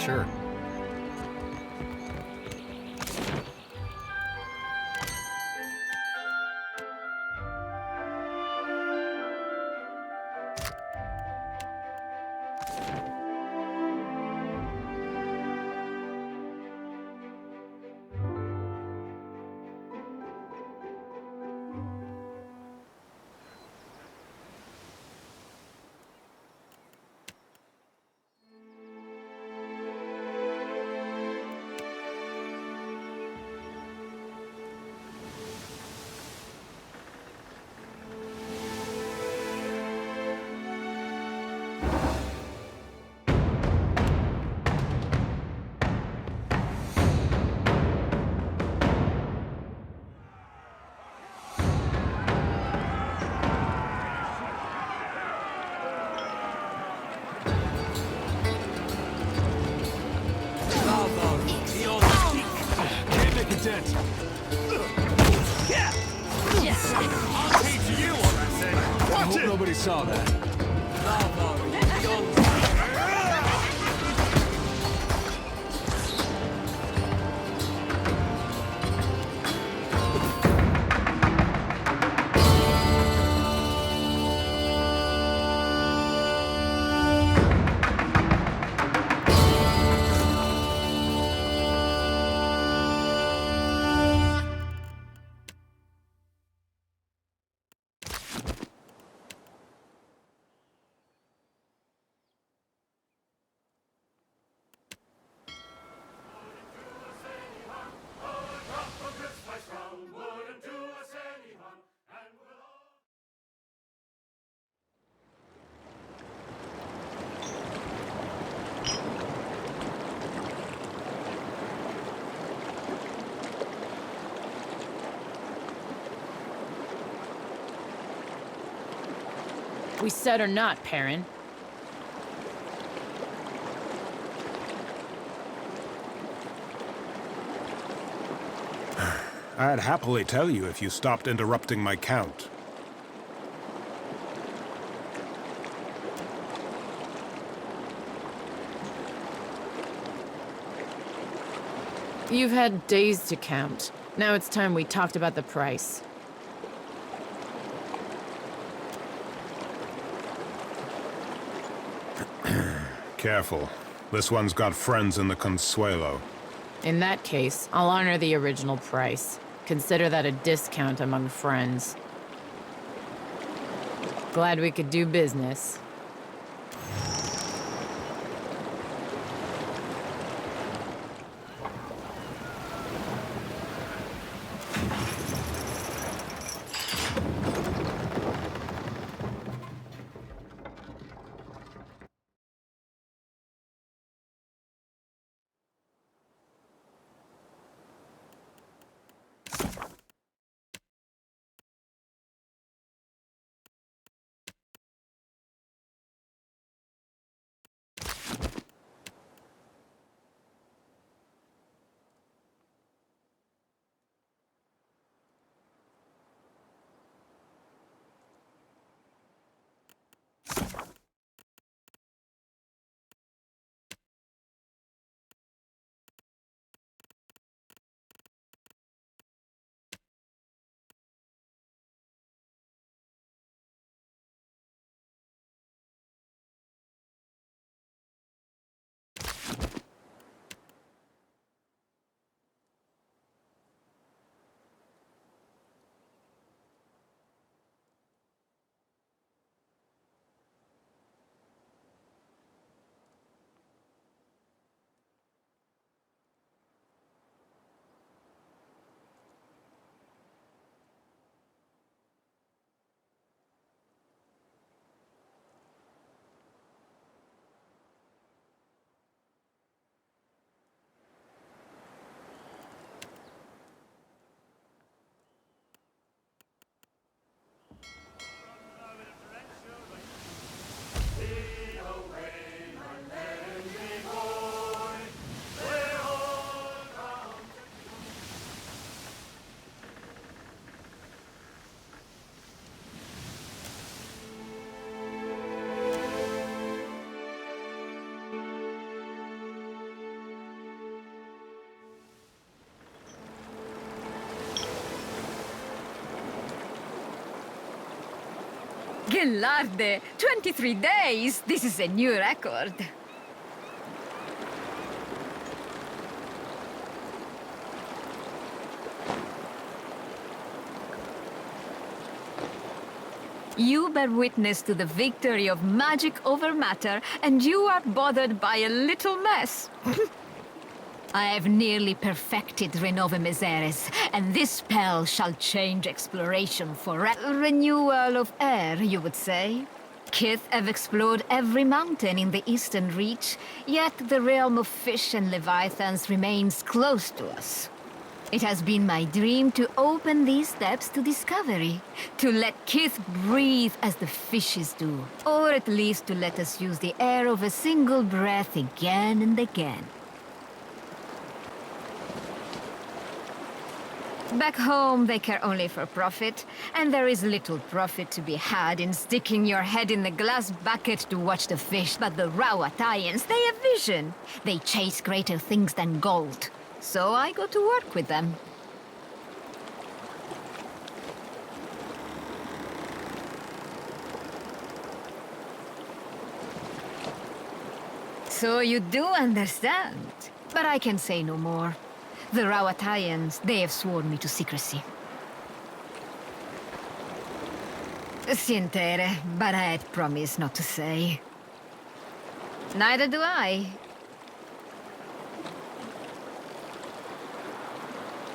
sure. Dent. I'll teach you what I say. I hope nobody saw that. We said or not, Perrin. I'd happily tell you if you stopped interrupting my count. You've had days to count. Now it's time we talked about the price. Careful. This one's got friends in the Consuelo. In that case, I'll honor the original price. Consider that a discount among friends. Glad we could do business. Gelarde, 23 days. This is a new record. You bear witness to the victory of magic over matter, and you are bothered by a little mess. I have nearly perfected Renove Miseres, and this spell shall change exploration forever. Renewal of air, you would say? Kith have explored every mountain in the Eastern Reach, yet the realm of fish and leviathans remains close to us. It has been my dream to open these steps to discovery, to let Kith breathe as the fishes do, or at least to let us use the air of a single breath again and again. Back home, they care only for profit, and there is little profit to be had in sticking your head in the glass bucket to watch the fish. But the Rawatayans, they have vision. They chase greater things than gold. So I go to work with them. So you do understand. But I can say no more. The Rawatayans, they have sworn me to secrecy. Sientere, but I had promised not to say. Neither do I.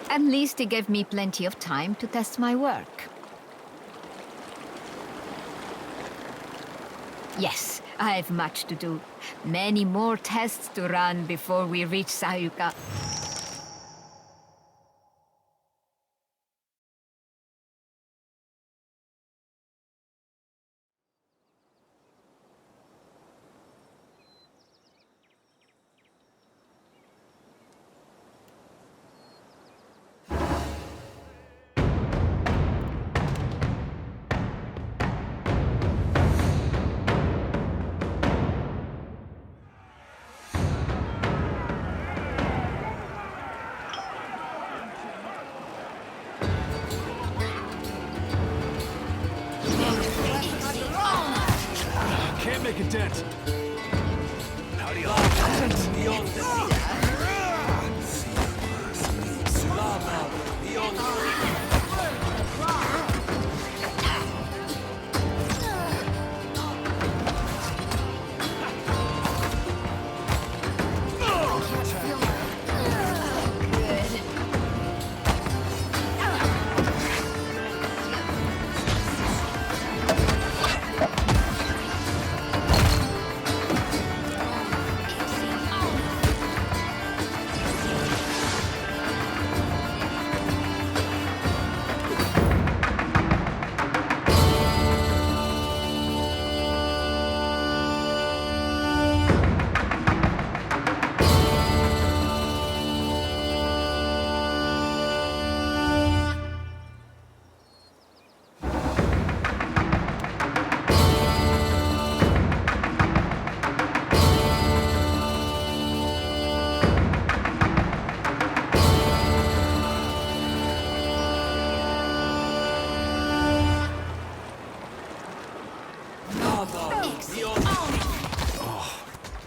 At least it gave me plenty of time to test my work. Yes, I have much to do. Many more tests to run before we reach Sayuka. Can't make a dent. How do you like that? Beyond the Sulama, beyond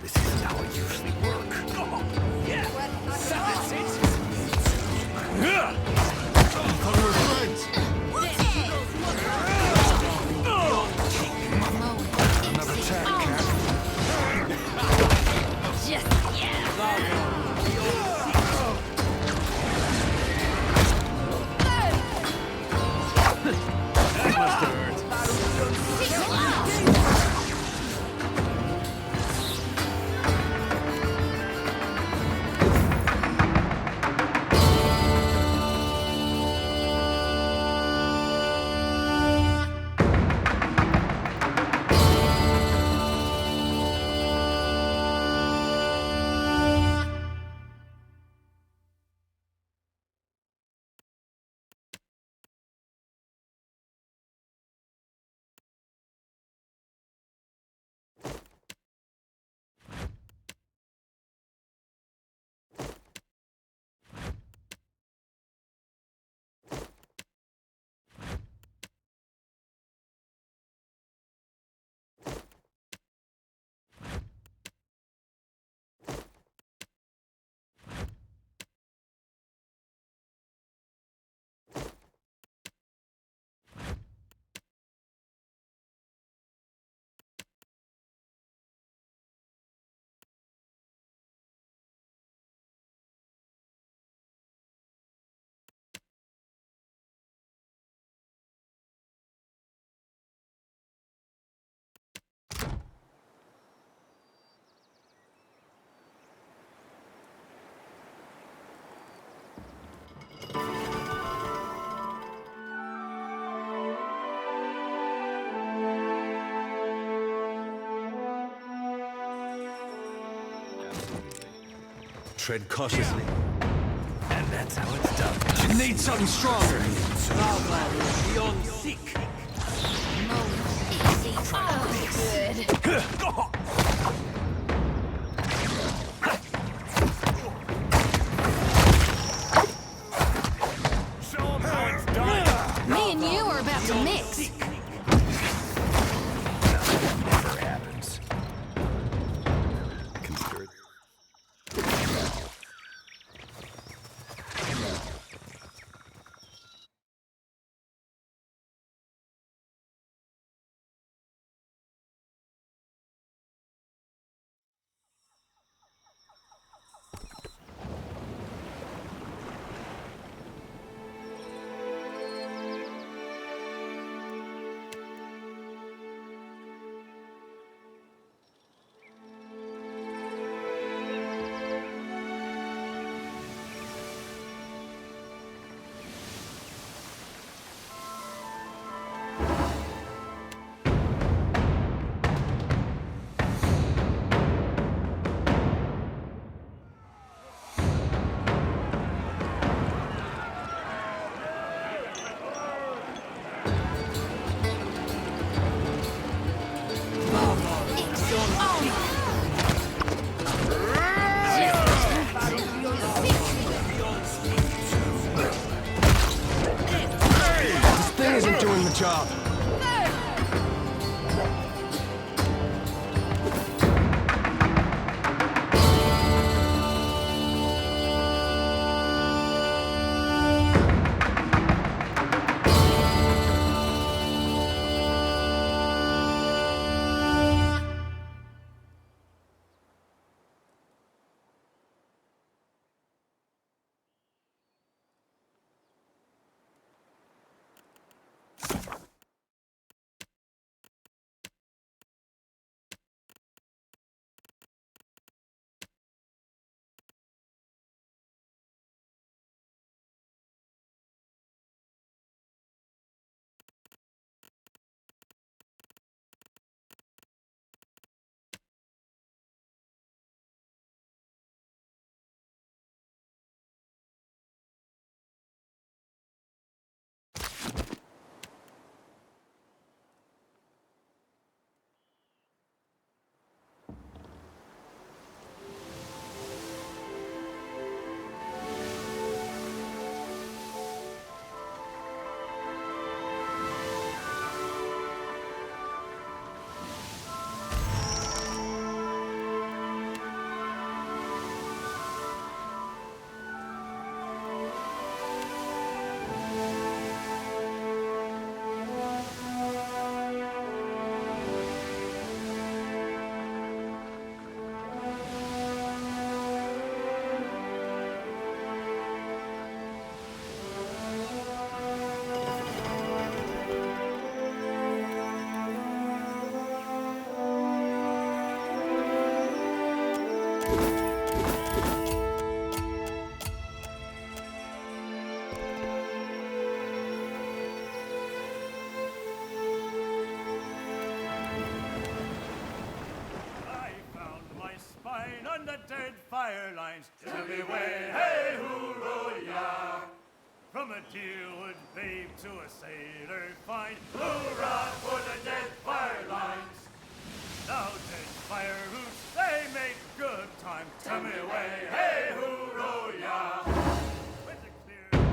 this isn't how I usually work. Yeah! That's it! Thought we were friends. Another tag, Cap. Just, yeah! That must have hurt. Tread cautiously. And that's how it's done. You need something stronger. Beyond seek. Show 'em how it's done. Me and you are about to mix. Never happens. Consider it. This thing isn't doing the job. On the Deadfire lines, to be way, hey, hoorah, from a deerwood babe to a sailor fine, hoorah for the Deadfire lines. Now Deadfire roots, they make good time, to me way, hey, hoorah, with the clear.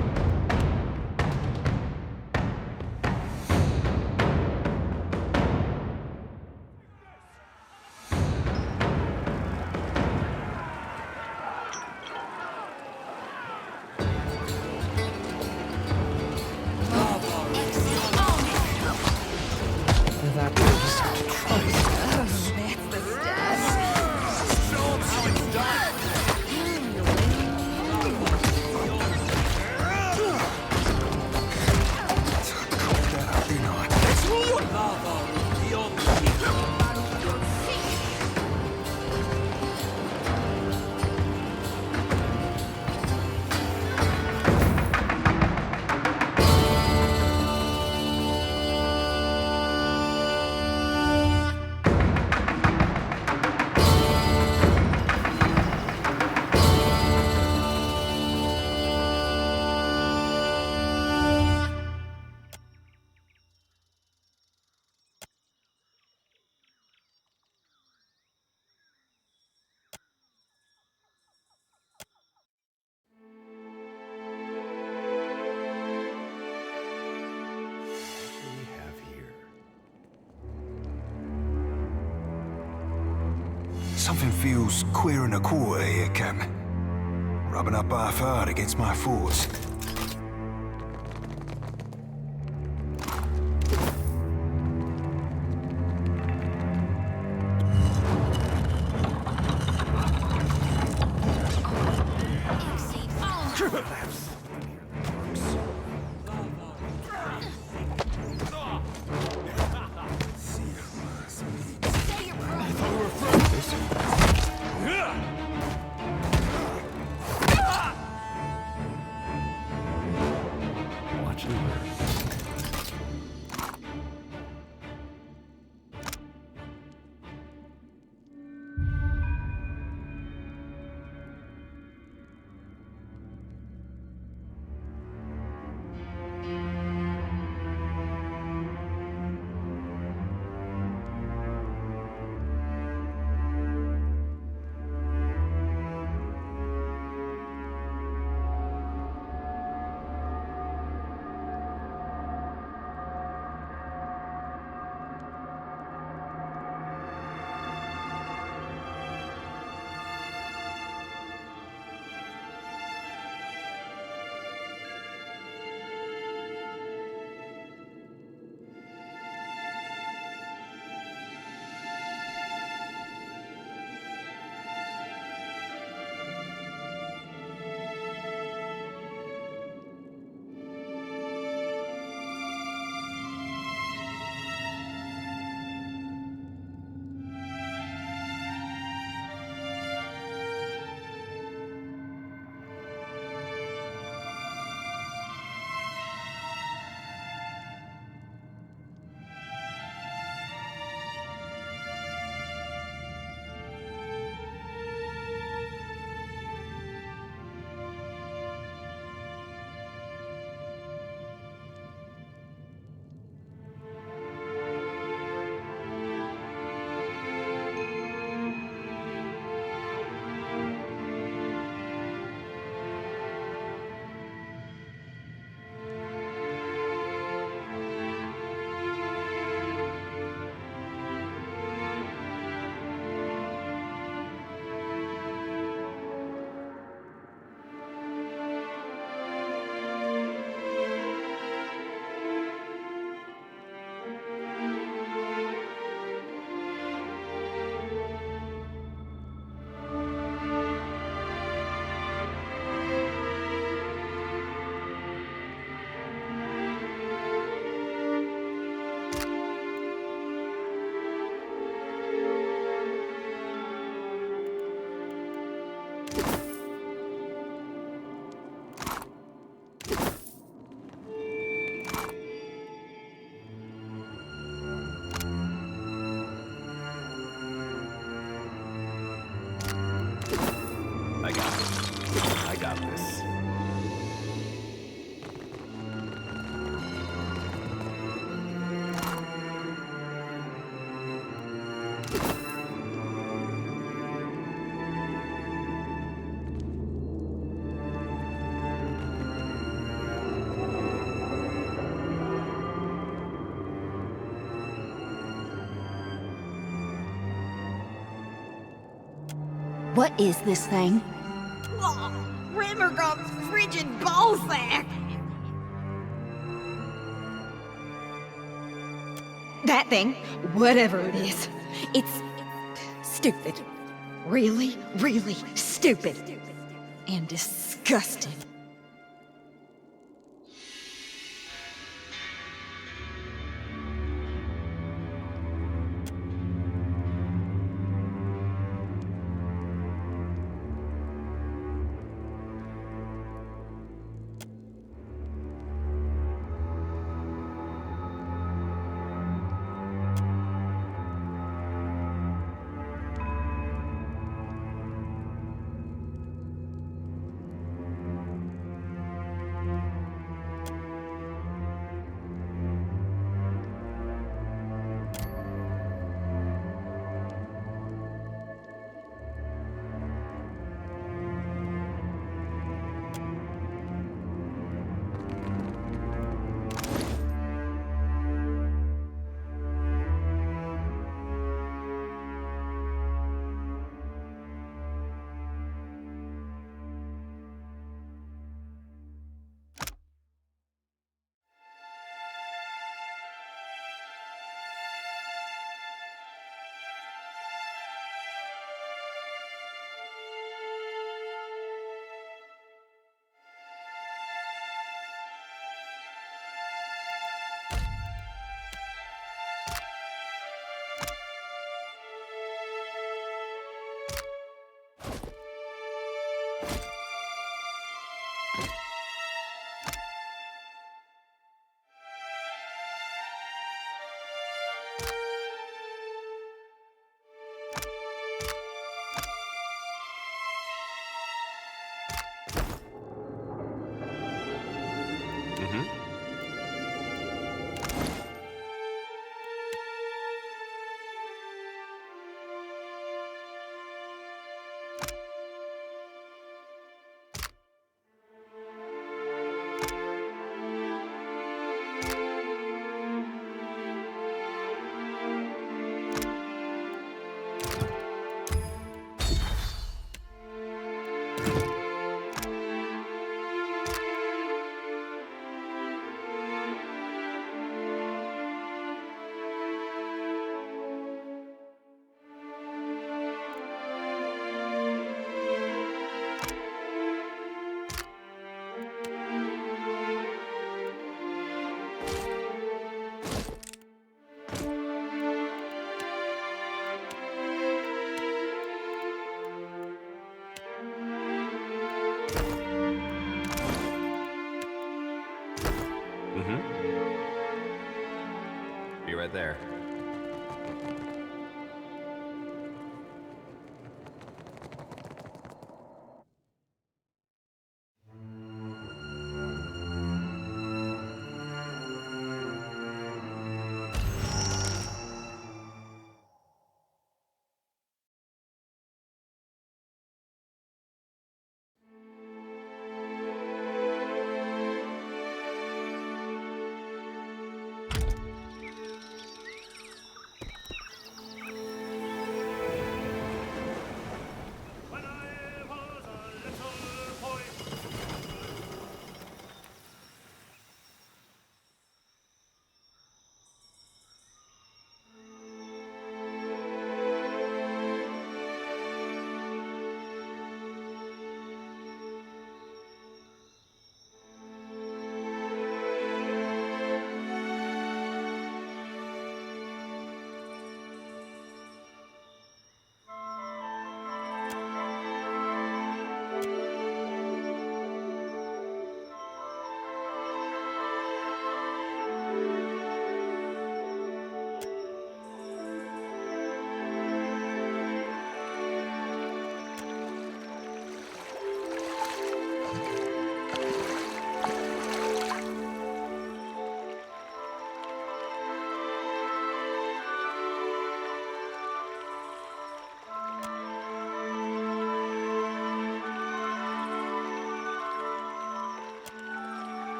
Something feels queer and a quarter here, Captain. Rubbing up half hard against my thoughts. I got this. What is this thing? Oh, Rimmergum's frigid ballsack! That thing, whatever it is, it's stupid. Really, really stupid. And disgusting.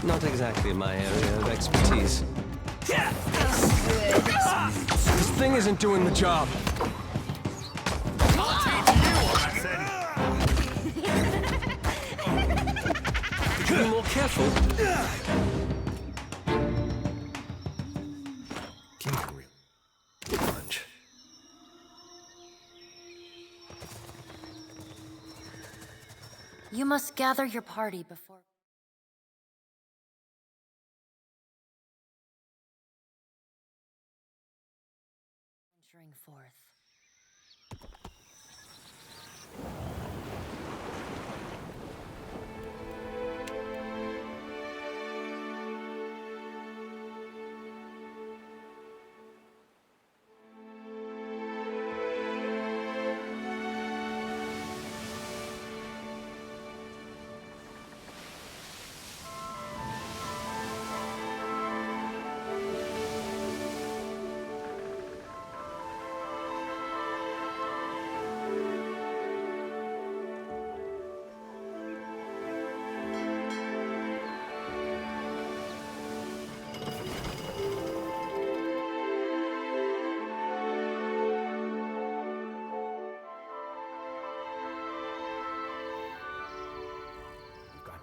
Not exactly my area of expertise. This thing isn't doing the job. Could you be more careful? Give me a real punch. You must gather your party before venturing forth.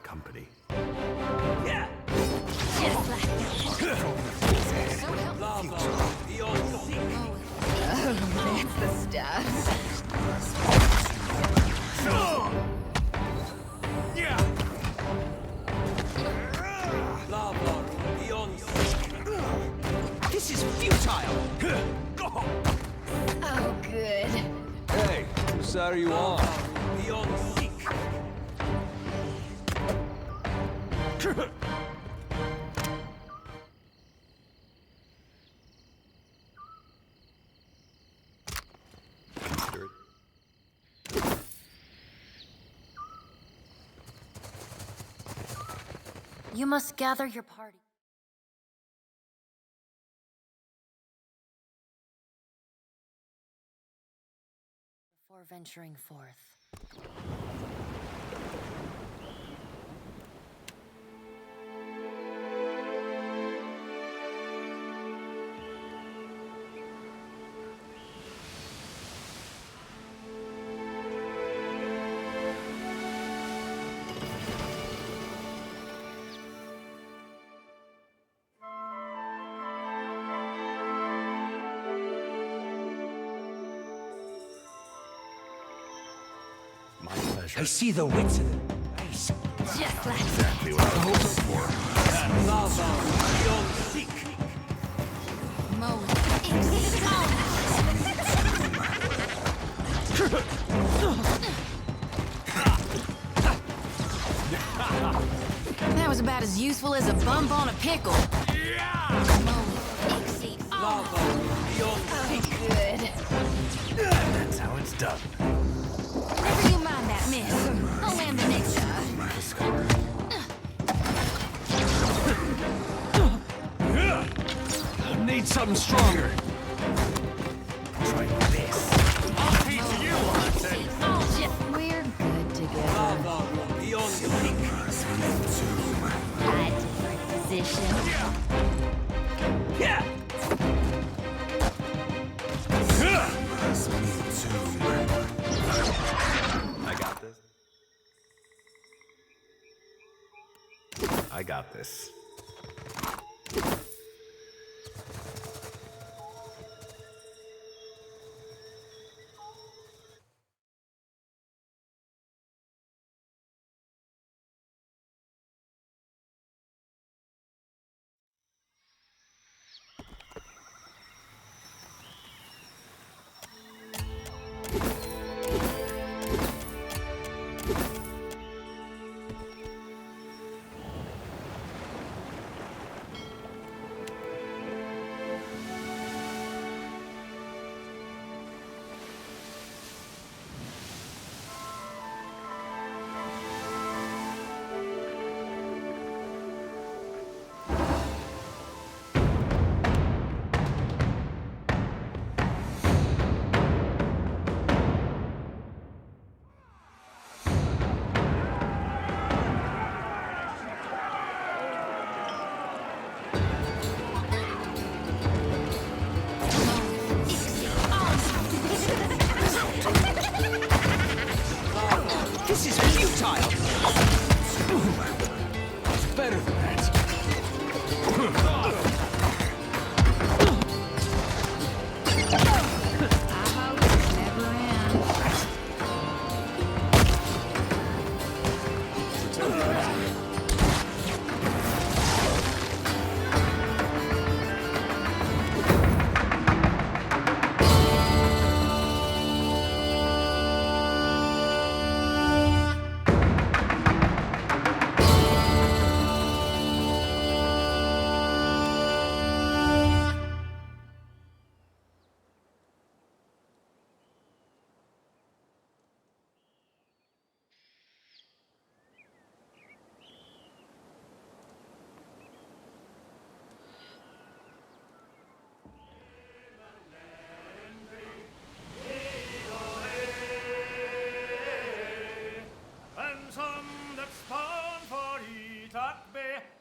Company. That's the stuff. This is futile. Oh, good. Hey, whose side are you on? Consider it. You must gather your party before venturing forth. My pleasure. I see the wits of the race. Just like Exactly what I was hoping for. That was about as useful as a bump on a pickle. good. That's how it's done. Never you mind that miss. I'll land the next time. Mark the score. Need something stronger. Try this. I'll teach you, Watson. We're good together. A different position. I got this. I got this. This is futile! It's better than that.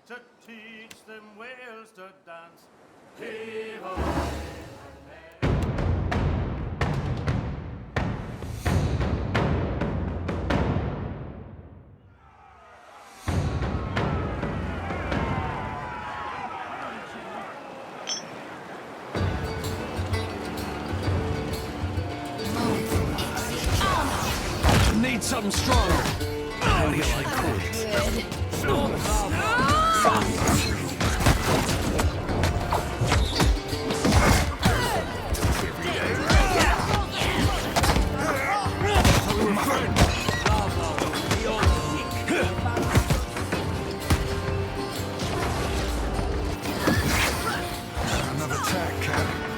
To teach them whales to dance. Need something stronger. How do you like Another attack, Cap.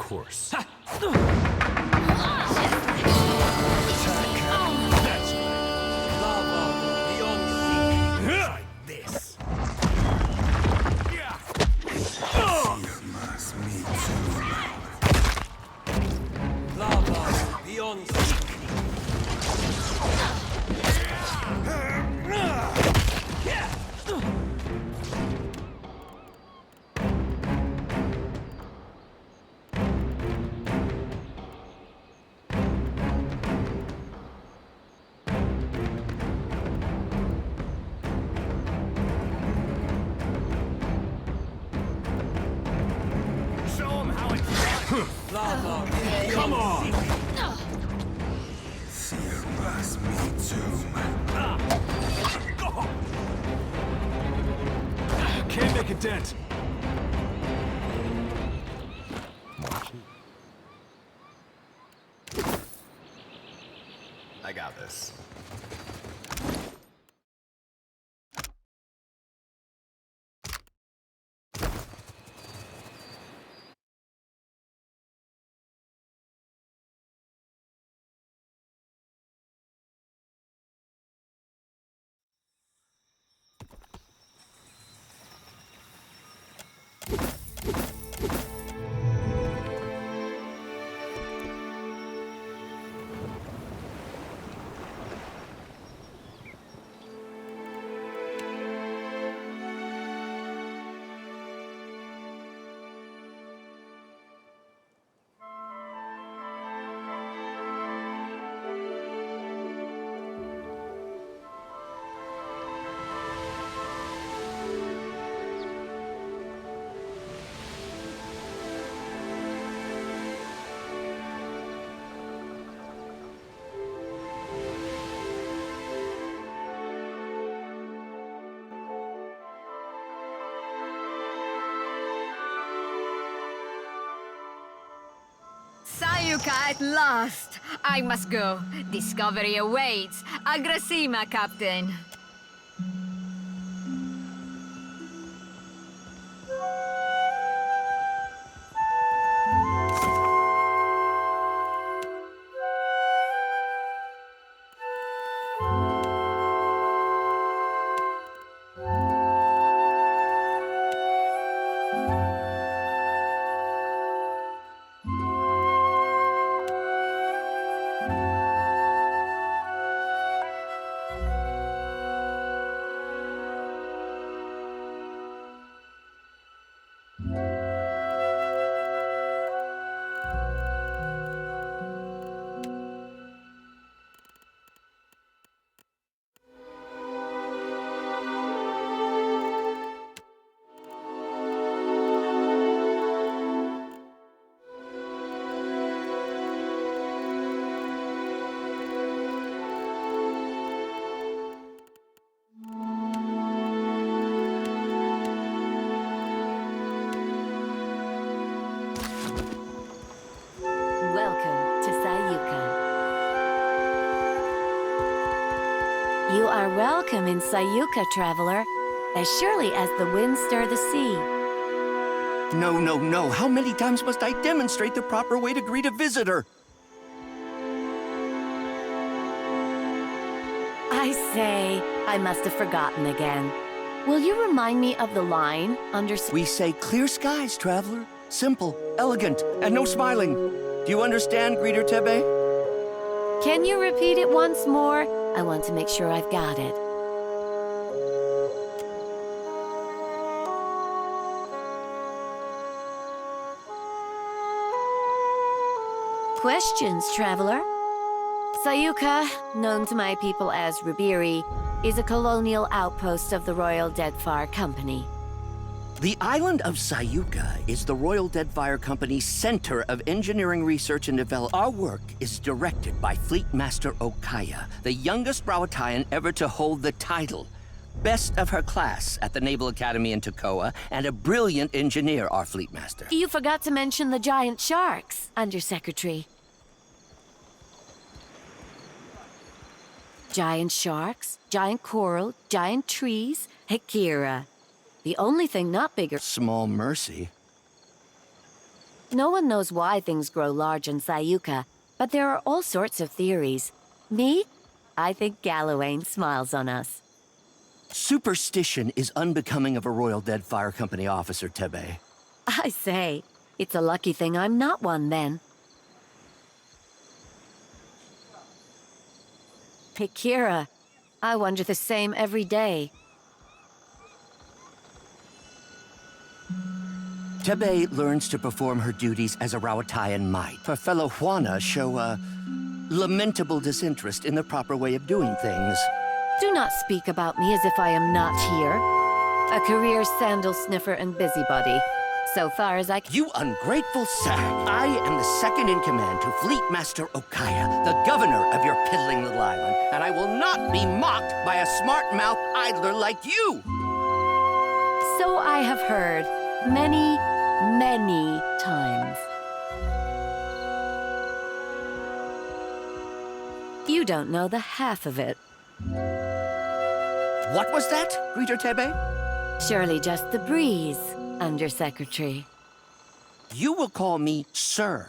course. Come on! Can't make a dent. I got this. Sayuka at last! I must go. Discovery awaits. Agrasima, Captain. are welcome in Sayuka, traveler, as surely as the winds stir the sea. No, no, no. How many times must I demonstrate the proper way to greet a visitor? I say, I must have forgotten again. Will you remind me of the line under... We say clear skies, traveler. Simple, elegant, and no smiling. Do you understand, Greeter Tebe? Can you repeat it once more? I want to make sure I've got it. Questions, traveler? Sayuka, known to my people as Ribiri, is a colonial outpost of the Royal Deadfire Company. The island of Sayuka is the Royal Deadfire Company's center of engineering research and development. Our work is directed by Fleet Master Okaya, the youngest Rawatayan ever to hold the title. Best of her class at the Naval Academy in Tokoa, and a brilliant engineer, our Fleet Master. You forgot to mention the giant sharks, Undersecretary. Giant sharks, giant coral, giant trees, Akira. The only thing not bigger... Small mercy. No one knows why things grow large in Sayuka, but there are all sorts of theories. Me? I think Gallowayne smiles on us. Superstition is unbecoming of a Royal Deadfire Company officer, Tebe. I say, it's a lucky thing I'm not one, then. Akira, I wonder the same every day. Tebe learns to perform her duties as a Rawatayan might. Her fellow Juana show a lamentable disinterest in the proper way of doing things. Do not speak about me as if I am not here. A career sandal sniffer and busybody. So far as I can... You ungrateful sag! I am the second in command to Fleet Master Okaya, the governor of your piddling little island, and I will not be mocked by a smart-mouthed idler like you! So I have heard. Many, many times. You don't know the half of it. What was that, Greeter Tebe? Surely just the breeze, Undersecretary. You will call me Sir.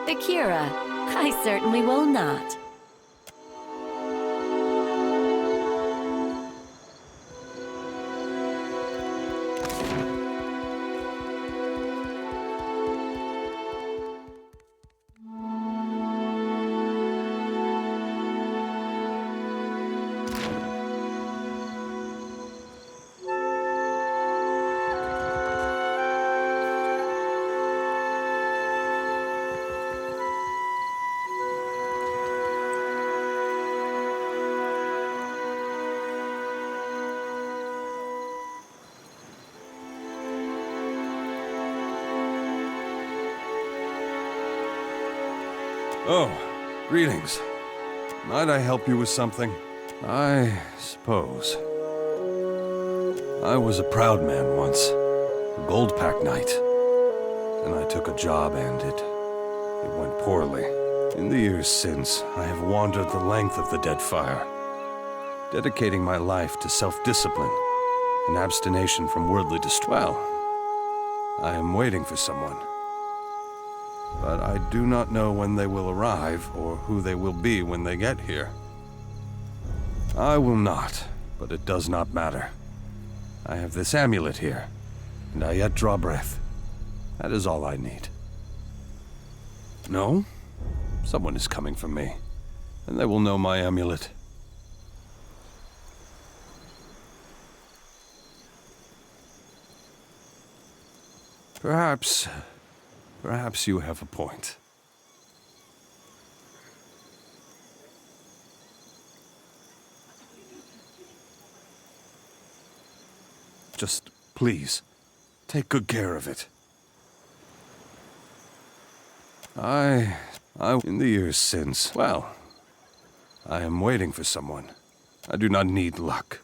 Akira, I certainly will not. Oh, greetings. Might I help you with something? I suppose. I was a proud man once, a Gold Pack knight. Then I took a job and it went poorly. In the years since, I have wandered the length of the Deadfire, dedicating my life to self-discipline and abstination from worldly distress. Well, I am waiting for someone. But I do not know when they will arrive, or who they will be when they get here. I will not, but it does not matter. I have this amulet here, and I yet draw breath. That is all I need. No? Someone is coming for me, and they will know my amulet. Perhaps you have a point. Just, please, take good care of it. In the years since, well, I am waiting for someone. I do not need luck.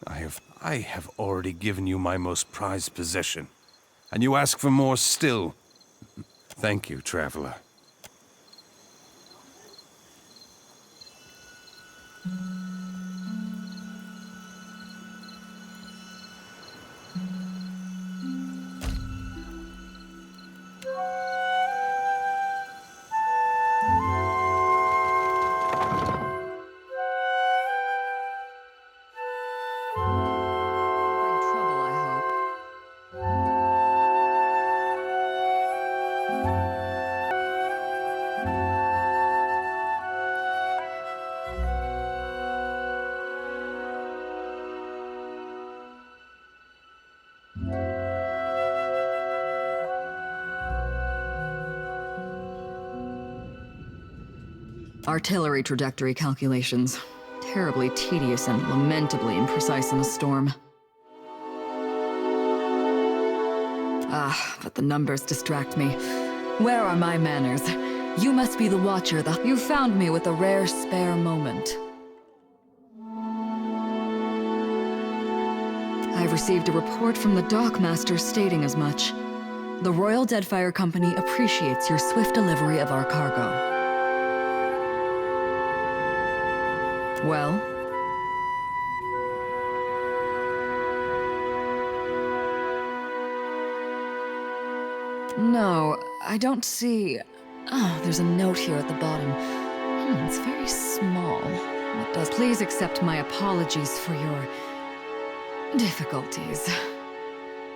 I have already given you my most prized possession, and you ask for more still. Thank you, traveler. Artillery trajectory calculations. Terribly tedious and lamentably imprecise in a storm. Ah, but the numbers distract me. Where are my manners? You must be the Watcher, You found me with a rare spare moment. I've received a report from the dockmaster stating as much. The Royal Deadfire Company appreciates your swift delivery of our cargo. Well? No, I don't see... Oh, there's a note here at the bottom. It's very small. What does... Please accept my apologies for your... difficulties.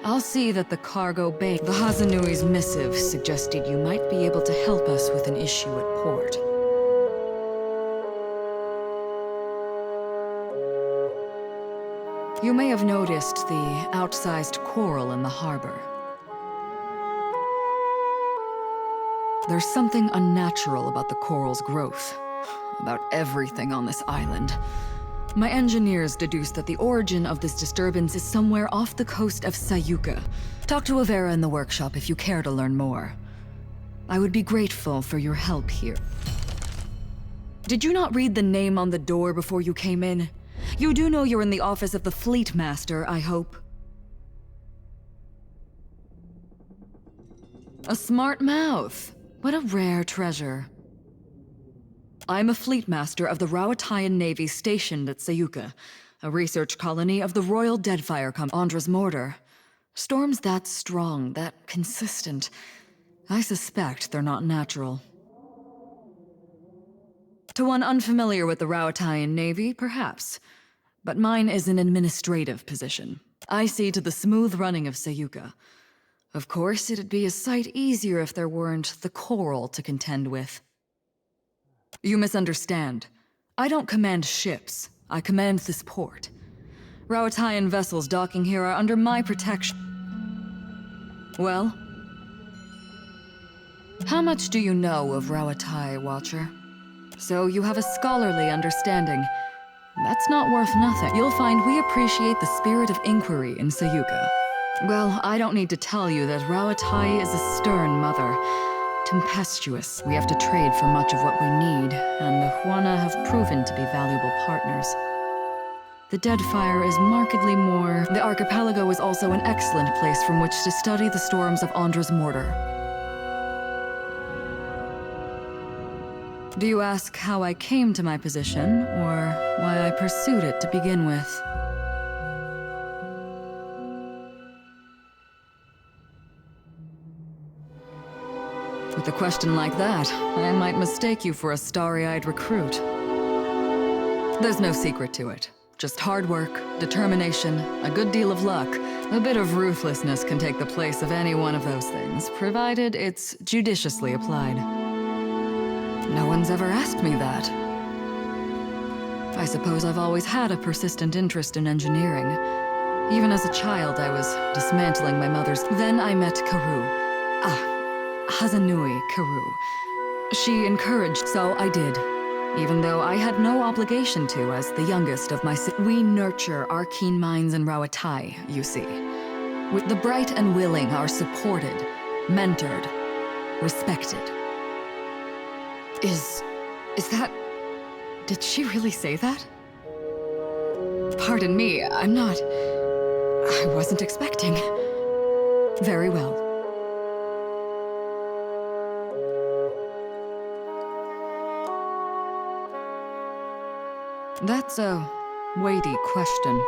I'll see that the cargo bay... The Hazanui's missive suggested you might be able to help us with an issue at port. You may have noticed the outsized coral in the harbor. There's something unnatural about the coral's growth. About everything on this island. My engineers deduced that the origin of this disturbance is somewhere off the coast of Sayuka. Talk to Avera in the workshop if you care to learn more. I would be grateful for your help here. Did you not read the name on the door before you came in? You do know you're in the office of the Fleet Master, I hope. A smart mouth. What a rare treasure. I'm a Fleet Master of the Rawatayan Navy stationed at Sayuka, a research colony of the Royal Deadfire Company. Andra's mortar. Storms that strong, that consistent. I suspect they're not natural. To one unfamiliar with the Rawatayan Navy, perhaps. But mine is an administrative position. I see to the smooth running of Sayuka. Of course, it'd be a sight easier if there weren't the coral to contend with. You misunderstand. I don't command ships. I command this port. Rawatayan vessels docking here are under my protection. Well? How much do you know of Rawatai, Watcher? So you have a scholarly understanding. That's not worth nothing. You'll find we appreciate the spirit of inquiry in Sayuka. Well, I don't need to tell you that Rawatai is a stern mother. Tempestuous. We have to trade for much of what we need, and the Huana have proven to be valuable partners. The Deadfire is markedly more... The archipelago is also an excellent place from which to study the storms of Andra's mortar. Do you ask how I came to my position, or why I pursued it to begin with? With a question like that, I might mistake you for a starry-eyed recruit. There's no secret to it. Just hard work, determination, a good deal of luck. A bit of ruthlessness can take the place of any one of those things, provided it's judiciously applied. No one's ever asked me that. I suppose I've always had a persistent interest in engineering. Even as a child, I was dismantling my mother's... Then I met Hazanui Karu. She encouraged, so I did. Even though I had no obligation to as the youngest of my We nurture our keen minds in Rawatai, you see. With the bright and willing are supported, mentored, respected. Is that... Did she really say that? Pardon me, I'm not... I wasn't expecting. Very well. That's a weighty question.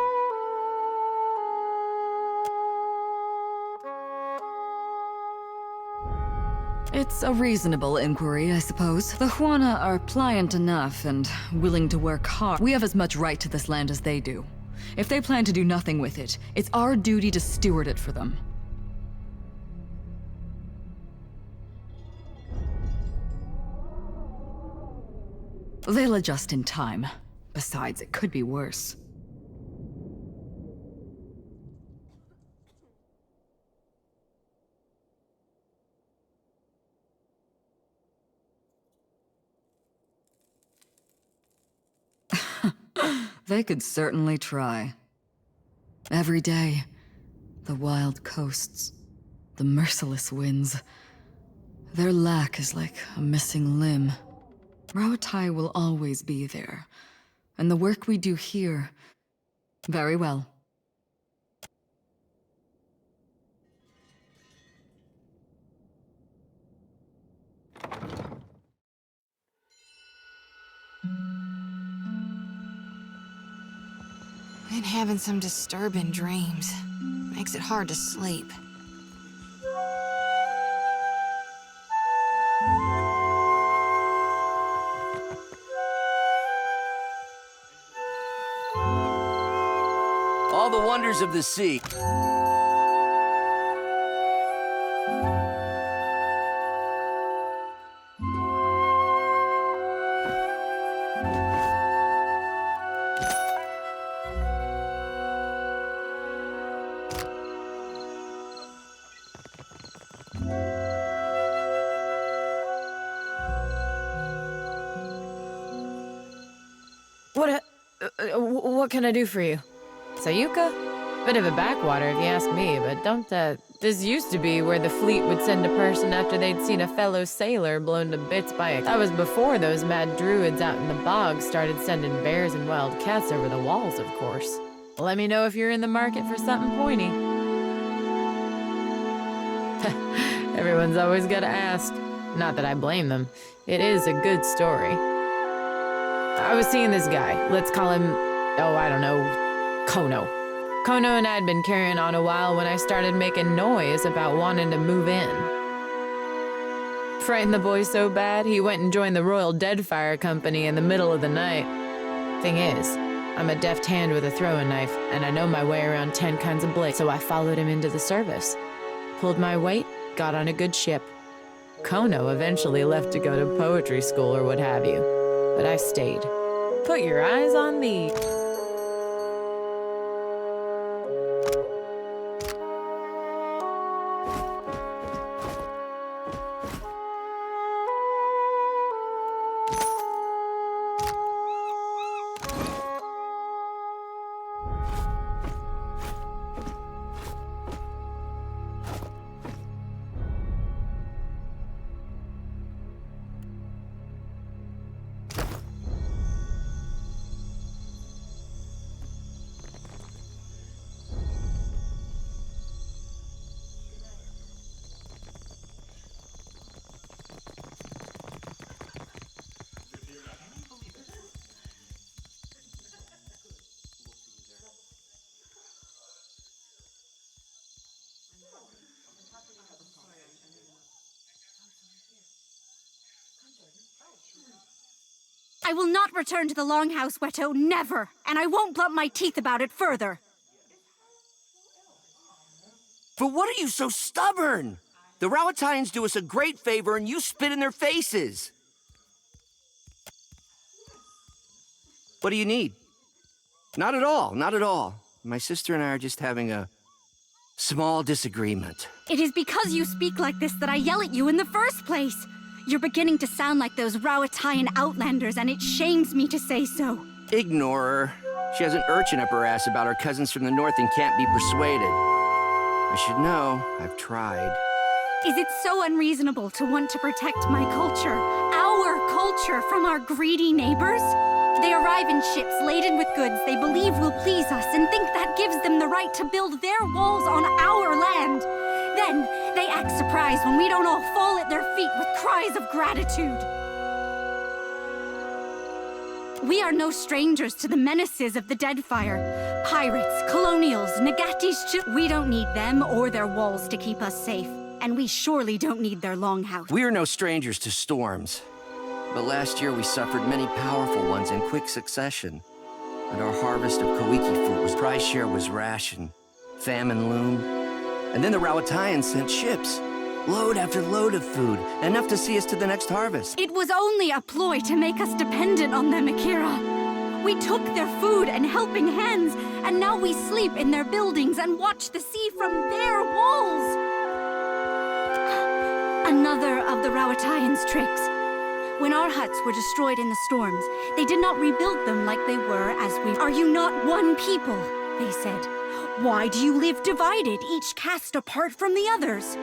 It's a reasonable inquiry, I suppose. The Huana are pliant enough and willing to work hard. We have as much right to this land as they do. If they plan to do nothing with it, it's our duty to steward it for them. They'll adjust in time. Besides, it could be worse. They could certainly try. Every day, the wild coasts, the merciless winds. Their lack is like a missing limb. Rauatai will always be there, and the work we do here, very well. Been having some disturbing dreams. Makes it hard to sleep. All the wonders of the sea. What can I do for you? Sayuka? Bit of a backwater if you ask me, but don't, this used to be where the fleet would send a person after they'd seen a fellow sailor blown to bits by a... That was before those mad druids out in the bog started sending bears and wild cats over the walls, of course. Let me know if you're in the market for something pointy. Everyone's always gotta ask. Not that I blame them. It is a good story. I was seeing this guy. Let's call him, oh, I don't know, Kono. Kono and I had been carrying on a while when I started making noise about wanting to move in. Frightened the boy so bad, he went and joined the Royal Deadfire Company in the middle of the night. Thing is, I'm a deft hand with a throwing knife, and I know my way around 10 kinds of blades, so I followed him into the service. Pulled my weight, got on a good ship. Kono eventually left to go to poetry school or what have you, but I stayed. Put your eyes on me. I will not return to the Longhouse, Weto, never! And I won't blunt my teeth about it further! But what are you so stubborn? The Rauataians do us a great favor and you spit in their faces. What do you need? Not at all, not at all. My sister and I are just having a small disagreement. It is because you speak like this that I yell at you in the first place! You're beginning to sound like those Rauataian outlanders, and it shames me to say so. Ignore her. She has an urchin up her ass about her cousins from the north and can't be persuaded. I should know. I've tried. Is it so unreasonable to want to protect my culture, our culture, from our greedy neighbors? They arrive in ships laden with goods they believe will please us and think that gives them the right to build their walls on our land. Then, they act surprised when we don't all fall at their feet with cries of gratitude. We are no strangers to the menaces of the Deadfire. Pirates, colonials, Nagatis, we don't need them or their walls to keep us safe. And we surely don't need their longhouse. We are no strangers to storms. But last year we suffered many powerful ones in quick succession. And our harvest of Koiki fruit was price share was rationed. Famine loomed. And then the Rauataians sent ships. Load after load of food, enough to see us to the next harvest. It was only a ploy to make us dependent on them, Akira. We took their food and helping hands, and now we sleep in their buildings and watch the sea from their walls. Another of the Rauataians' tricks. When our huts were destroyed in the storms, they did not rebuild them like they were as we— Are you not one people? They said. Why do you live divided, each cast apart from the others?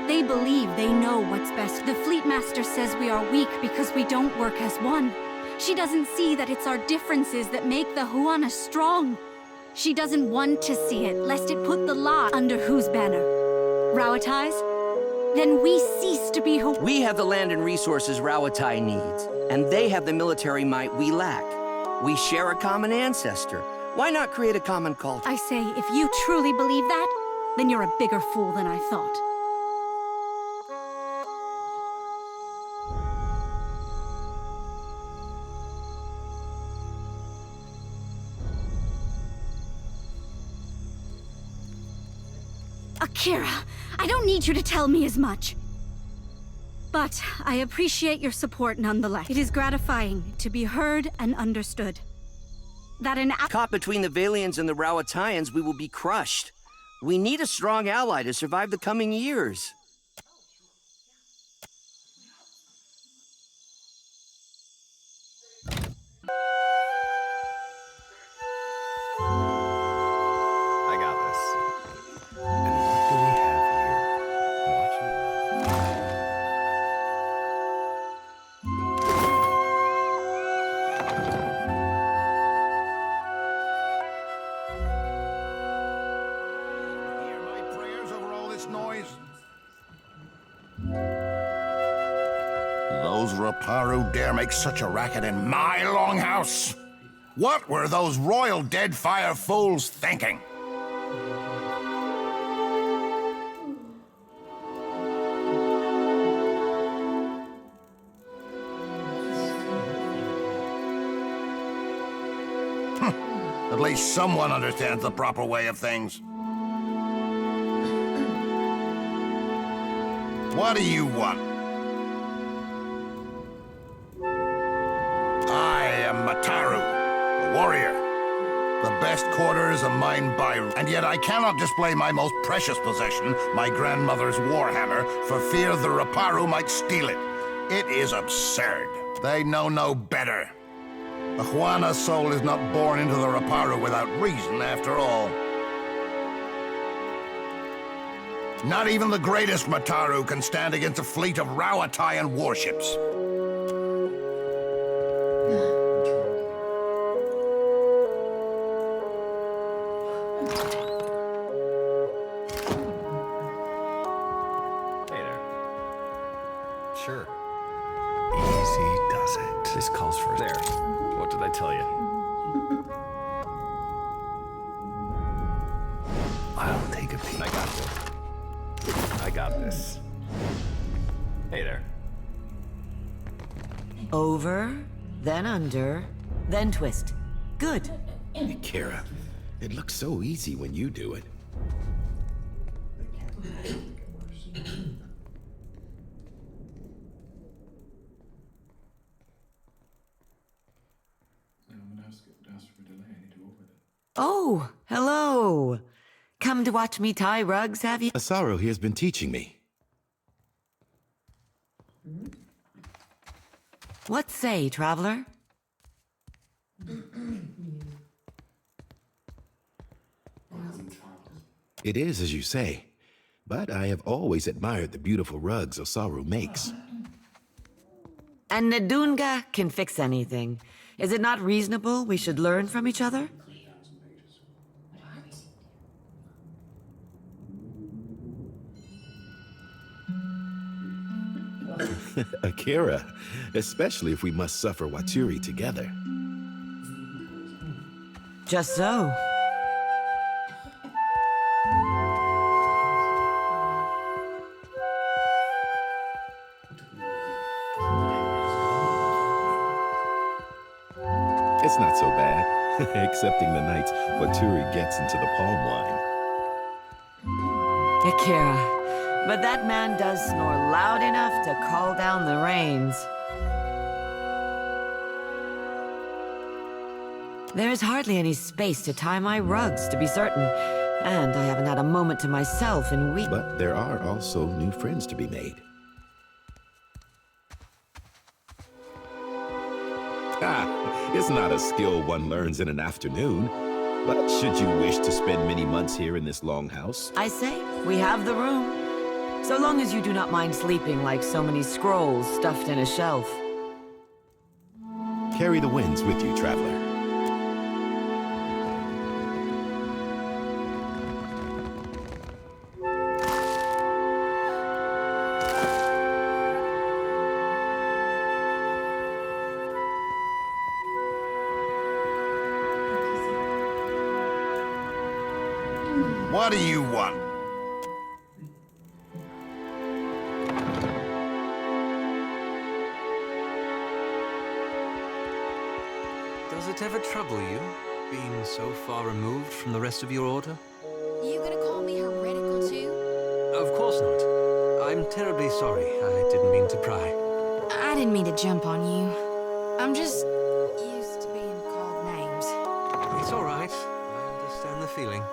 They believe they know what's best. The Fleet Master says we are weak because we don't work as one. She doesn't see that it's our differences that make the Huana strong. She doesn't want to see it, lest it put the lie under whose banner? Rauatai's? Then we cease to be who— We have the land and resources Rauatai needs, and they have the military might we lack. We share a common ancestor. Why not create a common culture? I say, if you truly believe that, then you're a bigger fool than I thought. Akira, I don't need you to tell me as much. But I appreciate your support nonetheless. It is gratifying to be heard and understood. That Caught between the Valians and the Rauataians, we will be crushed. We need a strong ally to survive the coming years. I got this. And what do we have here? Hear my prayers over all this noise? Those Raparu dare make such a racket in my longhouse? What were those royal Deadfire fools thinking? At least someone understands the proper way of things. What do you want? I am Mataru, a warrior. The best quarters are mine by... And yet I cannot display my most precious possession, my grandmother's warhammer, for fear the Raparu might steal it. It is absurd. They know no better. The Huana soul is not born into the Raparu without reason, after all. Not even the greatest Mataru can stand against a fleet of Rauataian warships. Hey there. Sure. Easy does it. This calls for... There. What did I tell you? I'll take a peek. I got this. I got this. Hey there. Over, then under, then twist. Good. Akira, it looks so easy when you do it. Oh, hello. Come to watch me tie rugs, have you? Asaru here's been teaching me. What say, traveler? It is as you say, but I have always admired the beautiful rugs Osaru makes. And Nadunga can fix anything. Is it not reasonable we should learn from each other? Akira, especially if we must suffer Waturi together. Just so. It's not so bad, excepting the nights Waturi gets into the palm wine. Akira, but that man does snore loud enough to call down the rains. There is hardly any space to tie my rugs, to be certain, and I haven't had a moment to myself in weeks. But there are also new friends to be made. It's not a skill one learns in an afternoon. But should you wish to spend many months here in this longhouse? I say, we have the room. So long as you do not mind sleeping like so many scrolls stuffed in a shelf. Carry the winds with you, traveler. What do you want? Does it ever trouble you, being so far removed from the rest of your order? You gonna call me heretical too? Of course not. I'm terribly sorry. I didn't mean to pry. I didn't mean to jump on you. I'm just used to being called names. It's all right. I understand the feeling.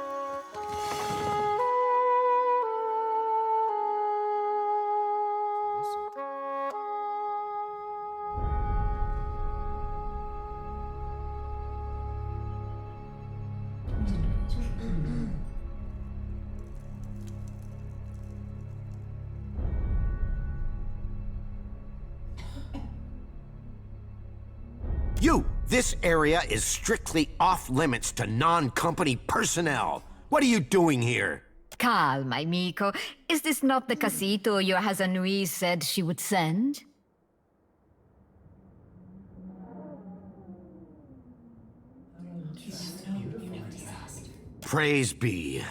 You! This area is strictly off-limits to non-company personnel. What are you doing here? Calma, amico. Is this not the casito your Hazanui said she would send? Praise be.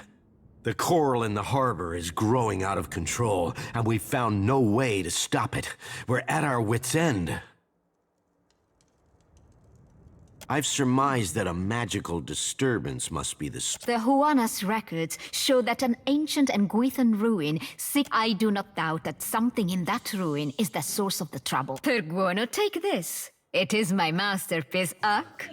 The coral in the harbor is growing out of control, and we've found no way to stop it. We're at our wits' end. I've surmised that a magical disturbance must be the... The Huanas records show that an ancient and Guithan ruin. I do not doubt that something in that ruin is the source of the trouble. Perguono, take this. It is my masterpiece, Uck.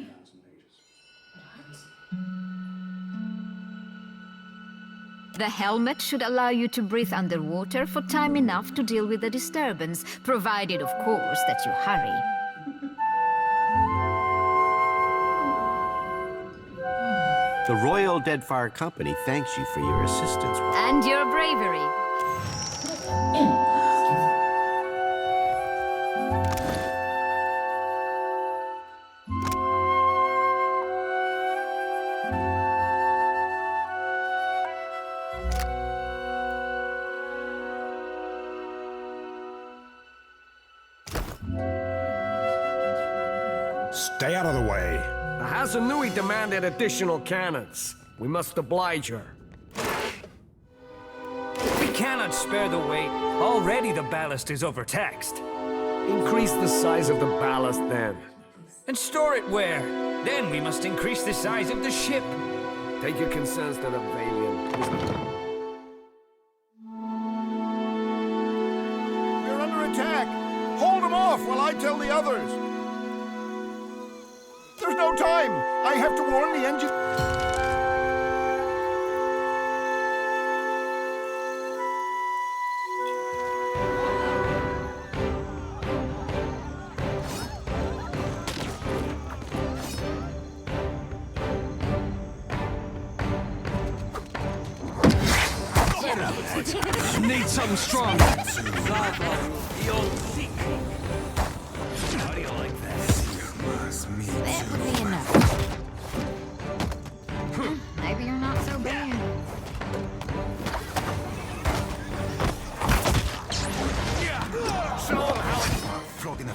The helmet should allow you to breathe underwater for time enough to deal with the disturbance, provided, of course, that you hurry. The Royal Deadfire Company thanks you for your assistance. And your bravery. Stay out of the way. The Hazanui demanded additional cannons. We must oblige her. We cannot spare the weight. Already the ballast is overtaxed. Increase the size of the ballast then. And store it where? Then we must increase the size of the ship. Take your concerns to the Valiant. We're under attack. Hold them off while I tell the others. There's no time. I have to warn the engine. Need something stronger. How do you like that? That would be enough. Maybe you're not so bad. Show them how it's flogging the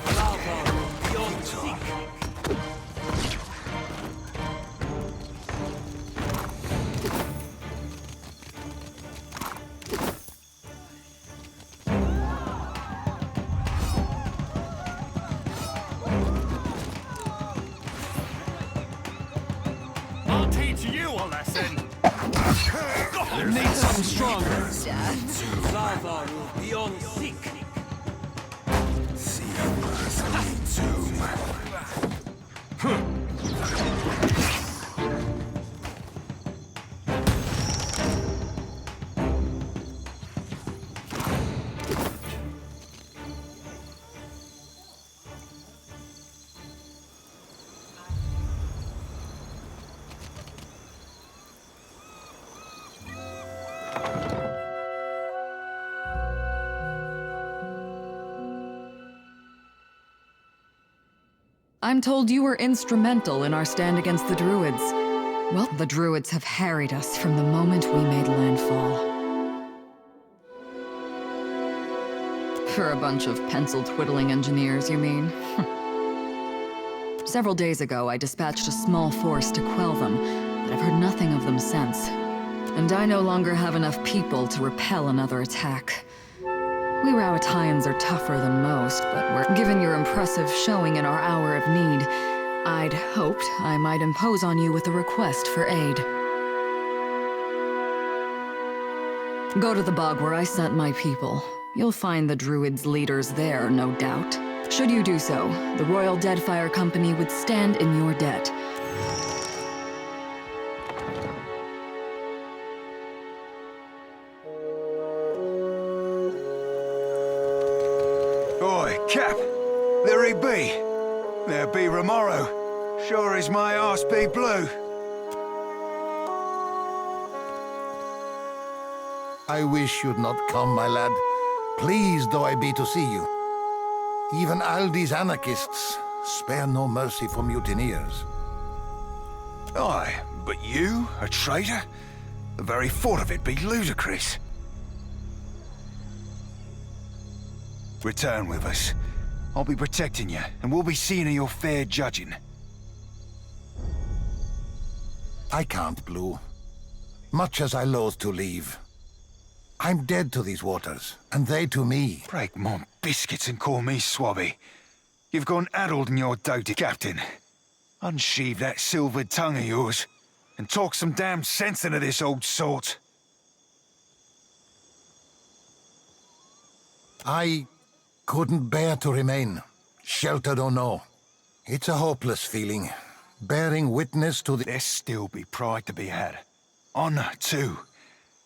I'll teach you a lesson. Need something stronger. I'm told you were instrumental in our stand against the Druids. Well, the Druids have harried us from the moment we made landfall. For a bunch of pencil-twiddling engineers, you mean? Several days ago, I dispatched a small force to quell them, but I've heard nothing of them since. And I no longer have enough people to repel another attack. We Rowathians are tougher than most, but given your impressive showing in our hour of need, I'd hoped I might impose on you with a request for aid. Go to the bog where I sent my people. You'll find the Druids' leaders there, no doubt. Should you do so, the Royal Deadfire Company would stand in your debt. Oi, Cap! There he be! There be Romaro. Sure as my arse be blue. I wish you'd not come, my lad. Pleased though I be to see you. Even Aldi's anarchists spare no mercy for mutineers. Aye, but you, a traitor? The very thought of it be ludicrous. Return with us. I'll be protecting you, and we'll be seeing to your fair judging. I can't, Blue. Much as I loathe to leave. I'm dead to these waters, and they to me. Break my biscuits and call me Swabby. You've gone addled in your doty, Captain. Unsheathe that silvered tongue of yours, and talk some damn sense into this old sort. I couldn't bear to remain, sheltered or no. It's a hopeless feeling, bearing witness to the... There still be pride to be had. Honor, too.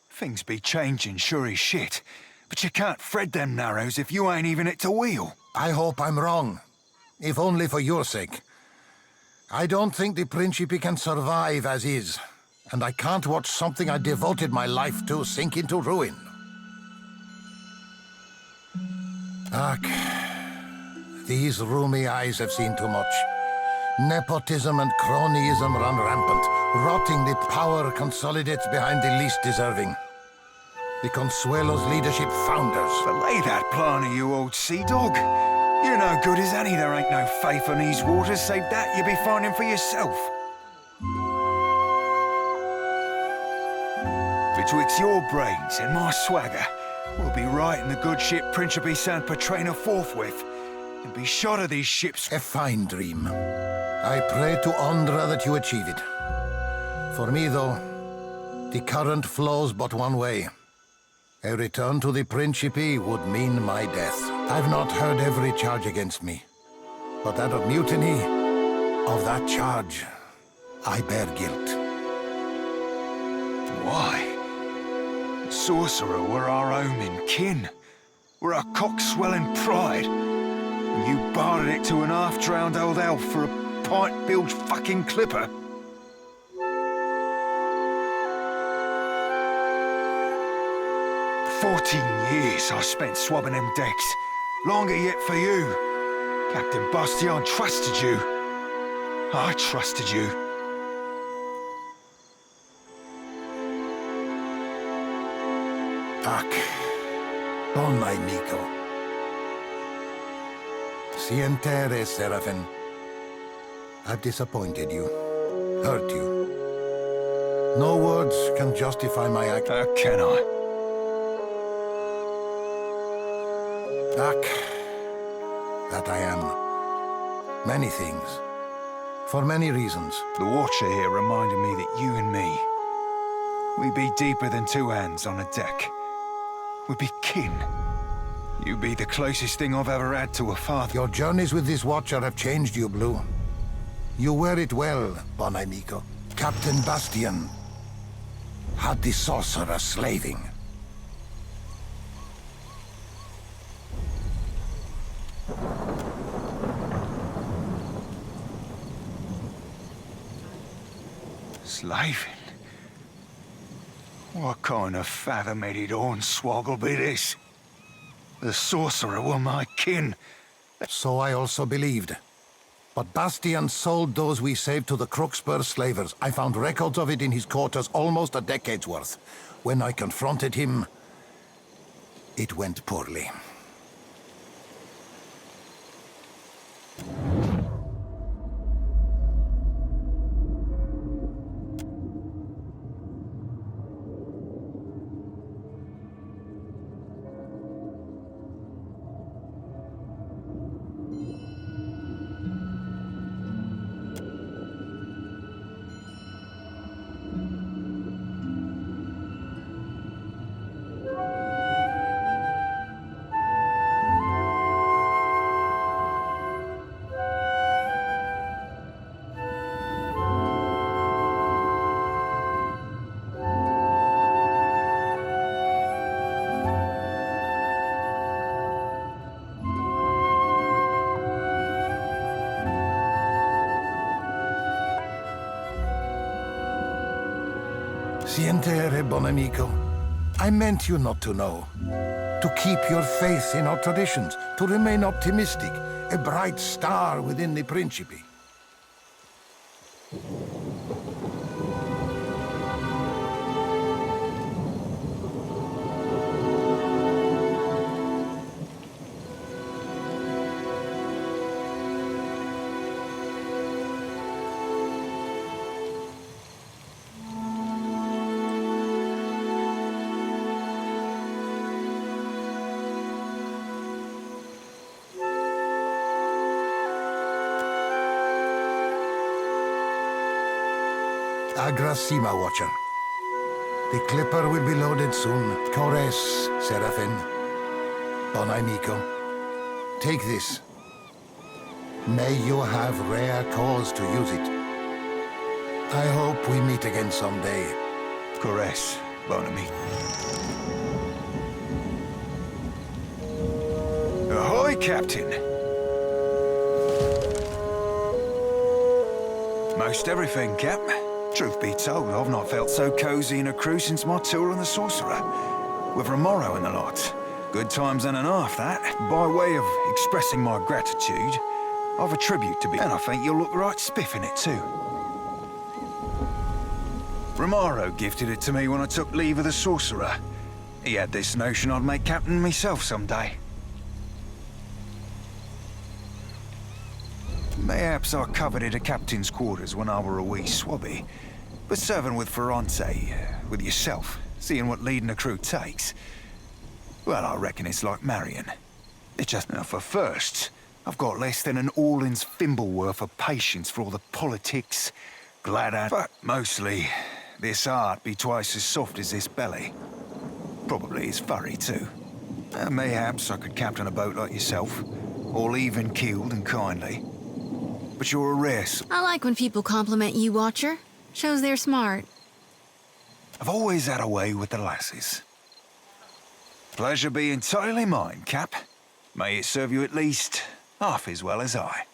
Things be changing, sure as shit. But you can't thread them narrows if you ain't even at the wheel. I hope I'm wrong, if only for your sake. I don't think the Principe can survive as is, and I can't watch something I devoted my life to sink into ruin. Ach, these roomy eyes have seen too much. Nepotism and cronyism run rampant, rotting the power consolidates behind the least deserving. The Consuelo's leadership founders. Belay that plan of you, old sea dog. You're no good as any. There ain't no faith in these waters, save that you be finding for yourself. Betwixt your brains and my swagger, we'll be right in the good ship Principe San Petrina forthwith, and be shot of these ships. A fine dream. I pray to Ondra that you achieve it. For me, though, the current flows but one way. A return to the Principe would mean my death. I've not heard every charge against me, but that of mutiny, of that charge, I bear guilt. Why? Sorcerer were our own and kin. We're our cock-swelling pride. And you bartered it to an half-drowned old elf for a pint-bilged fucking clipper. "14 years I spent swabbing them decks. Longer yet for you. Captain Bastion trusted you. I trusted you. Ac, bon amico. Sientere, Seraphin. I've disappointed you, hurt you. No words can justify my act. How can I? Ac, that I am. Many things. For many reasons. The Watcher here reminded me that you and me, we be deeper than two hands on a deck. We be kin. You be the closest thing I've ever had to a father. Your journeys with this Watcher have changed you, Blue. You wear it well, bon amico. Captain Bastion had the sorcerer slaving. Slaving? What kind of fathom-headed hornswoggle be this? The sorcerer were my kin. So I also believed. But Bastian sold those we saved to the Crooksburg slavers. I found records of it in his quarters, almost a decade's worth. When I confronted him, it went poorly. Sientere, bon amico. I meant you not to know. To keep your faith in our traditions, to remain optimistic, a bright star within the Principe. Agrasima, Watcher. The Clipper will be loaded soon. Cores, Seraphin. Bon amico. Take this. May you have rare cause to use it. I hope we meet again someday. Cores, bon ami. Ahoy, Captain! Most everything, Cap. Truth be told, I've not felt so cozy in a crew since my tour on the Sorcerer. With Remoro and the lot. Good times and a half, that. By way of expressing my gratitude, I've a tribute to be, and I think you'll look right spiff in it too. Remoro gifted it to me when I took leave of the Sorcerer. He had this notion I'd make captain myself someday. Mayhaps I coveted a captain's quarters when I were a wee swabby. But serving with Ferrante, with yourself, seeing what leading a crew takes, well, I reckon it's like marrying. It's just now for first, I've got less than an all-in's thimble worth of patience for all the politics, glad but mostly, this heart be twice as soft as this belly. Probably it's furry too. Mayhaps I could captain a boat like yourself, all even-keeled and kindly. But you're a rare I like when people compliment you, Watcher. Shows they're smart. I've always had a way with the lasses. Pleasure be entirely mine, Cap. May it serve you at least half as well as I.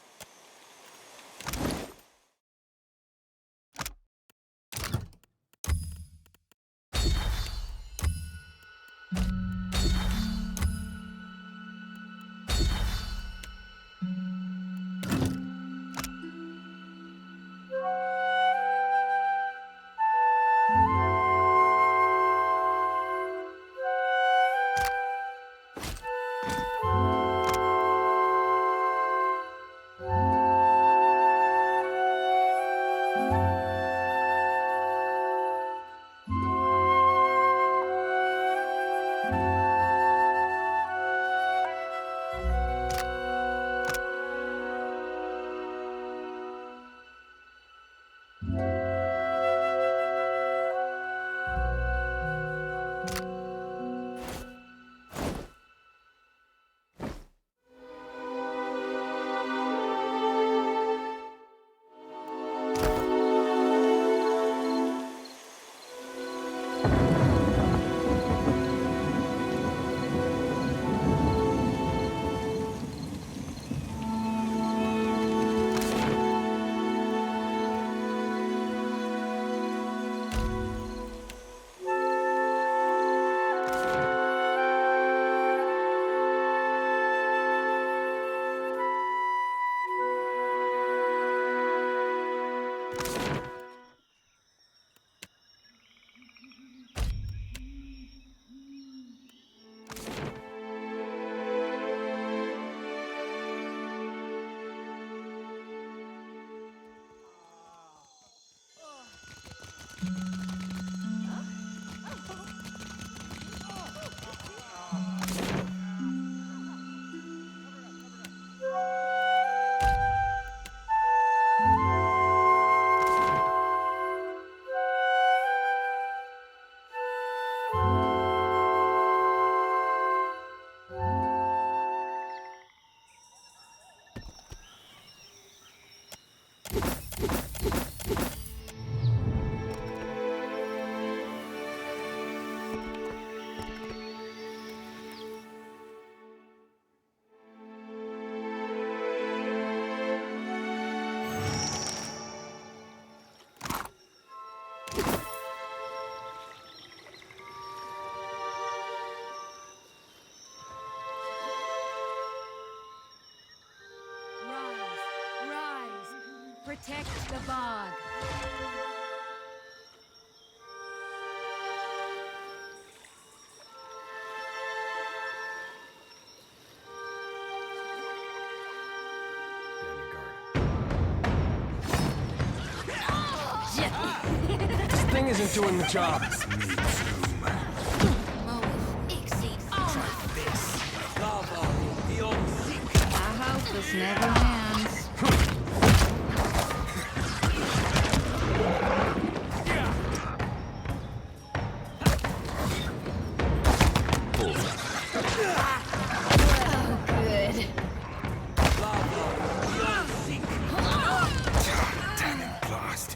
Protect the bog. This thing isn't doing the job. I hope this never ends. Oh, good. Damn it, blast.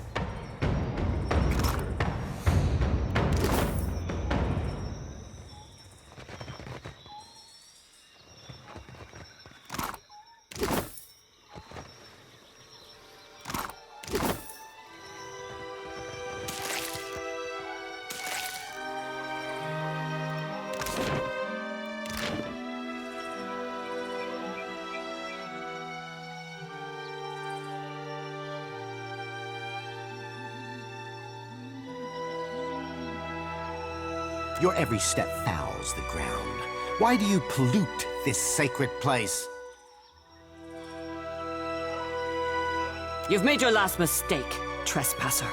Your every step fouls the ground. Why do you pollute this sacred place? You've made your last mistake, trespasser.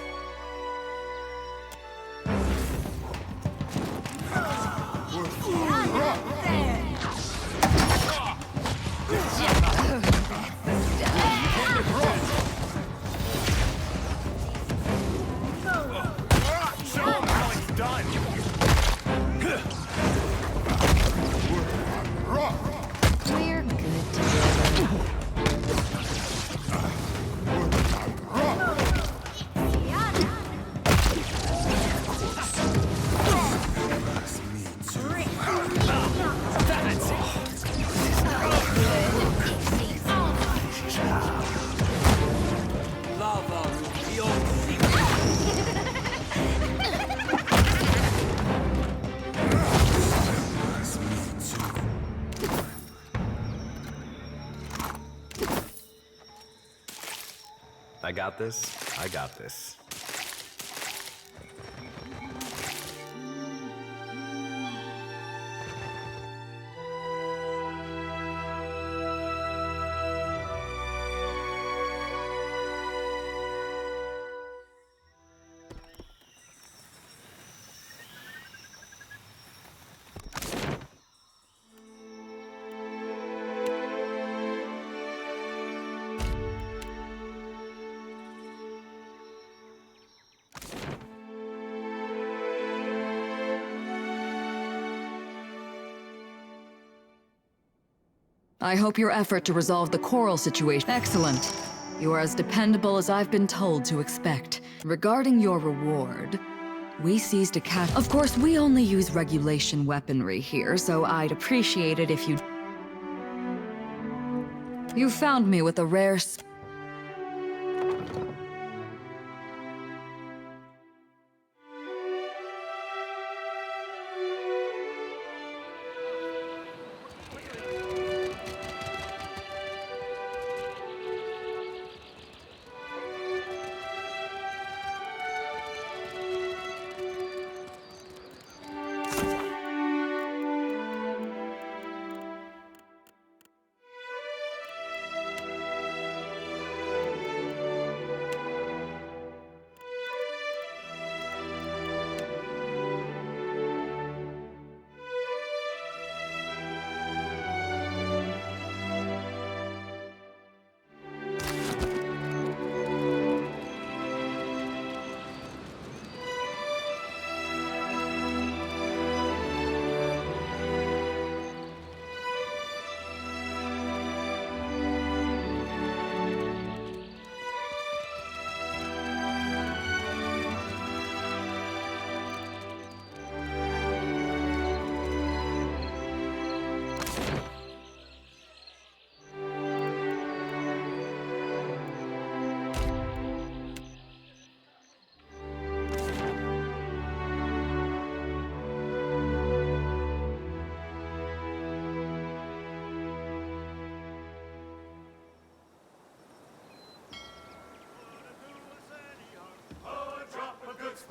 We're good together. I got this. I got this. I hope your effort to resolve the coral situation... Excellent. You are as dependable as I've been told to expect. Regarding your reward, we seized a cat... Of course, we only use regulation weaponry here, so I'd appreciate it if you... You found me with a rare...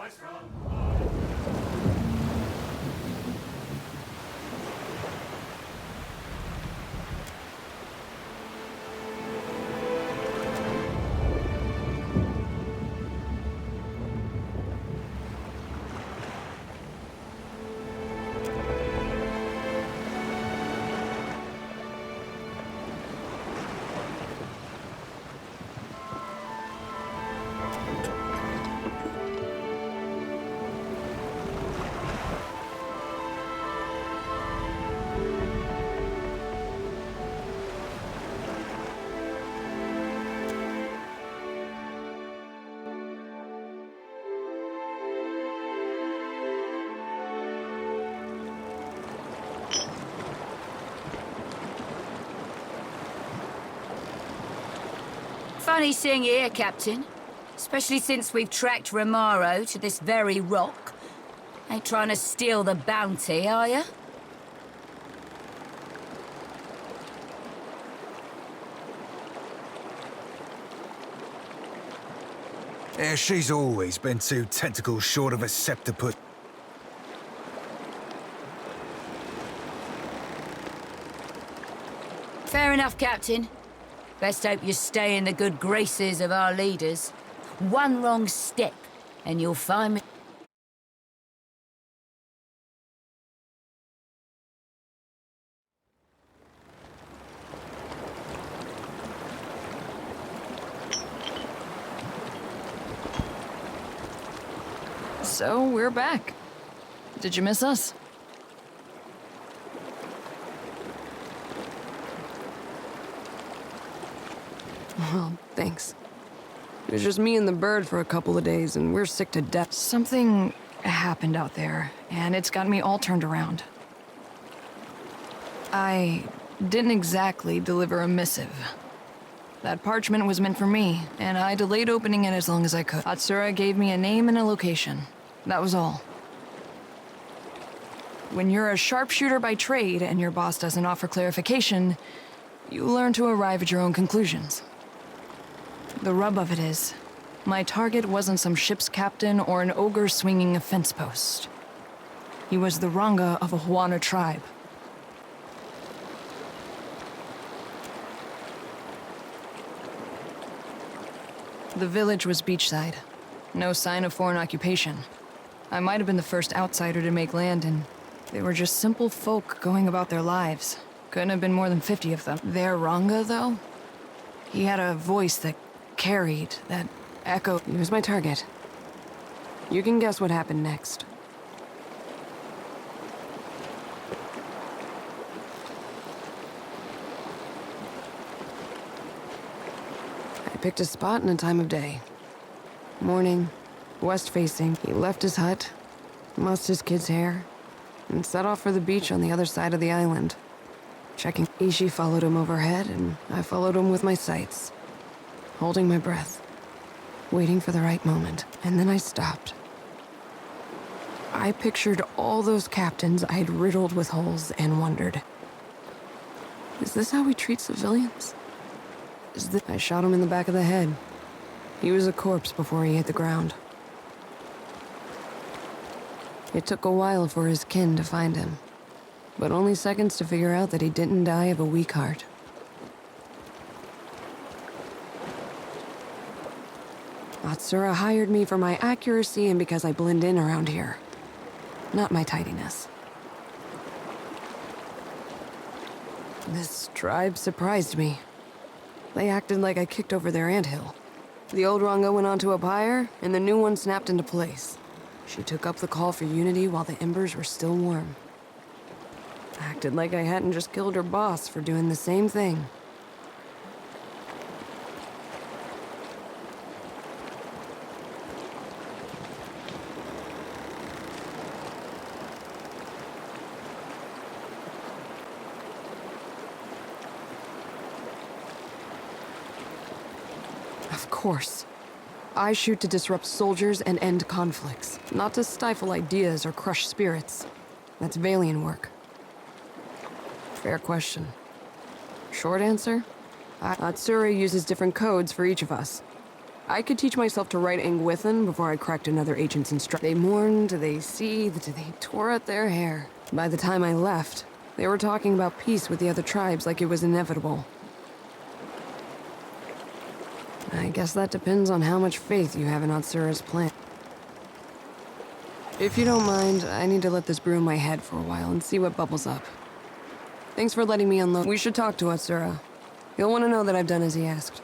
my strong Funny seeing you here, Captain. Especially since we've tracked Romaro to this very rock. Ain't trying to steal the bounty, are you? Yeah, she's always been 2 tentacles short of a septipus. Fair enough, Captain. Best hope you stay in the good graces of our leaders. One wrong step, and you'll find me... So, we're back. Did you miss us? Well, thanks. It was just me and the bird for a couple of days, and we're sick to death. Something happened out there, and it's got me all turned around. I didn't exactly deliver a missive. That parchment was meant for me, and I delayed opening it as long as I could. Atsura gave me a name and a location. That was all. When you're a sharpshooter by trade and your boss doesn't offer clarification, you learn to arrive at your own conclusions. The rub of it is, my target wasn't some ship's captain or an ogre swinging a fence post. He was the Ranga of a Huana tribe. The village was beachside. No sign of foreign occupation. I might have been the first outsider to make land, and they were just simple folk going about their lives. Couldn't have been more than 50 of them. Their Ranga, though? He had a voice that carried, that echo. He was my target. You can guess what happened next. I picked a spot and a time of day. Morning, west-facing. He left his hut, mussed his kid's hair, and set off for the beach on the other side of the island. Checking. Ishi followed him overhead, and I followed him with my sights. Holding my breath, waiting for the right moment, and then I stopped. I pictured all those captains I'd riddled with holes and wondered, is this how we treat civilians? I shot him in the back of the head. He was a corpse before he hit the ground. It took a while for his kin to find him, but only seconds to figure out that he didn't die of a weak heart. Atsura hired me for my accuracy and because I blend in around here, not my tidiness. This tribe surprised me. They acted like I kicked over their anthill. The old Ranga went onto a pyre, and the new one snapped into place. She took up the call for unity while the embers were still warm. Acted like I hadn't just killed her boss for doing the same thing. Of course. I shoot to disrupt soldiers and end conflicts, not to stifle ideas or crush spirits. That's Valian work. Fair question. Short answer? Atsura uses different codes for each of us. I could teach myself to write Ingwithan before I cracked another agent's instruction. They mourned, they seethed, they tore out their hair. By the time I left, they were talking about peace with the other tribes like it was inevitable. I guess that depends on how much faith you have in Atsura's plan. If you don't mind, I need to let this brew in my head for a while and see what bubbles up. Thanks for letting me unload. We should talk to Atsura. He'll want to know that I've done as he asked.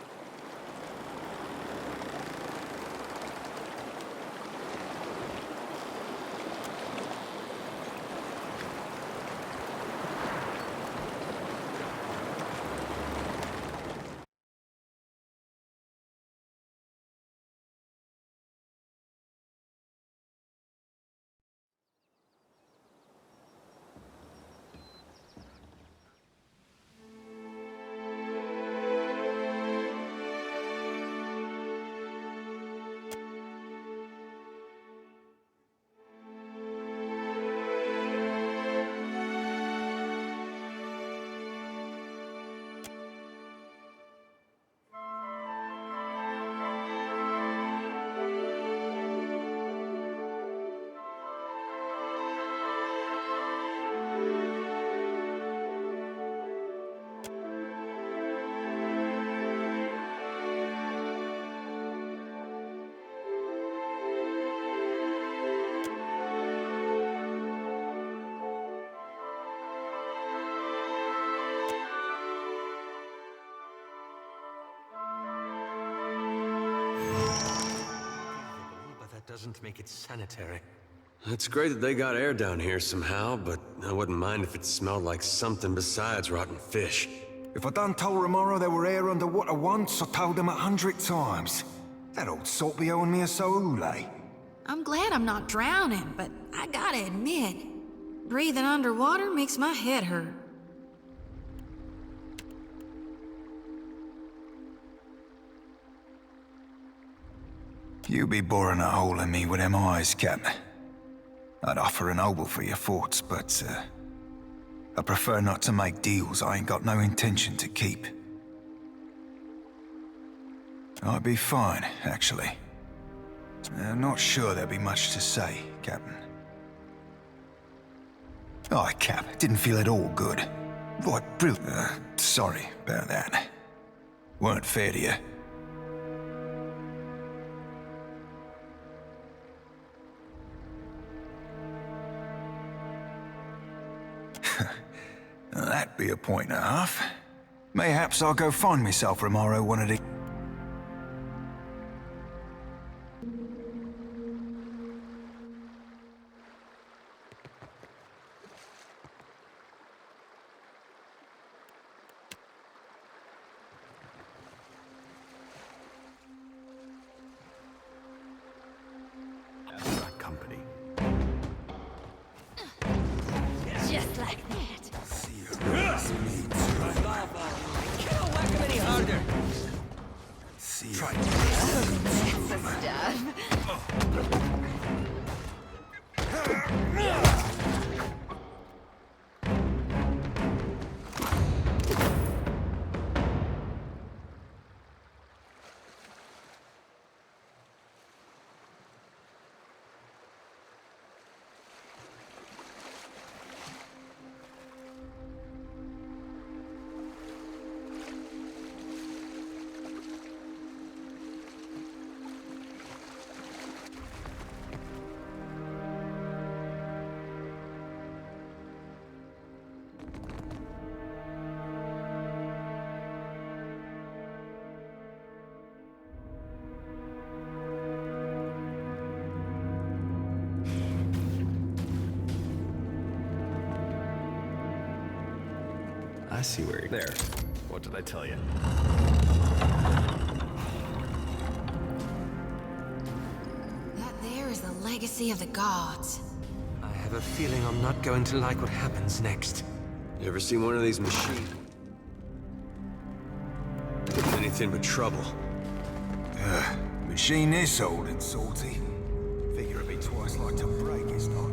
Doesn't make it sanitary. It's great that they got air down here somehow, but I wouldn't mind if it smelled like something besides rotten fish. If I done told Romero there were air underwater once, I told him 100 times. That old salt be owing me a soule. I'm glad I'm not drowning, but I gotta admit, breathing underwater makes my head hurt. You be boring a hole in me with them eyes, Cap. I'd offer an obol for your thoughts, but, I prefer not to make deals I ain't got no intention to keep. I'd be fine, actually. I'm not sure there'd be much to say, Captain. Oh, Cap, didn't feel at all good. What brilliant. Sorry about that. Weren't fair to you. That'd be a point and a half. Mayhaps I'll go find myself Romero one of the... company. Just like that. Try I see where you're... There. What did I tell you? That there is the legacy of the gods. I have a feeling I'm not going to like what happens next. You ever seen one of these machines? Anything but trouble. Machine this old and salty. Figure it'd be twice like to break, it's not.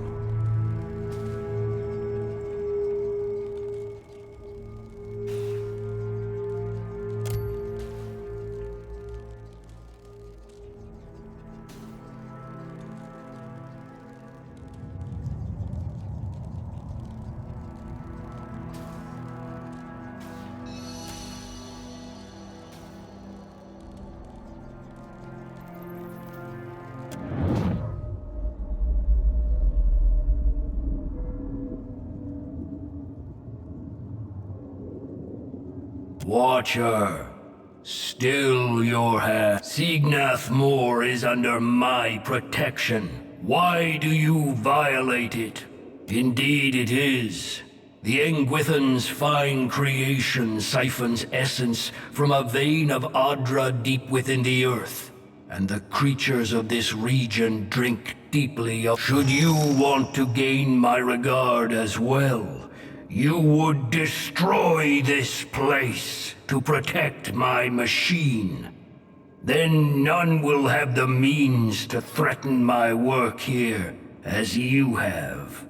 Watcher, still your hand. Signath Moor is under my protection. Why do you violate it? Indeed it is. The Engwithan's fine creation siphons essence from a vein of Adra deep within the earth, and the creatures of this region drink deeply of. Should you want to gain my regard as well, you would destroy this place to protect my machine. Then none will have the means to threaten my work here as you have.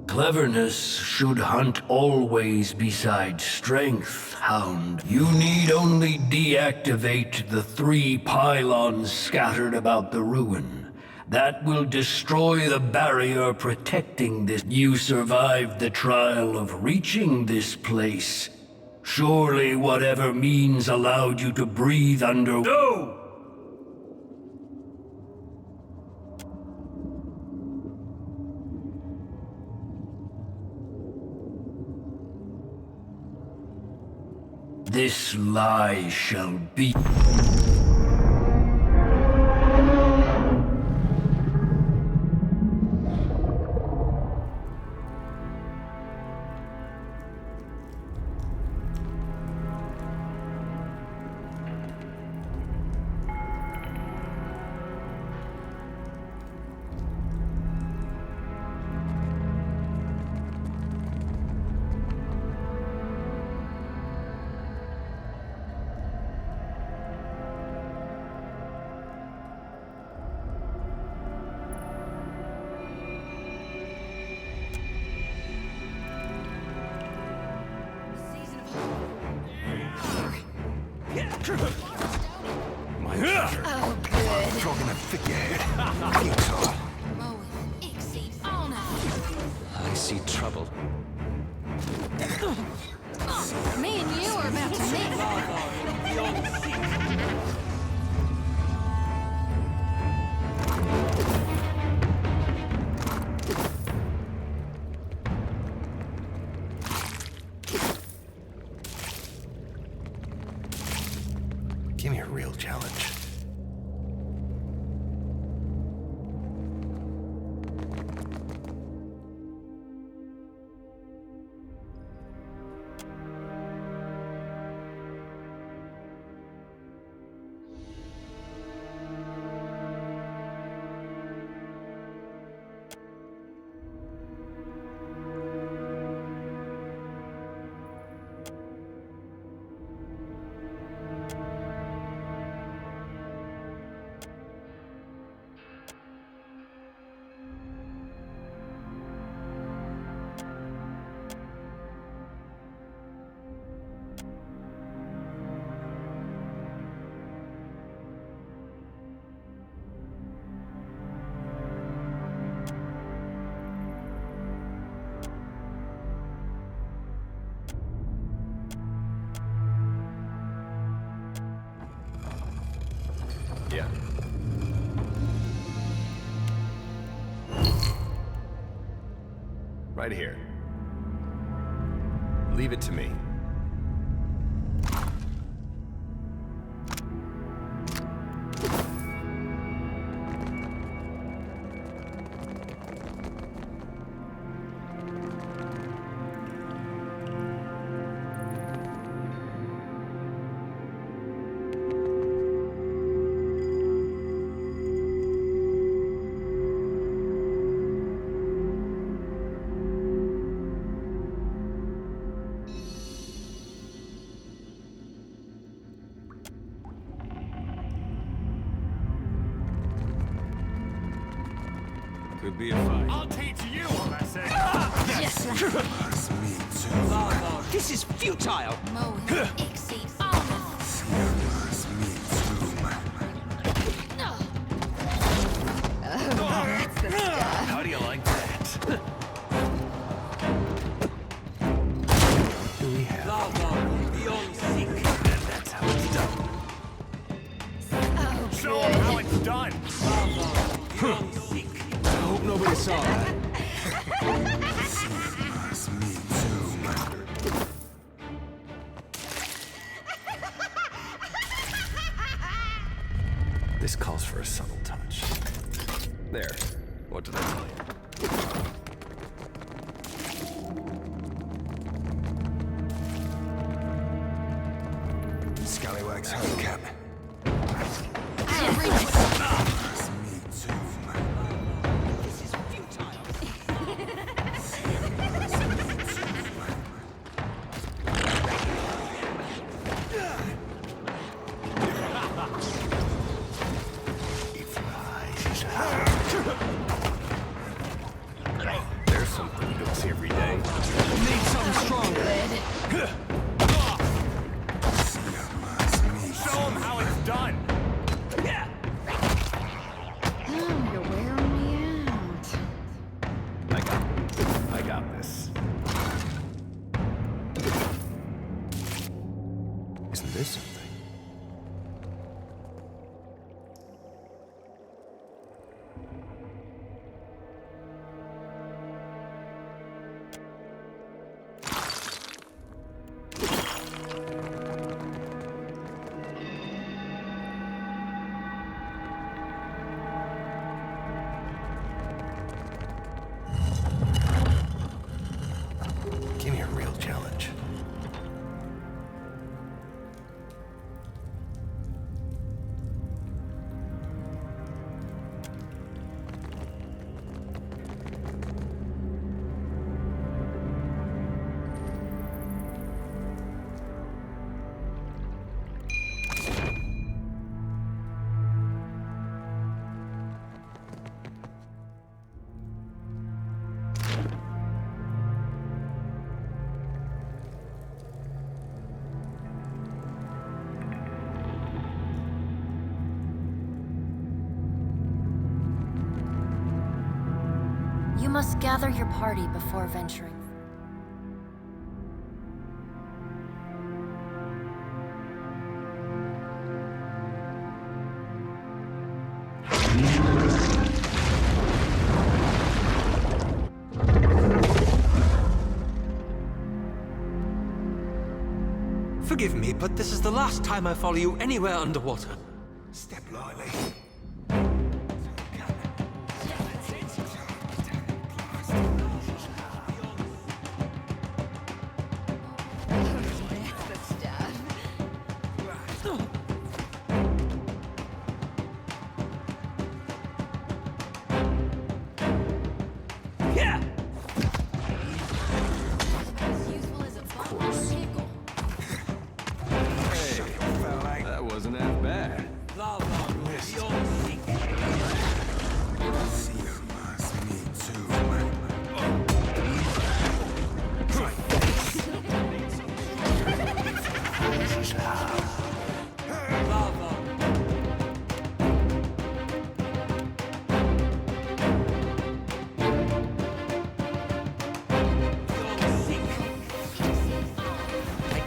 Cleverness should hunt always beside strength, Hound. You need only deactivate the 3 pylons scattered about the ruin. That will destroy the barrier protecting this. You survived the trial of reaching this place. Surely whatever means allowed you to breathe under. No! This lie shall be. My pleasure. Oh, good. Frog in a figurehead. Futile. I see trouble. Me and you are about to meet. Give me a real challenge. Yeah. Right here. Leave it to me. Could be a fight. I'll teach you what I say. Yes, This is futile! How do you like that? What do we have? That's how it's done. Show 'em how it's done. I hope nobody saw that. This calls for a subtle touch. There. What did I tell you? Scallywags hubcap. There's something you don't see every day. Need something stronger. Show him how it's done. You're wearing me out. I got this. Isn't this something? Give me a real challenge. You must gather your party before venturing. Forgive me, but this is the last time I follow you anywhere underwater. Step lightly. That wasn't half bad.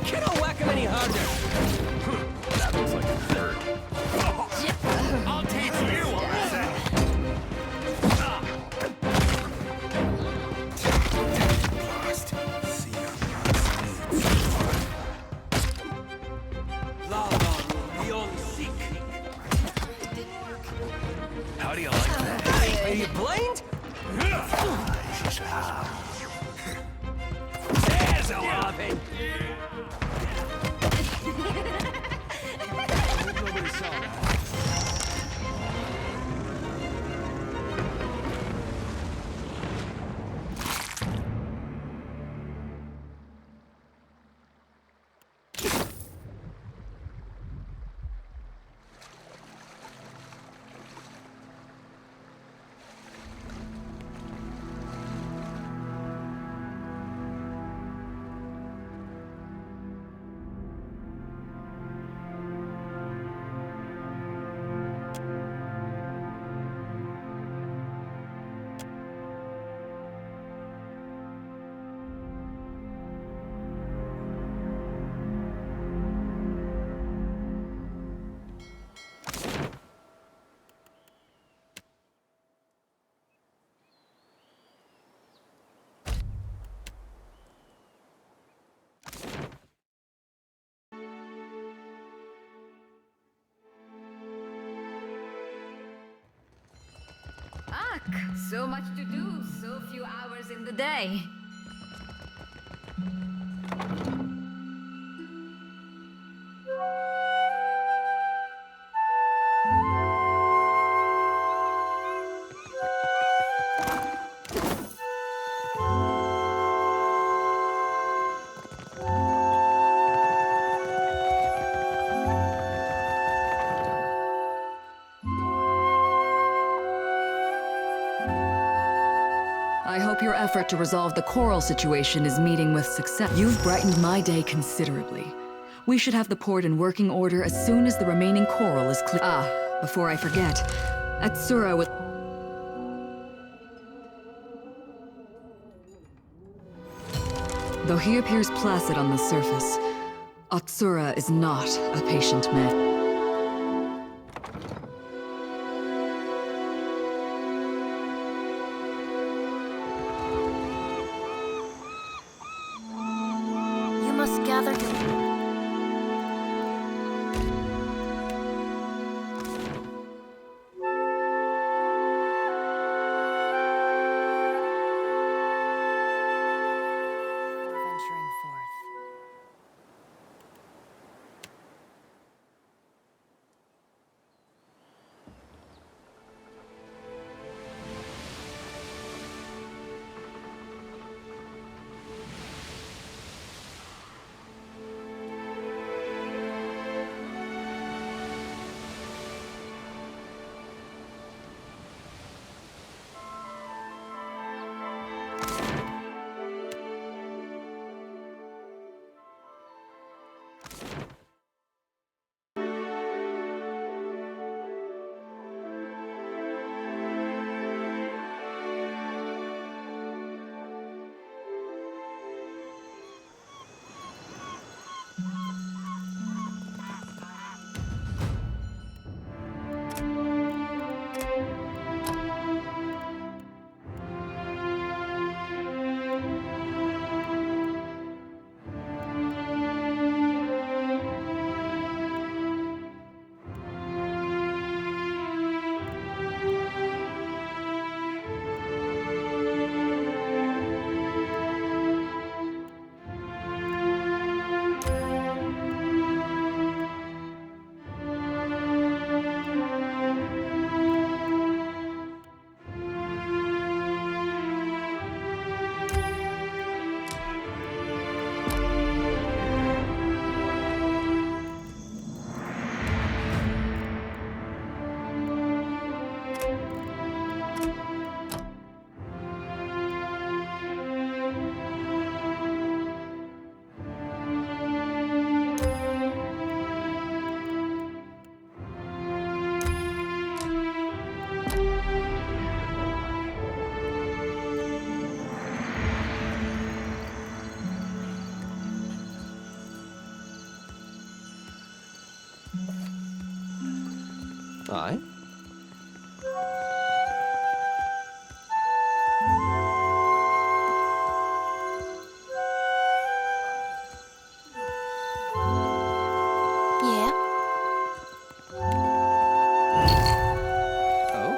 Can't whack him any harder. That looks like a third. I'll teach you a lesson. How do you like that? Hey, are you blind? There's a whopping. Nobody saw that. So much to do, so few hours in the day. I hope your effort to resolve the coral situation is meeting with success. You've brightened my day considerably. We should have the port in working order as soon as the remaining coral is clear. Ah, before I forget, Atsura was... Though he appears placid on the surface, Atsura is not a patient man. You must gather your... venturing forth. Aye? Yeah? Oh?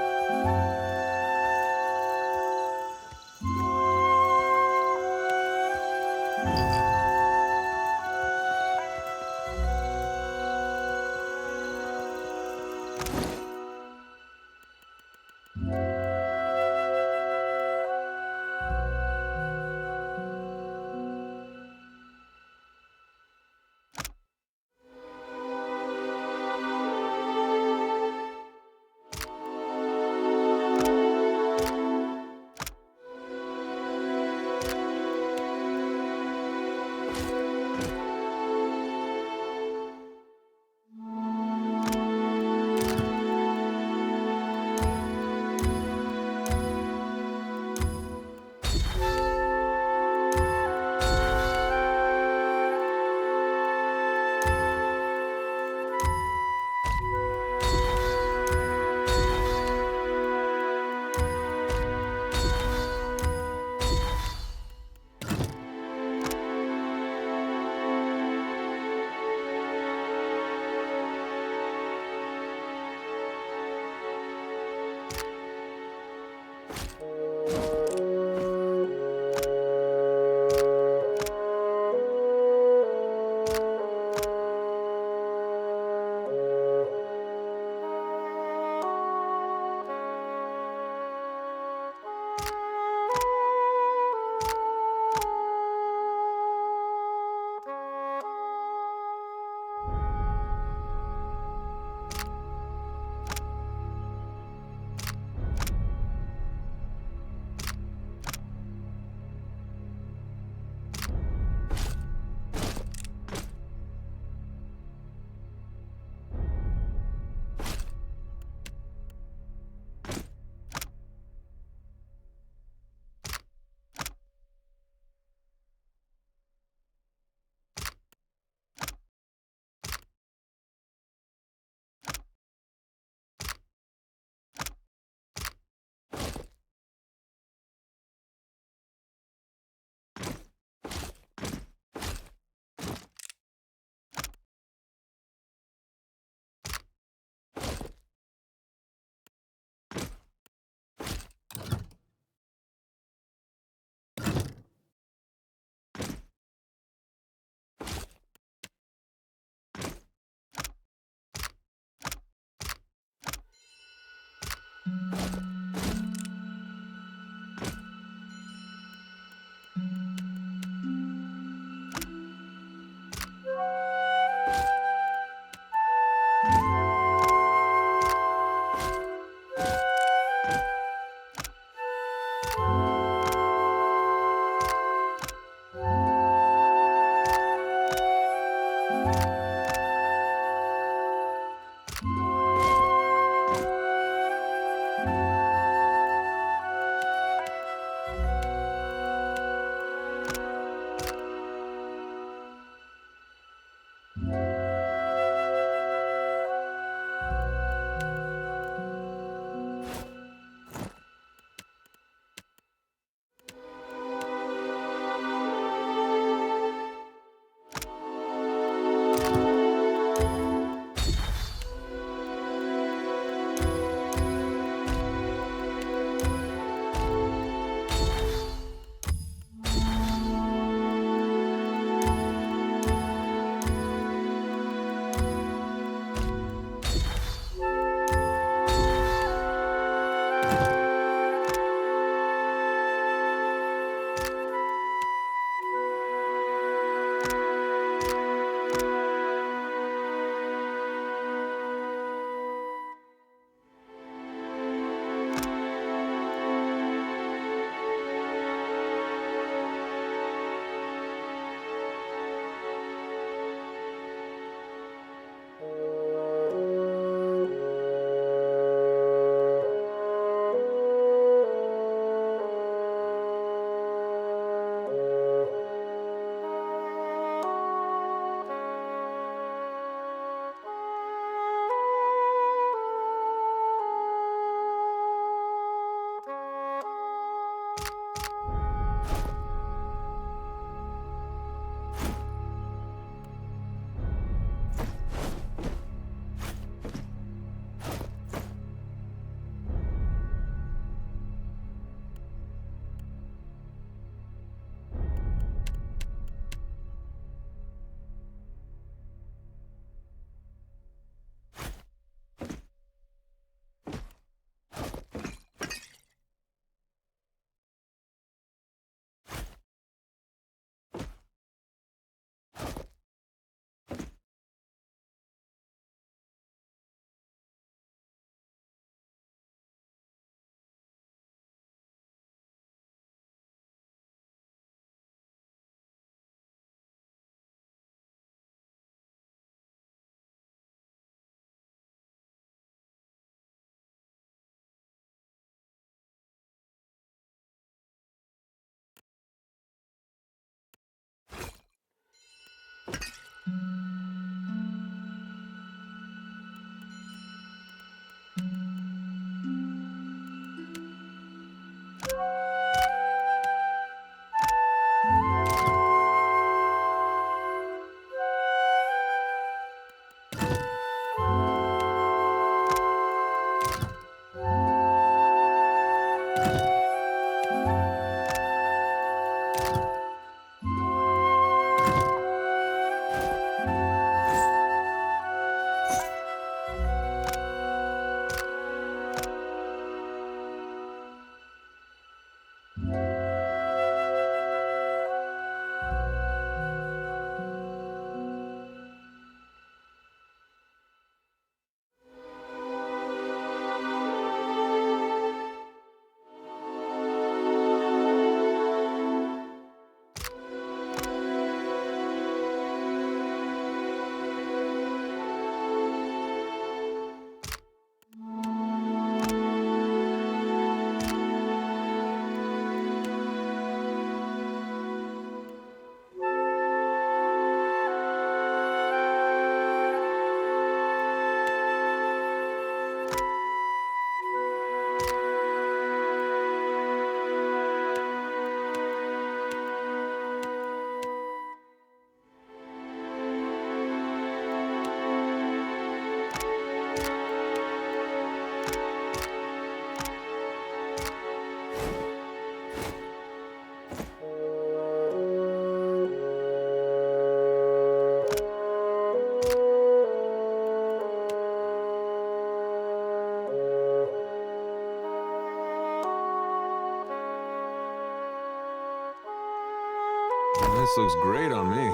This looks great on me.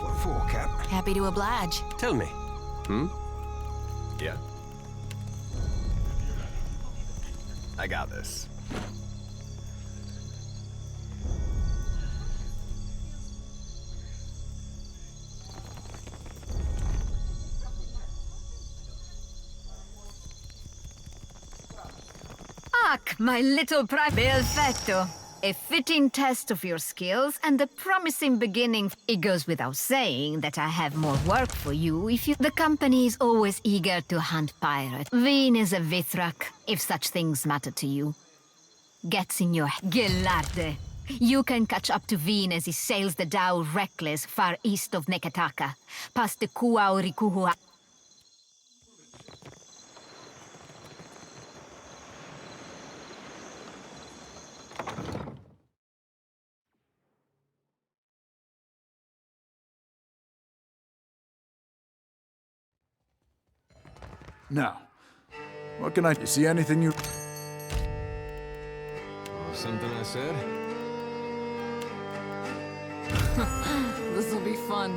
What for, Cap? Happy to oblige. Tell me. Yeah? I got this. luck, my little perfetto. A fitting test of your skills and a promising beginning. It goes without saying that I have more work for you if you... The company is always eager to hunt pirates. Veen is a Vithrak, if such things matter to you. Gets in your... Gelarde. You can catch up to Veen as he sails the Dow reckless far east of Nekataka, past the Kuaurikuhua. Now, what can I... You see anything you... Something I said? This'll be fun.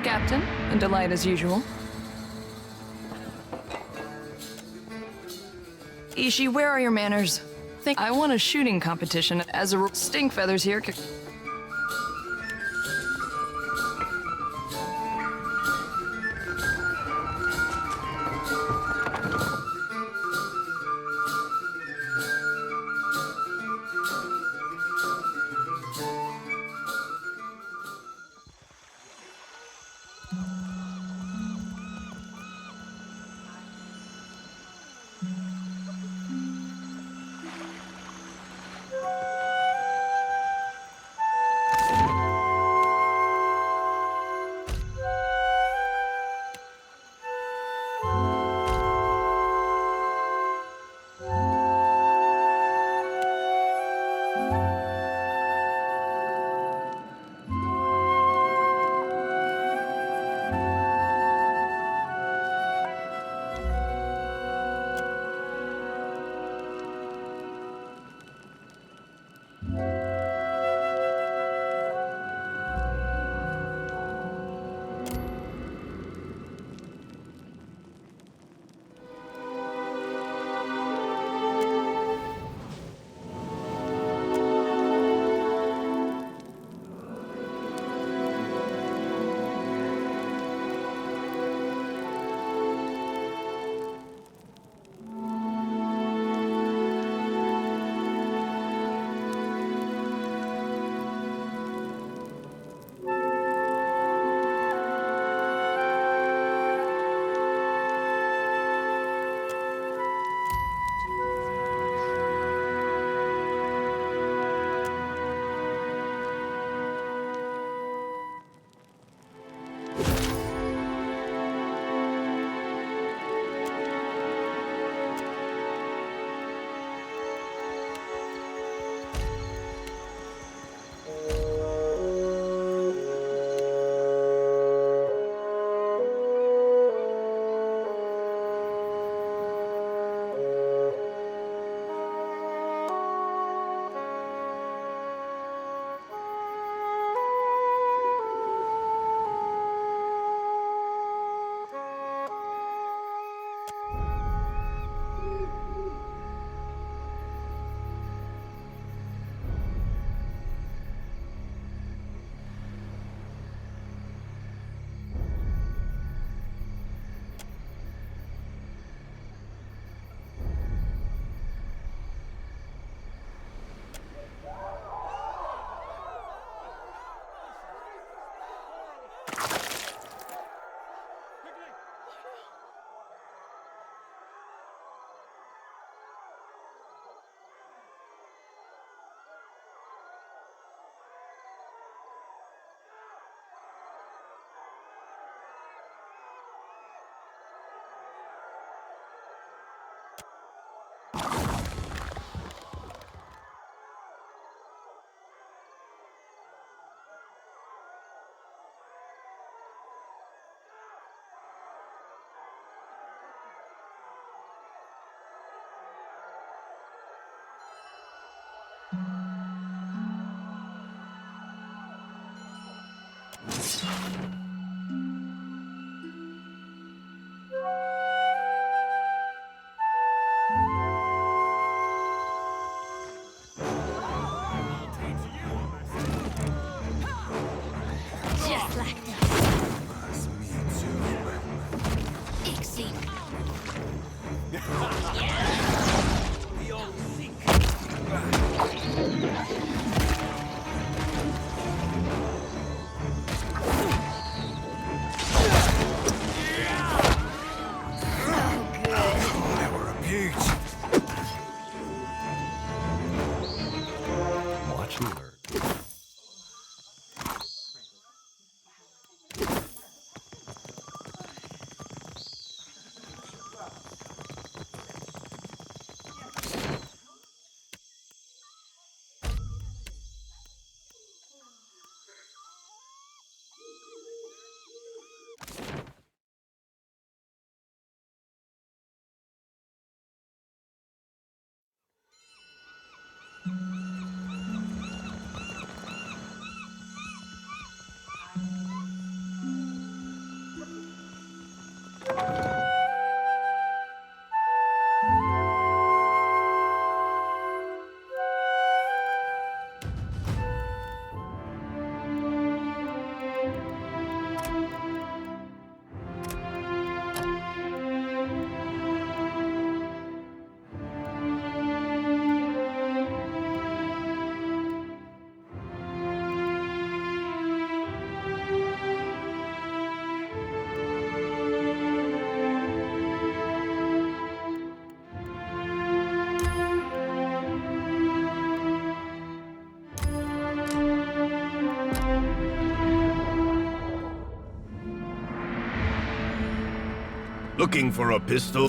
Captain, a delight as usual. Ishi, where are your manners? I want a shooting competition as a stink feathers here. Just like that. Exceed. We all seek. Watch and learn. Looking for a pistol?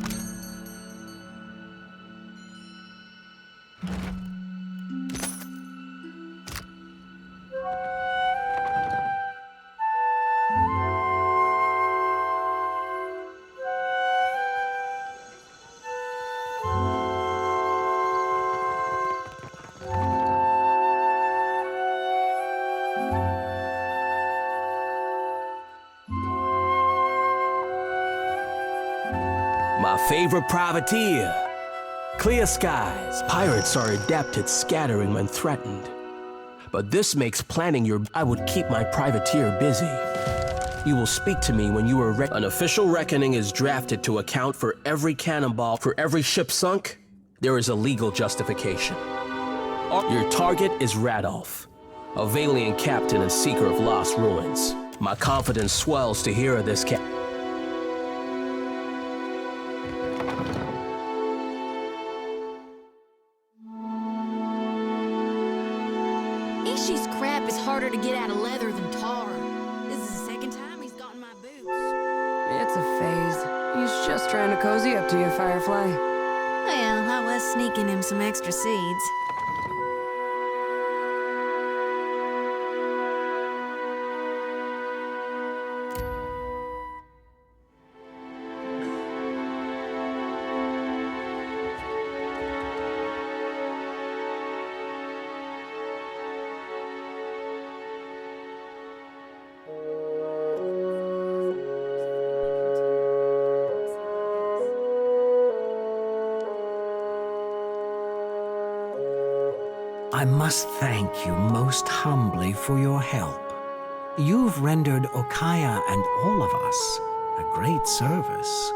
My favorite privateer. Clear skies. Pirates are adept at scattering when threatened. But this makes planning your... I would keep my privateer busy. You will speak to me when you are ready. An official reckoning is drafted to account for every cannonball. For every ship sunk, there is a legal justification. Your target is Radolf, a Valiant captain and seeker of lost ruins. My confidence swells to hear of this Ishi's crap is harder to get out of leather than tar. This is the second time he's gotten my boots. It's a phase. He's just trying to cozy up to you, Firefly. Well, I was sneaking him some extra seeds. I must thank you most humbly for your help. You've rendered Okaya and all of us a great service.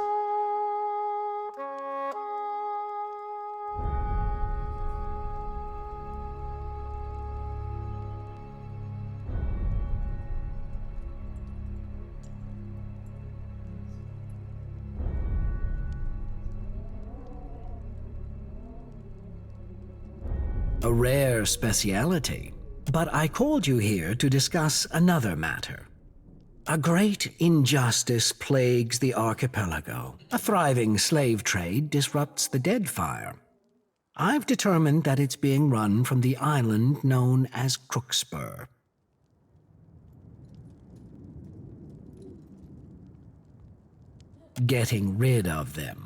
A rare speciality. But I called you here to discuss another matter. A great injustice plagues the archipelago. A thriving slave trade disrupts the Deadfire. I've determined that it's being run from the island known as Crookspur. Getting rid of them.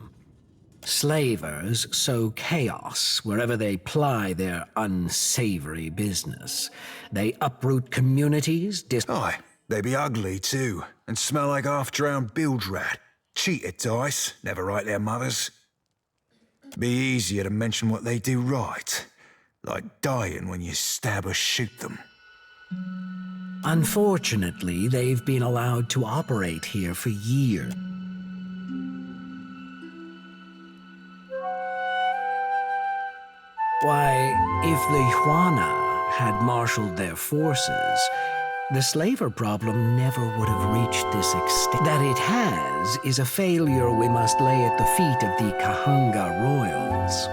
Slavers sow chaos wherever they ply their unsavory business. They uproot communities, They be ugly, too, and smell like half-drowned bilge rat. Cheated dice, never write their mothers. Be easier to mention what they do right, like dying when you stab or shoot them. Unfortunately, they've been allowed to operate here for years. Why, if the Juana had marshaled their forces, the slaver problem never would have reached this extent. That it has is a failure we must lay at the feet of the Kahanga royals.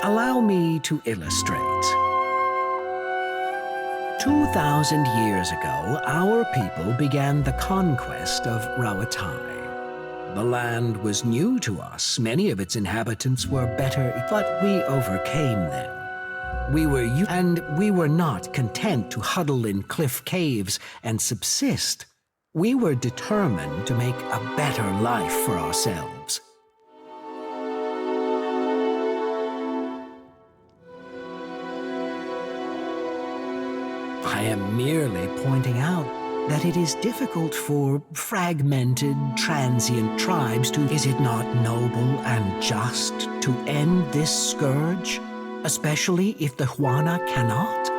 Allow me to illustrate. 2,000 years ago, our people began the conquest of Rawatai. The land was new to us. Many of its inhabitants were better, but we overcame them. We were not content to huddle in cliff caves and subsist. We were determined to make a better life for ourselves. I am merely pointing out that it is difficult for fragmented, transient tribes to... Is it not noble and just to end this scourge? Especially if the Juana cannot?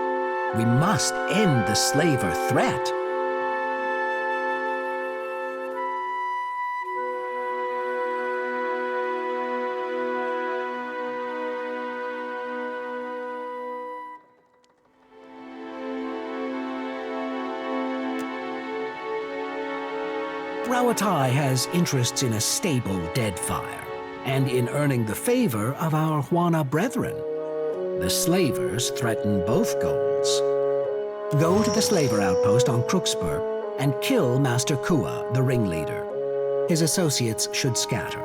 We must end the slaver threat. Rawatai has interests in a stable Deadfire, and in earning the favor of our Juana brethren. The slavers threaten both goals. Go to the slaver outpost on Crookspur and kill Master Kua, the ringleader. His associates should scatter.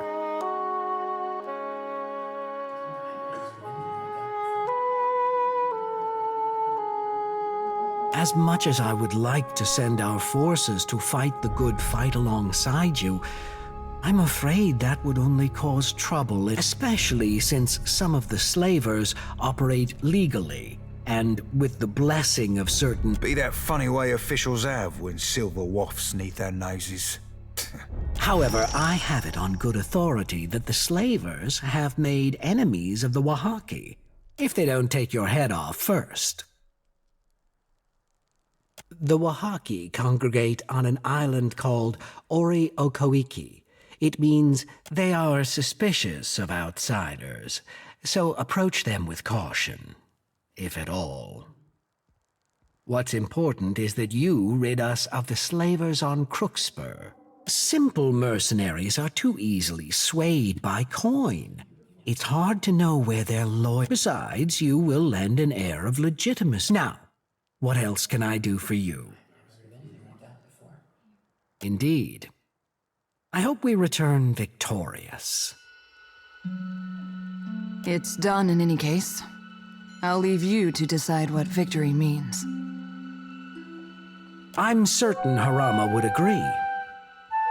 As much as I would like to send our forces to fight the good fight alongside you, I'm afraid that would only cause trouble, especially since some of the slavers operate legally and with the blessing of certain... Be that funny way officials have when silver wafts neath their noses. However, I have it on good authority that the slavers have made enemies of the Wahaki, if they don't take your head off first. The Wahaki congregate on an island called Ori Okoiki. It means they are suspicious of outsiders, so approach them with caution, if at all. What's important is that you rid us of the slavers on Crookspur. Simple mercenaries are too easily swayed by coin. It's hard to know where they're loyal. Besides, you will lend an air of legitimacy. Now, what else can I do for you? Indeed. I hope we return victorious. It's done in any case. I'll leave you to decide what victory means. I'm certain Harama would agree.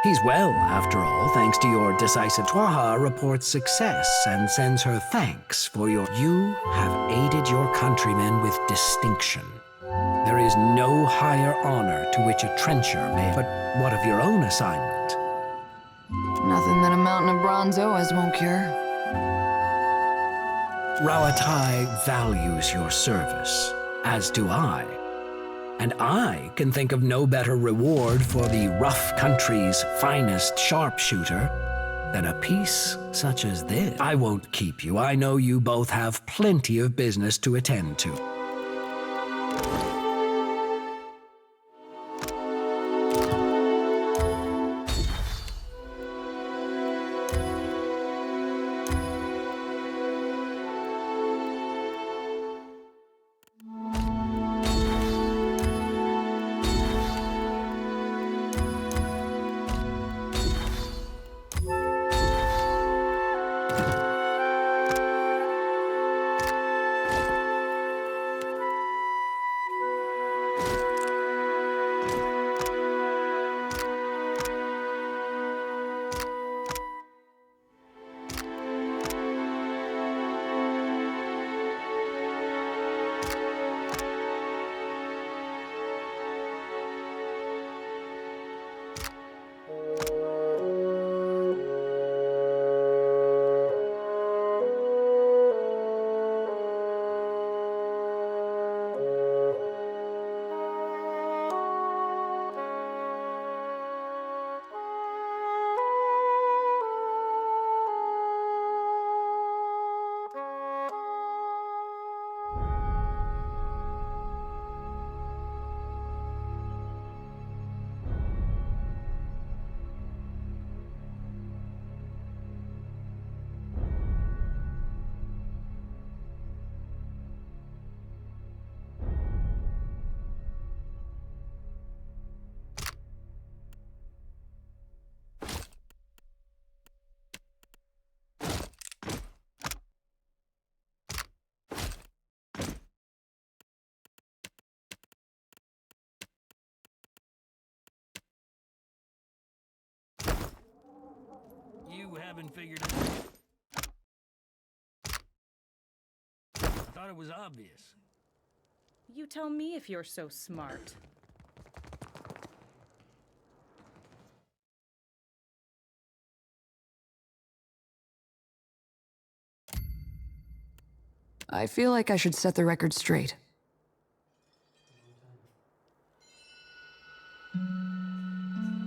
He's well, after all, thanks to your decisive... Twaha reports success and sends her thanks for your... You have aided your countrymen with distinction. There is no higher honor to which a trencher may... But what of your own assignment? Nothing that a mountain of bronze Oas won't cure. Rawatai values your service, as do I. And I can think of no better reward for the rough country's finest sharpshooter than a peace such as this. I won't keep you. I know you both have plenty of business to attend to. haven't figured it out. I thought it was obvious. You tell me if you're so smart. I feel like I should set the record straight.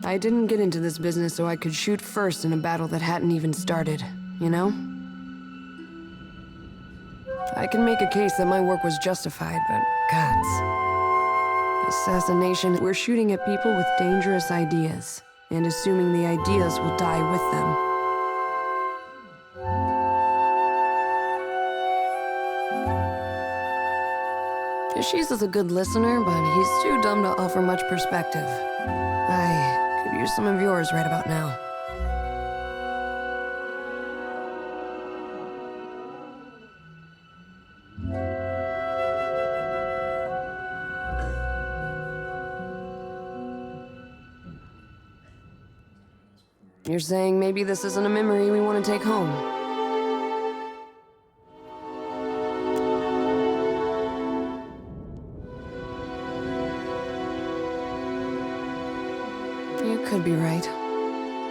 I didn't get into this business so I could shoot first in a battle that hadn't even started, you know? I can make a case that my work was justified, but gods. Assassination, we're shooting at people with dangerous ideas, and assuming the ideas will die with them. She's a good listener, but he's too dumb to offer much perspective. I could use some of yours right about now. You're saying maybe this isn't a memory we want to take home? You could be right.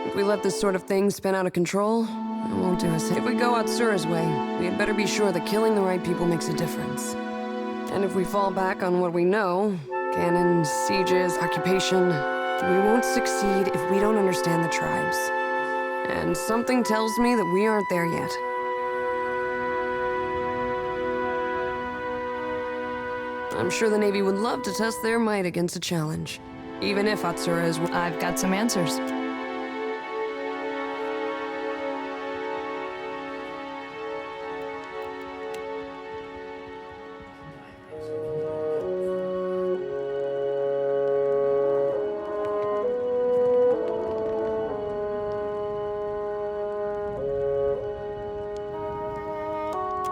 If we let this sort of thing spin out of control, it won't do us. If we go out Sura's way, we had better be sure that killing the right people makes a difference. And if we fall back on what we know, cannons, sieges, occupation, we won't succeed if we don't understand the tribes. And something tells me that we aren't there yet. I'm sure the Navy would love to test their might against a challenge. Even if Atsura is... I've got some answers.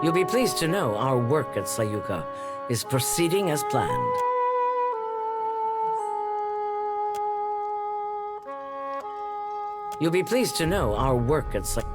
You'll be pleased to know our work at Sayuka is proceeding as planned. You'll be pleased to know our work at Sayuka.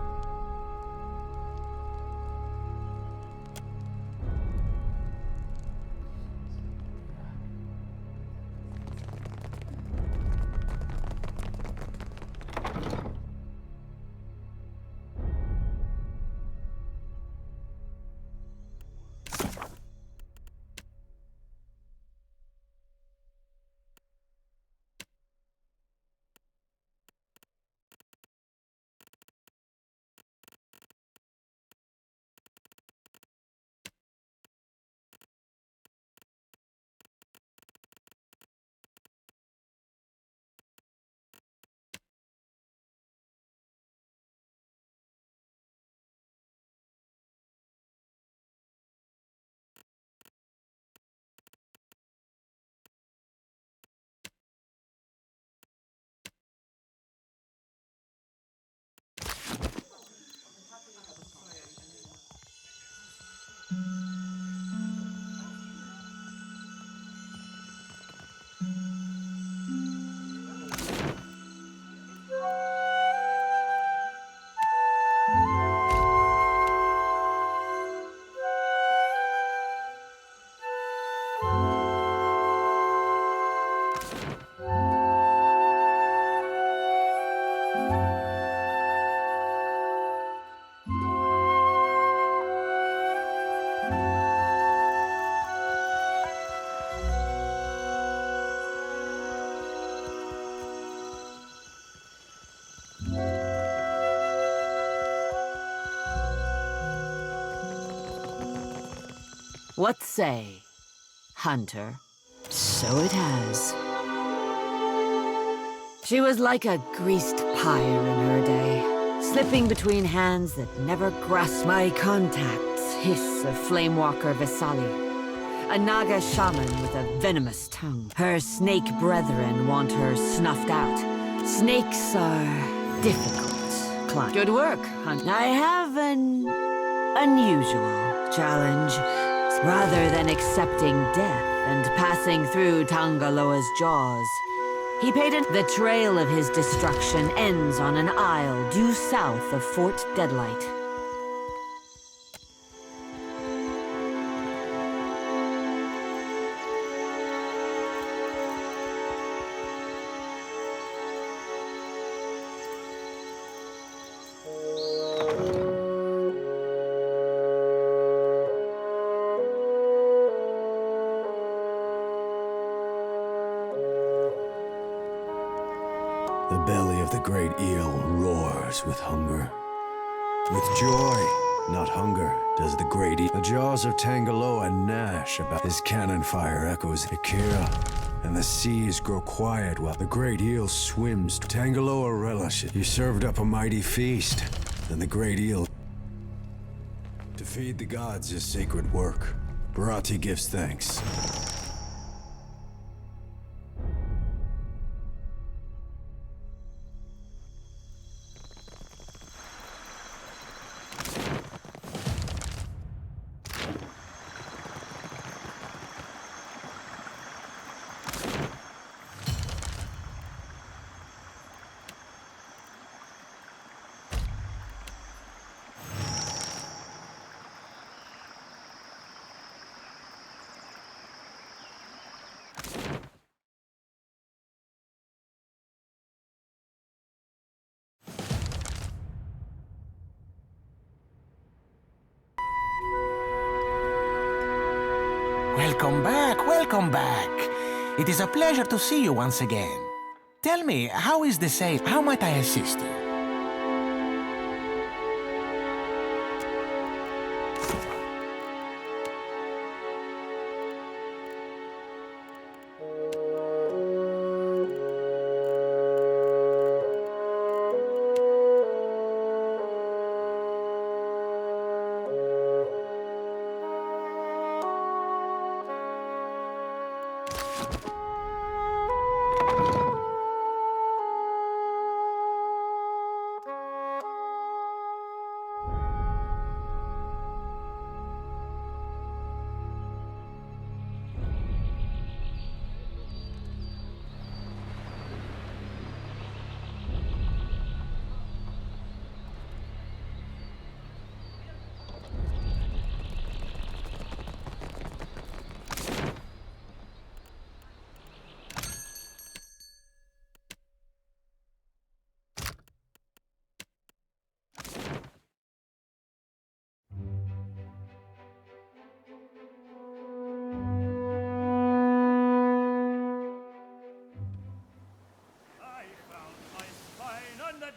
What say, Hunter? So it has. She was like a greased pyre in her day, slipping between hands that never grasped. My contacts hiss of Flamewalker Vesali, a Naga shaman with a venomous tongue. Her snake brethren want her snuffed out. Snakes are difficult clients. Good work, Hunter. I have an unusual challenge. Rather than accepting death and passing through Tangaloa's jaws, He paid an... The trail of his destruction ends on an isle due south of Fort Deadlight. The belly of the great eel roars with hunger. With joy, not hunger, does the great eel. The jaws of Tangaloa gnash about. His cannon fire echoes Akira, and the seas grow quiet while the great eel swims. Tangaloa relishes. You served up a mighty feast, and the great eel. To feed the gods is sacred work. Bharati gives thanks. Welcome back, welcome back. It is a pleasure to see you once again. Tell me, how is the sail? How might I assist you?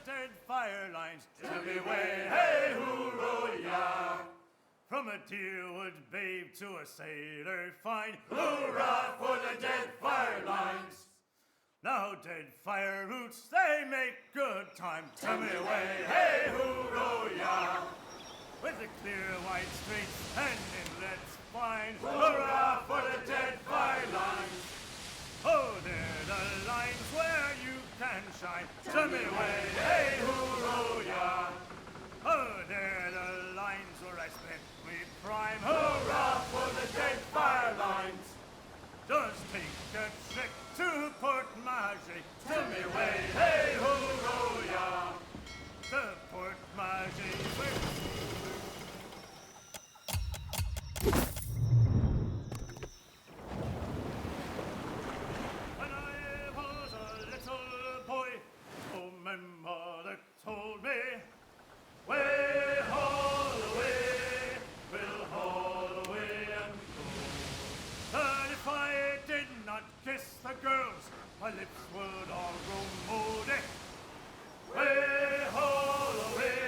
Deadfire lines, tell me way, hey, hoo-ro-ya. From a deerwood babe to a sailor fine, hoorah for the Deadfire lines. Now Deadfire roots, they make good time, tell me way, hey, hoo-ro-ya. With the clear white straits and inlets fine, hoorah for the Deadfire lines. Oh, they're the lines where you can shine. Tell me way, hey, hoo-ro-ya. Oh, they're the lines where I spent me prime. Hurrah for the Deadfire lines. Just take a trip to Port Magie. Tell me way, hey, hoo-ro-ya. The Port Magie. My mother told me, way haul away, we'll haul away and go. And if I did not kiss the girls, my lips would all grow moody. Way haul away.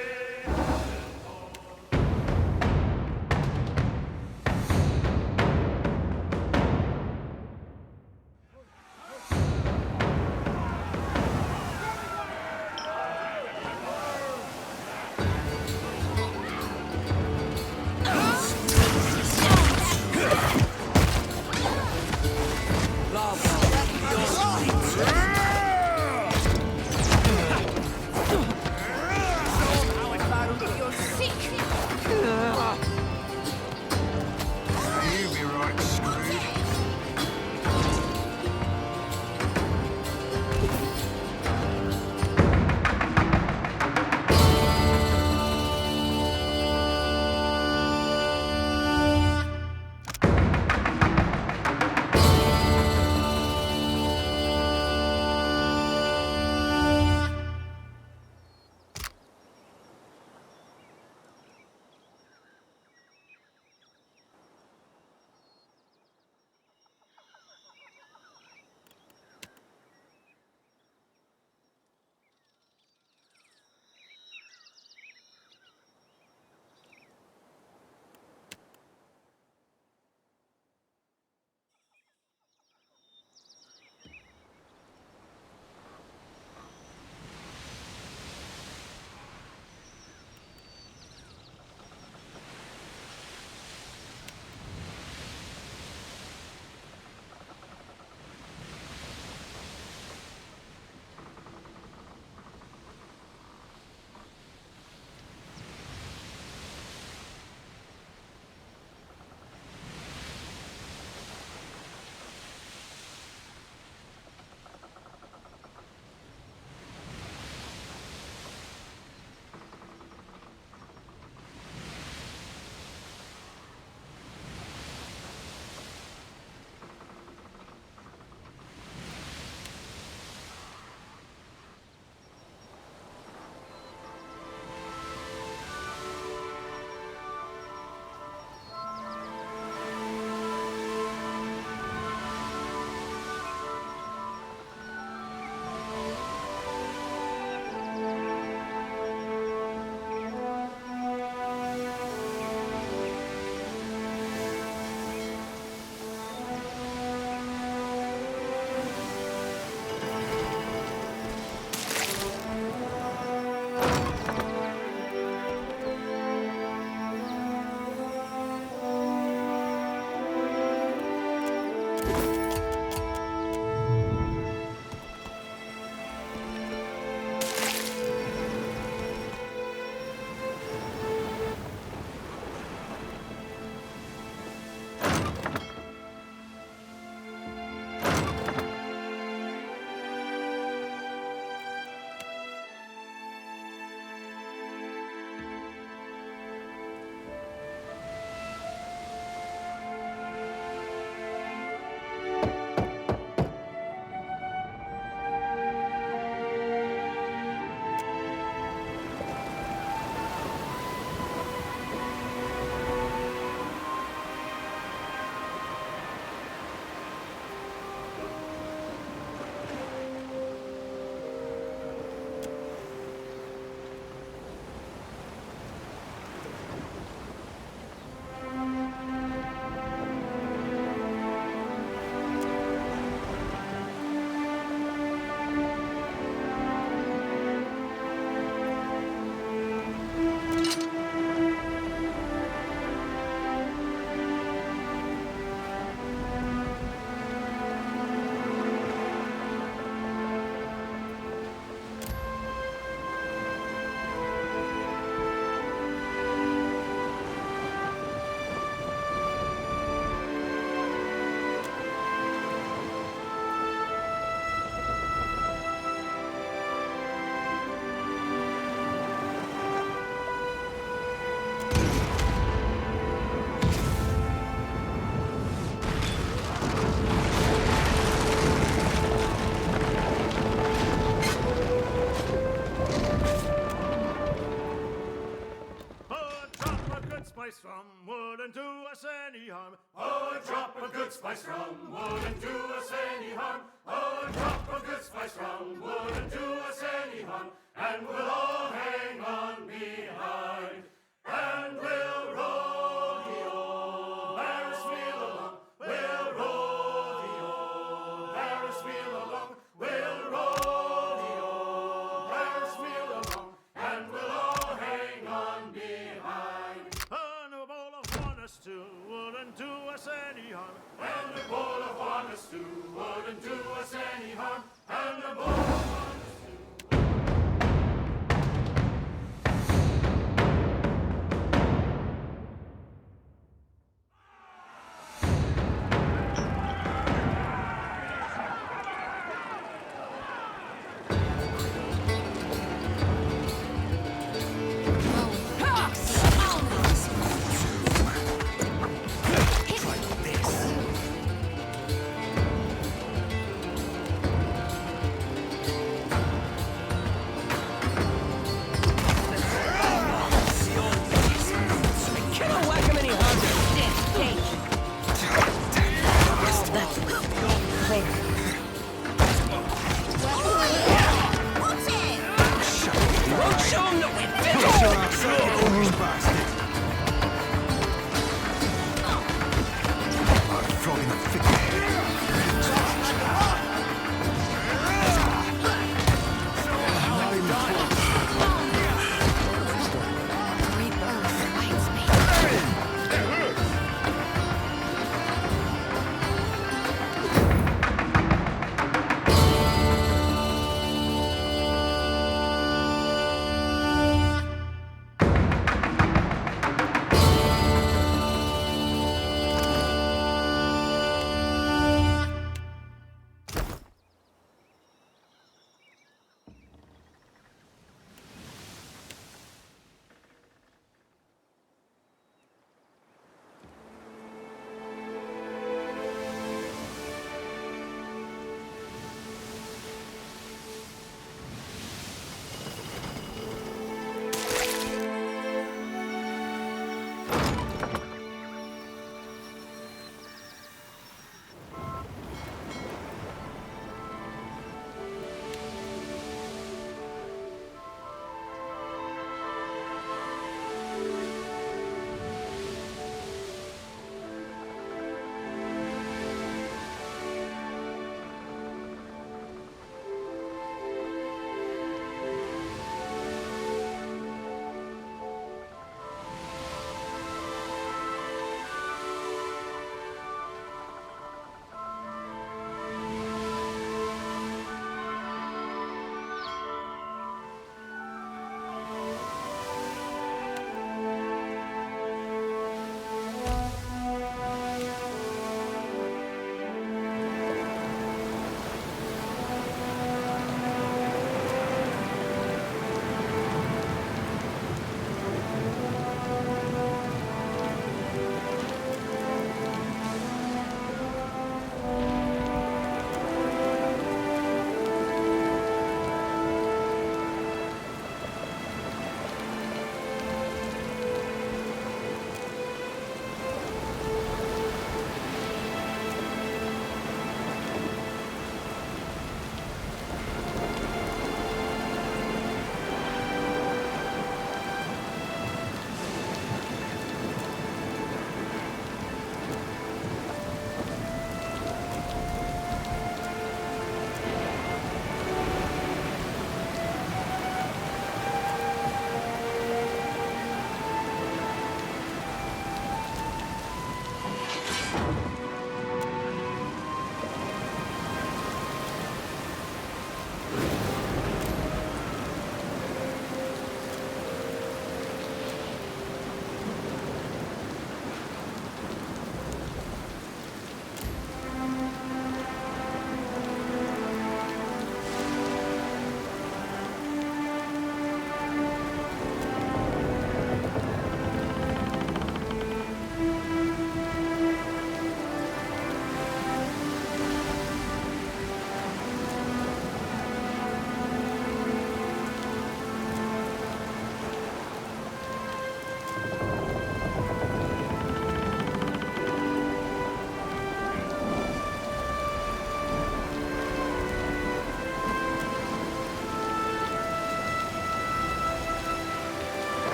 us any harm. Oh, a drop of good spice rum wouldn't do us any harm. Oh, a drop of good spice rum wouldn't do us any harm. And we'll all hang on behind. And we'll roll the old Ferris wheel along. We'll roll the old Ferris wheel along. We'll roll the old Ferris wheel along. And we'll all hang on behind. And a bowl of Juana stew wouldn't do us any harm. And a bowl of Juana stew wouldn't do us any harm. And a bowl of Juana stew.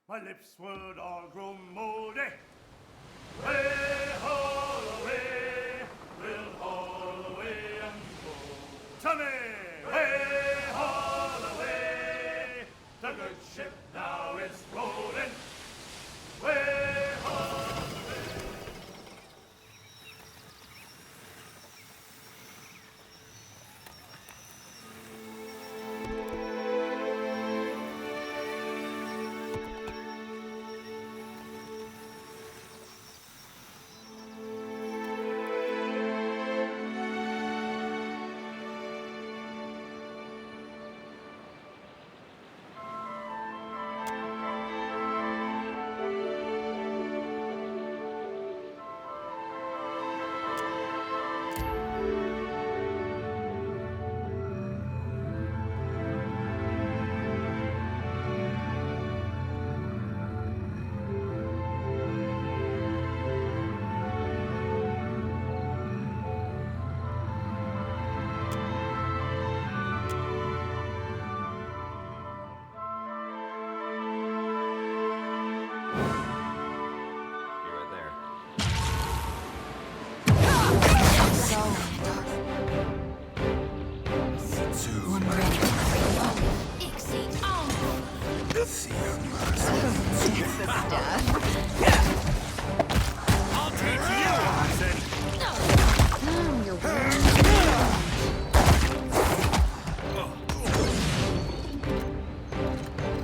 my lips would all grow moldy. Way haul away, we'll haul away and go. Tommy, way haul away, the good ship now is rolling. Way haul away.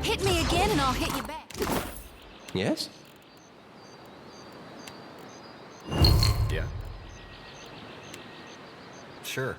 Hit me again and I'll hit you back. Yes? Yeah. Sure.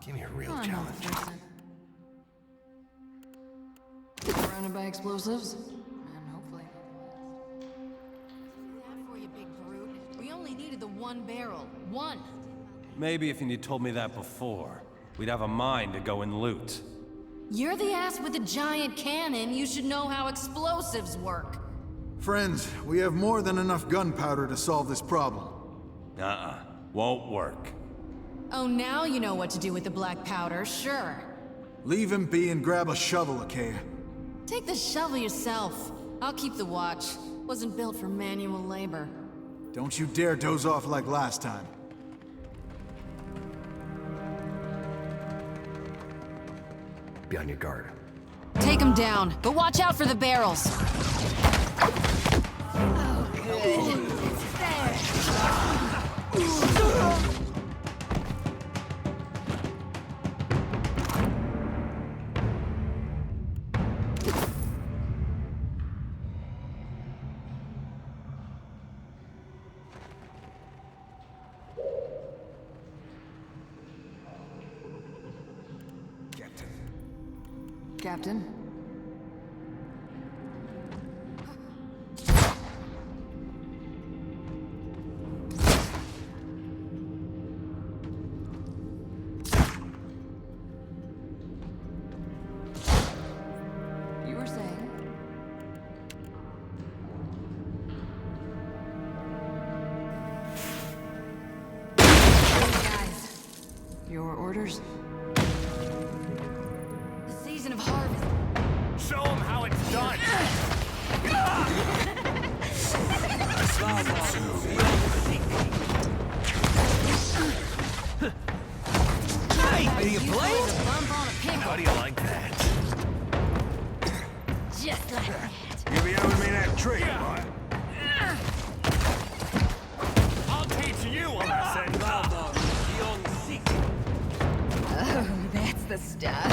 Give me a real challenge. Surrounded by explosives, and hopefully. That for you, big brute. We only needed the one barrel. One. Maybe if you'd told me that before, we'd have a mind to go and loot. You're the ass with the giant cannon. You should know how explosives work. Friends, we have more than enough gunpowder to solve this problem. Won't work. Oh, now you know what to do with the black powder, sure. Leave him be and grab a shovel, Achaia. Take the shovel yourself. I'll keep the watch. Wasn't built for manual labor. Don't you dare doze off like last time. Be on your guard. Take them down, but watch out for the barrels. Oh, good. It's there. Captain? You were saying? Guys. Your orders? Season of harvest. Show them how it's done! Hey, are you playing? How do you like that? Just like that. You be owing me that trick, boy. I'll teach you a lesson! Oh, that's the stuff.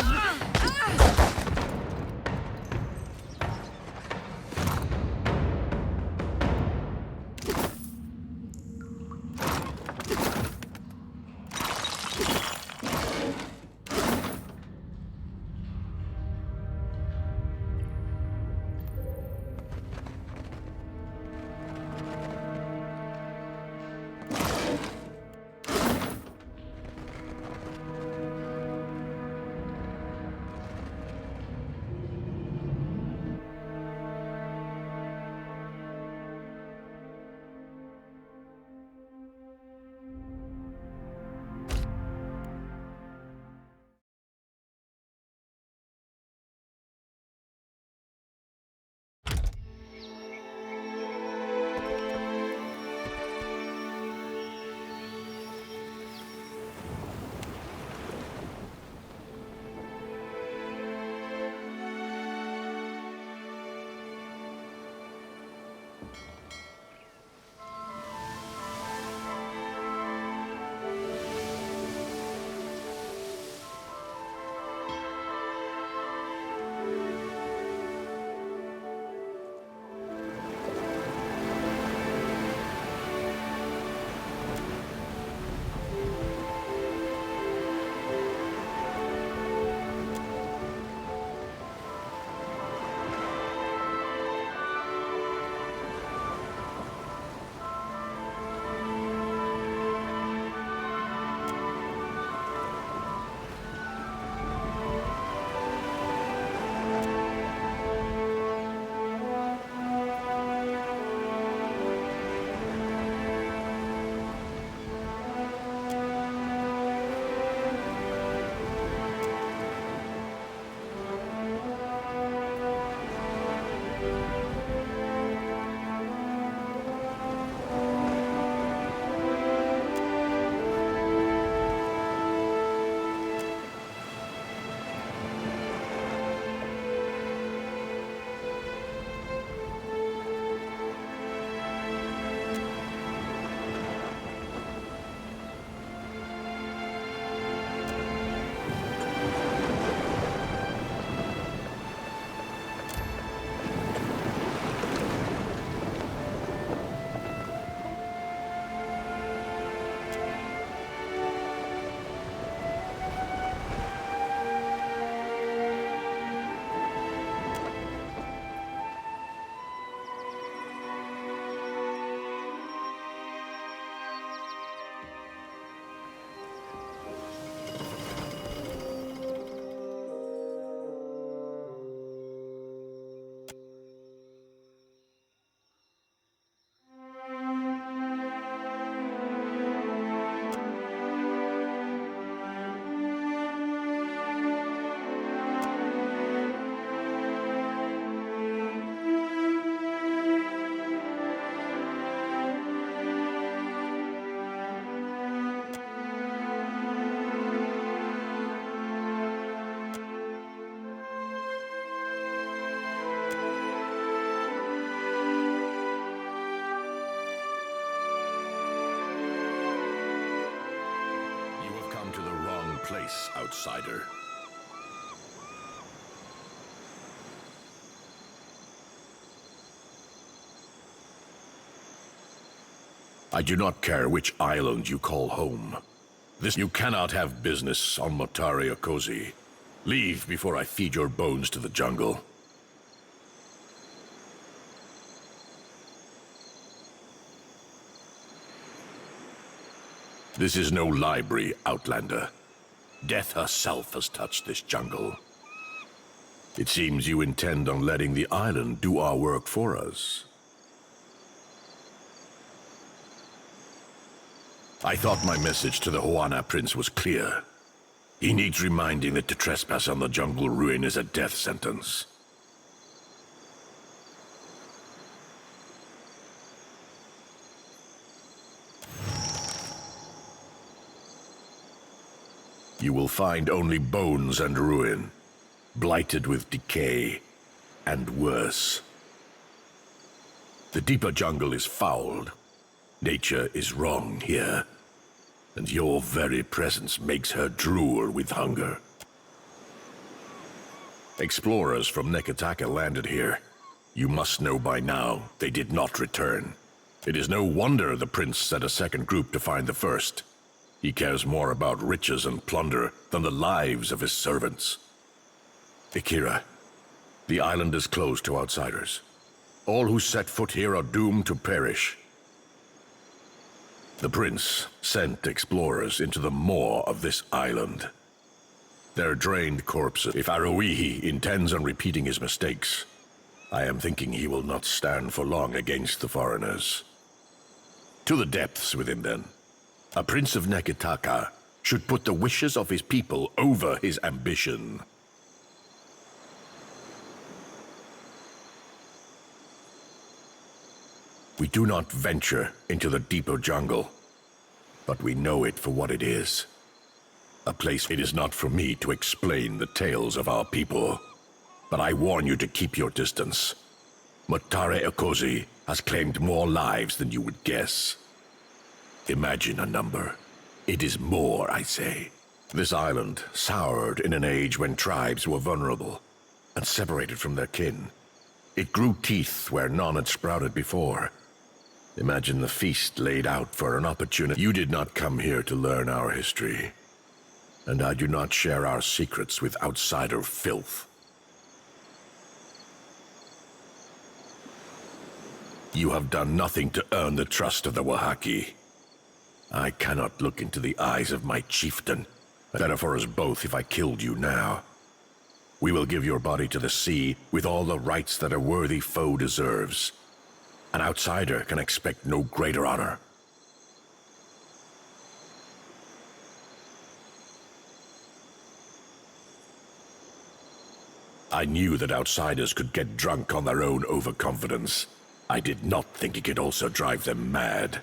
Place, outsider. I do not care which island you call home. You cannot have business on Motare Okozi. Leave before I feed your bones to the jungle. This is no library, Outlander. Death herself has touched this jungle. It seems you intend on letting the island do our work for us. I thought my message to the Huana Prince was clear. He needs reminding that to trespass on the jungle ruin is a death sentence. You will find only bones and ruin, blighted with decay, and worse. The deeper jungle is fouled. Nature is wrong here, and your very presence makes her drool with hunger. Explorers from Neketaka landed here. You must know by now they did not return. It is no wonder the prince sent a second group to find the first. He cares more about riches and plunder than the lives of his servants. Akira, the island is closed to outsiders. All who set foot here are doomed to perish. The prince sent explorers into the maw of this island. Their drained corpses. If Aruihi intends on repeating his mistakes, I am thinking he will not stand for long against the foreigners. To the depths with him, then. A prince of Neketaka should put the wishes of his people over his ambition. We do not venture into the deeper jungle, but we know it for what it is. A place. It is not for me to explain the tales of our people, but I warn you to keep your distance. Motare Okozi has claimed more lives than you would guess. Imagine a number. It is more, I say. This island soured in an age when tribes were vulnerable and separated from their kin. It grew teeth where none had sprouted before. Imagine the feast laid out for an opportunity. You did not come here to learn our history, and I do not share our secrets with outsider filth. You have done nothing to earn the trust of the Wahaki. I cannot look into the eyes of my chieftain. Better for us both if I killed you now. We will give your body to the sea with all the rights that a worthy foe deserves. An outsider can expect no greater honor. I knew that outsiders could get drunk on their own overconfidence. I did not think it could also drive them mad.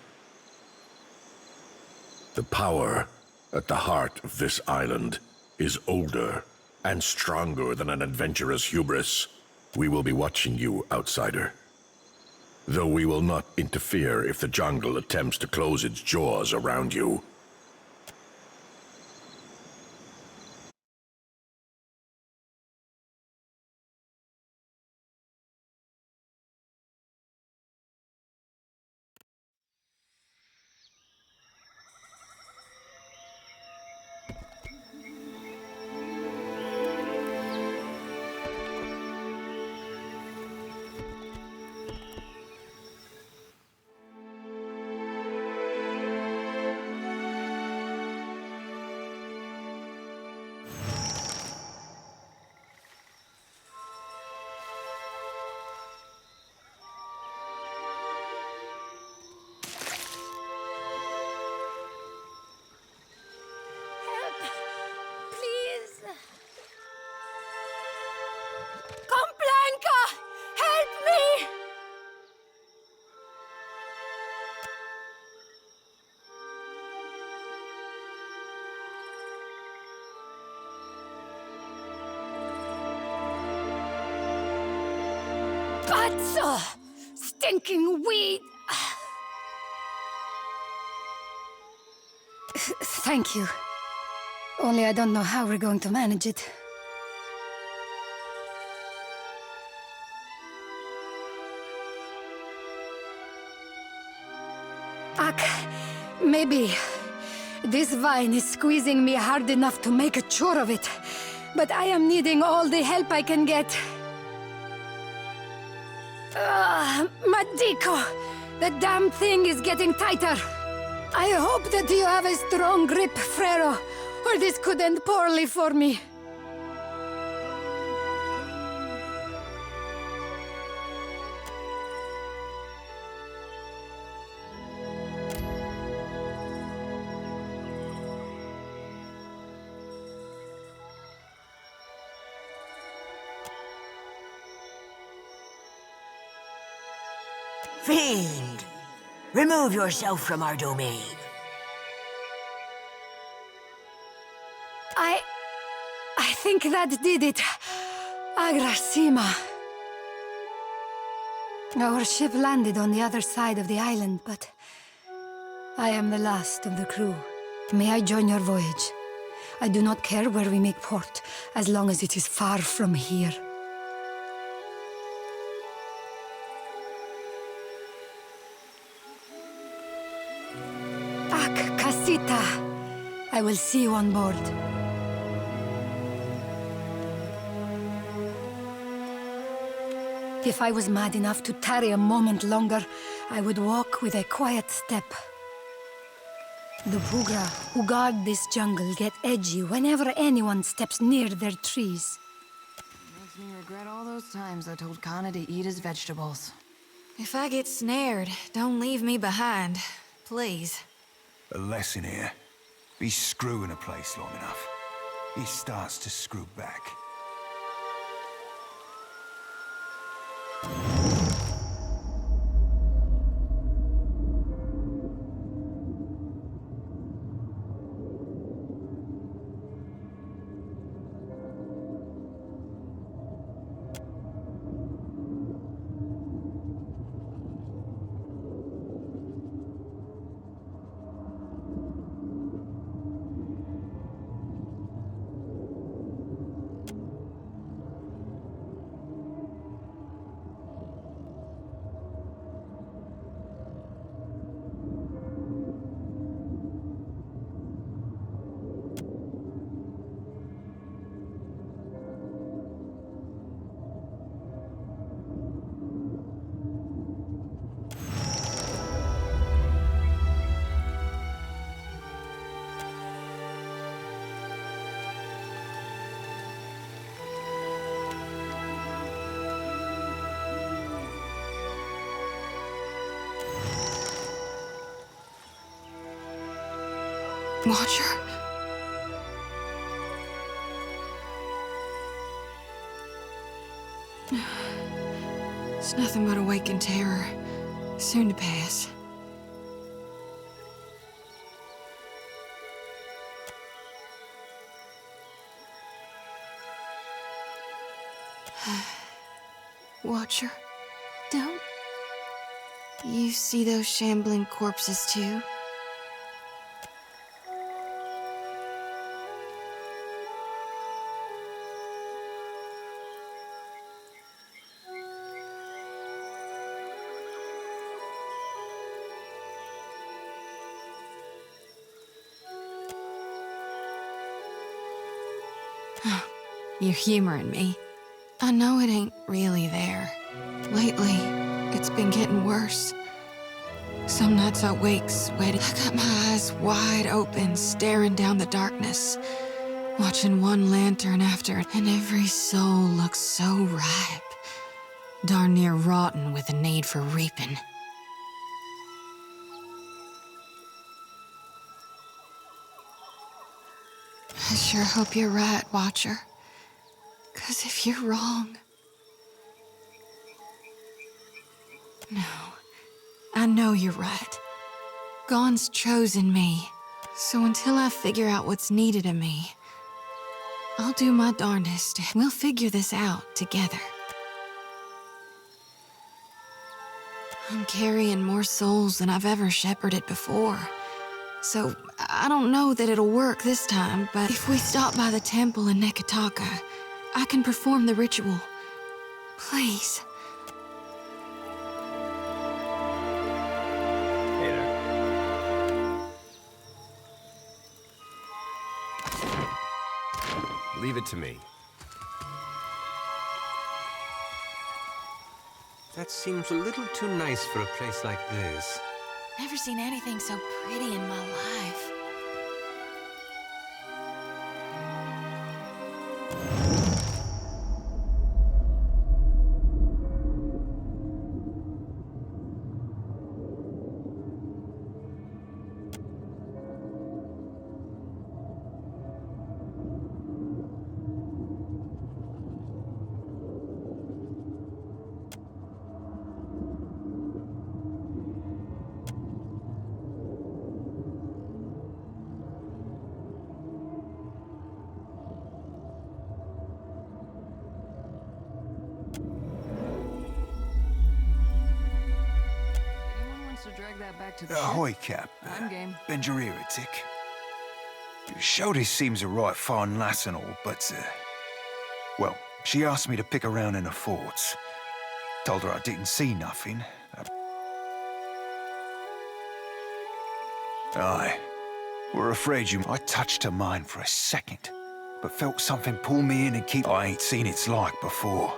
The power at the heart of this island is older and stronger than an adventurer's hubris. We will be watching you, outsider. Though we will not interfere if the jungle attempts to close its jaws around you. Batso! Stinking weed! Thank you. Only I don't know how we're going to manage it. Ak, maybe this vine is squeezing me hard enough to make a chore of it, but I am needing all the help I can get. Madiko! The damn thing is getting tighter. I hope that you have a strong grip, Frero, or this could end poorly for me. Fiend! Remove yourself from our domain. I think that did it. Agrasima. Our ship landed on the other side of the island, but I am the last of the crew. May I join your voyage? I do not care where we make port, as long as it is far from here. Casita. I will see you on board. If I was mad enough to tarry a moment longer, I would walk with a quiet step. The Pugra who guard this jungle get edgy whenever anyone steps near their trees. Makes me regret all those times I told Kana to eat his vegetables. If I get snared, don't leave me behind. Please. A lesson here. Be screwing a place long enough. He starts to screw back. Watcher? It's nothing but awakened terror, soon to pass. Watcher, don't you see those shambling corpses too? You're humoring me. I know it ain't really there. Lately, it's been getting worse. Some nights I wake sweaty. I got my eyes wide open, staring down the darkness, watching one lantern after, and every soul looks so ripe, darn near rotten with a need for reaping. I sure hope you're right, Watcher. 'Cause if you're wrong... No, I know you're right. God's chosen me. So until I figure out what's needed of me, I'll do my darndest. We'll figure this out together. I'm carrying more souls than I've ever shepherded before. So I don't know that it'll work this time, but if we stop by the temple in Nekataka, I can perform the ritual. Please. Hey there. Leave it to me. That seems a little too nice for a place like this. Never seen anything so pretty in my life. Ahoy, Cap. I'm game. Bend your ear a tick. Shody seems a right fine lass and all, but, well, she asked me to pick around in the forts. Told her I didn't see nothing. Aye. We're afraid you... I touched her mind for a second, but felt something pull me in and keep... I ain't seen its like before.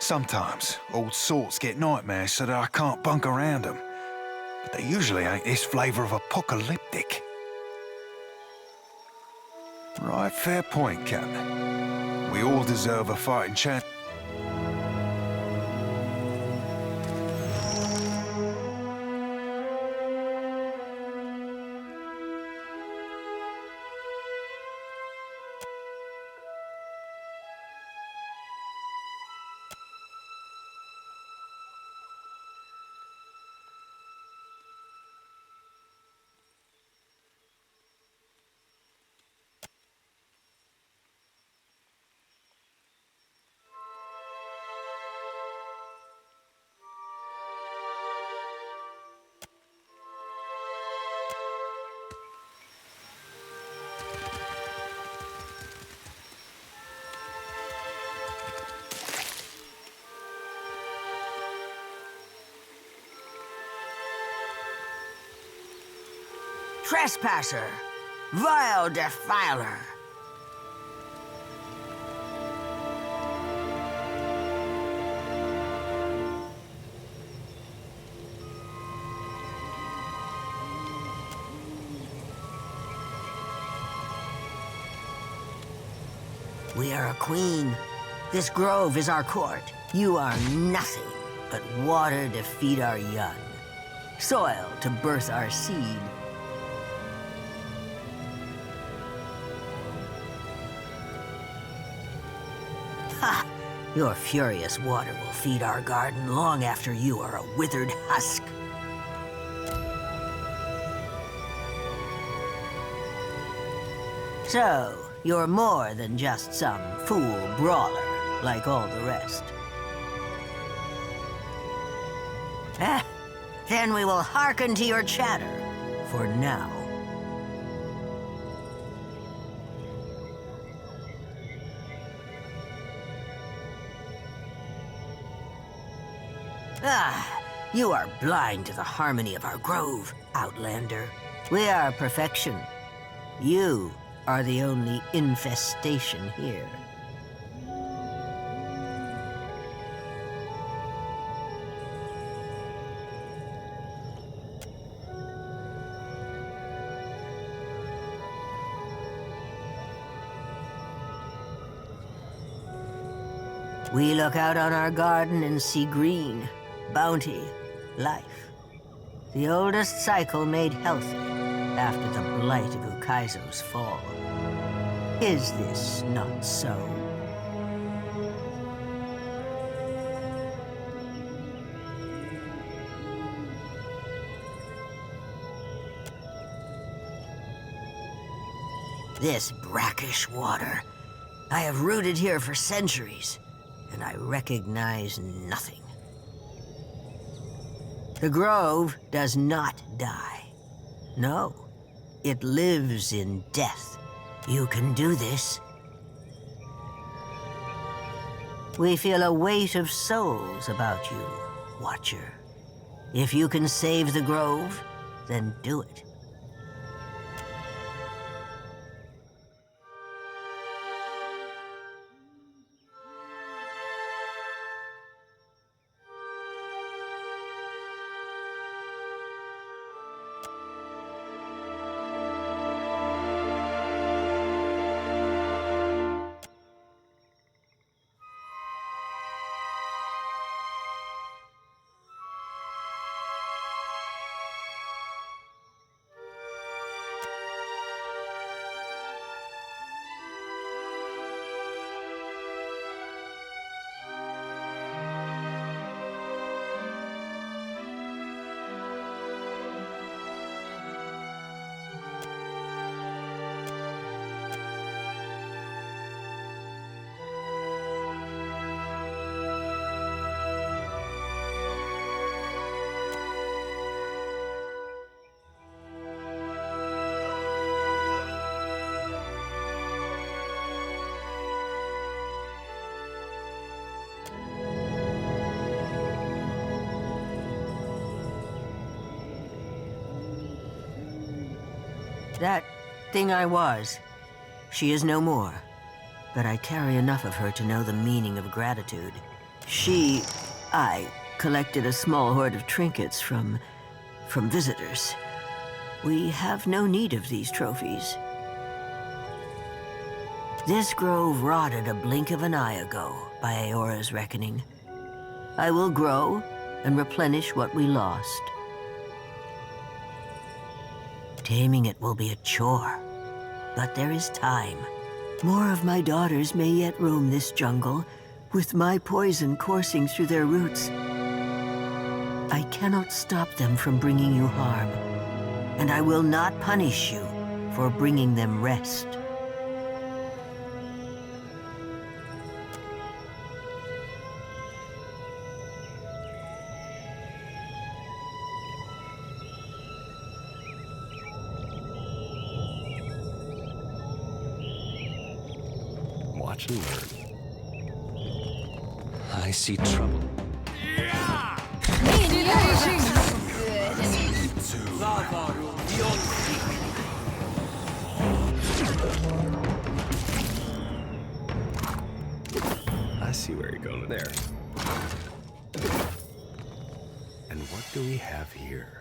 Sometimes, old sorts get nightmares so that I can't bunk around them. But they usually ain't this flavor of apocalyptic. Right, fair point, Captain. We all deserve a fighting chance. Trespasser, vile defiler. We are a queen. This grove is our court. You are nothing but water to feed our young, soil to birth our seed. Your furious water will feed our garden long after you are a withered husk. So, you're more than just some fool brawler like all the rest. Then we will hearken to your chatter, for now. You are blind to the harmony of our grove, Outlander. We are perfection. You are the only infestation here. We look out on our garden and see green, bounty, life. The oldest cycle made healthy after the blight of Ukaizo's fall. Is this not so? This brackish water. I have rooted here for centuries, and I recognize nothing. The grove does not die. No, it lives in death. You can do this. We feel a weight of souls about you, Watcher. If you can save the grove, then do it. That thing I was, she is no more. But I carry enough of her to know the meaning of gratitude. I collected a small hoard of trinkets from visitors. We have no need of these trophies. This grove rotted a blink of an eye ago, by Aora's reckoning. I will grow and replenish what we lost. Taming it will be a chore, but there is time. More of my daughters may yet roam this jungle, with my poison coursing through their roots. I cannot stop them from bringing you harm, and I will not punish you for bringing them rest. Watch and learn. I see trouble. I see where you're going there. And what do we have here?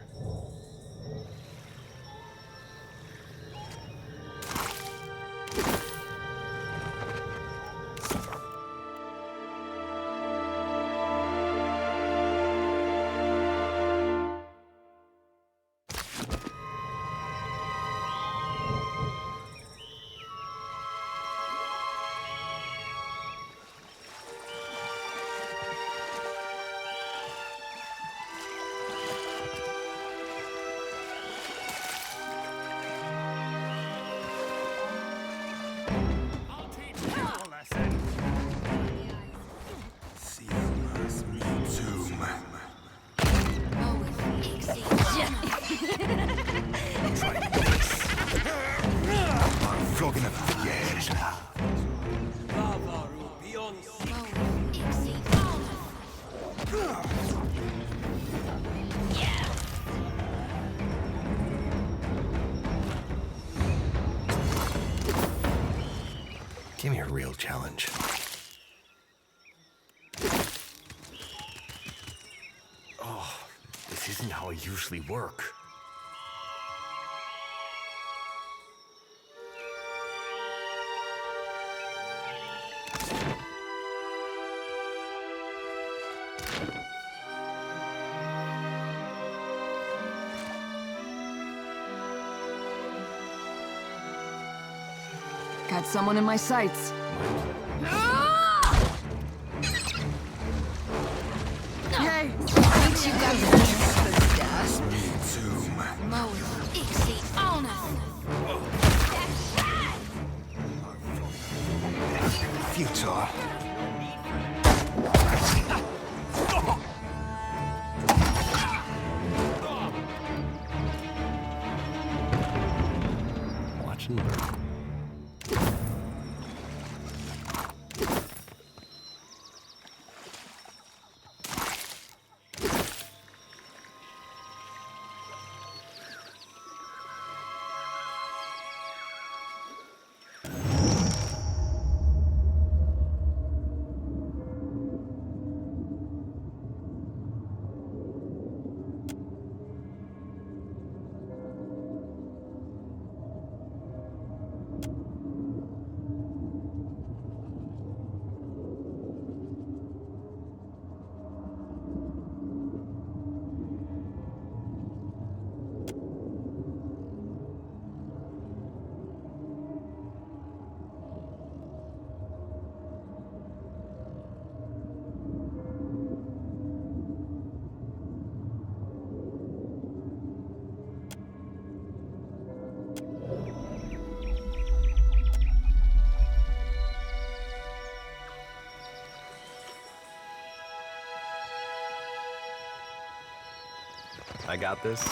Give me a real challenge. Oh, this isn't how I usually work. Got someone in my sights. Hey! Thanks you got Futile. Watch and learn. I got this.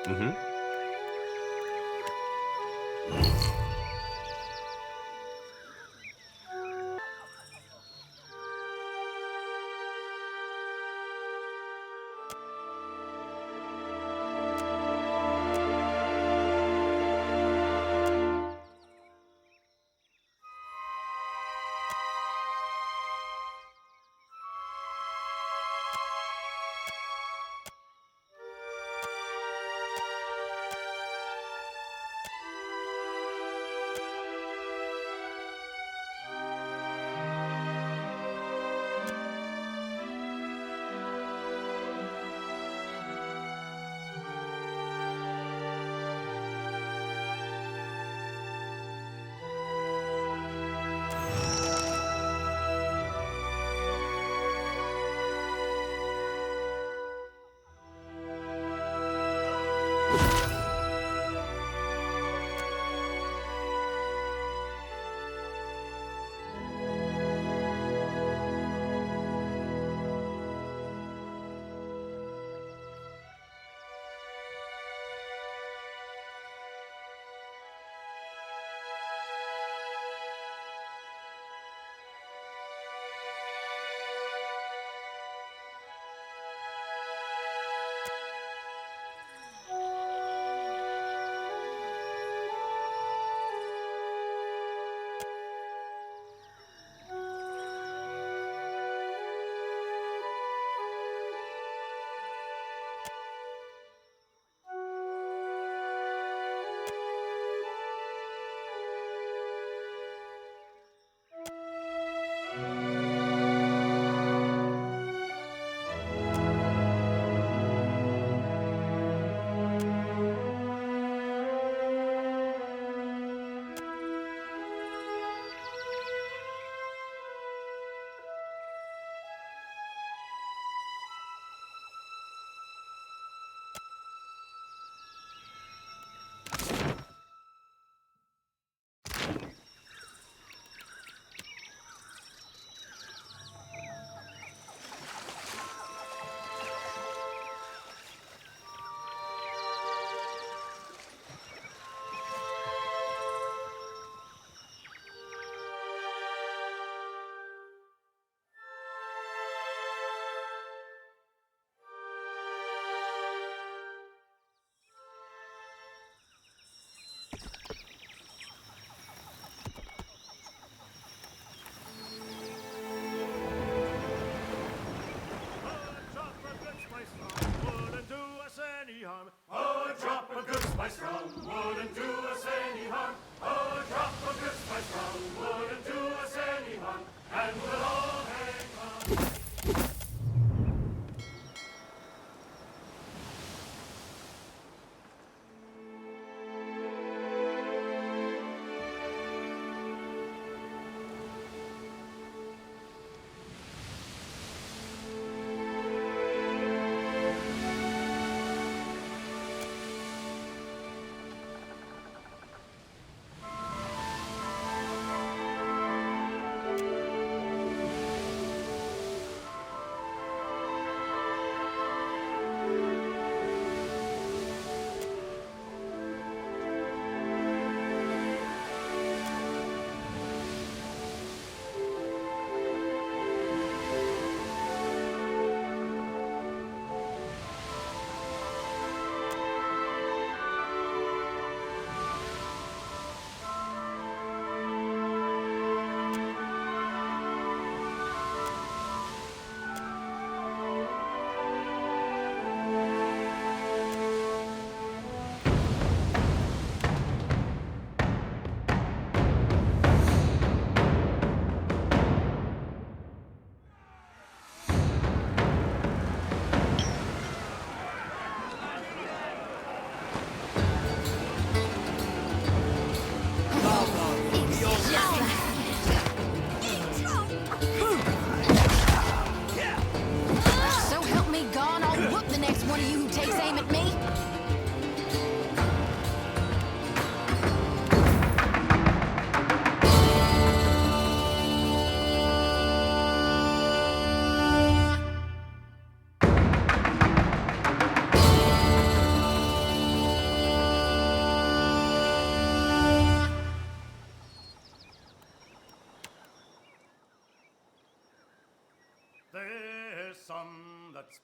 Mm-hmm.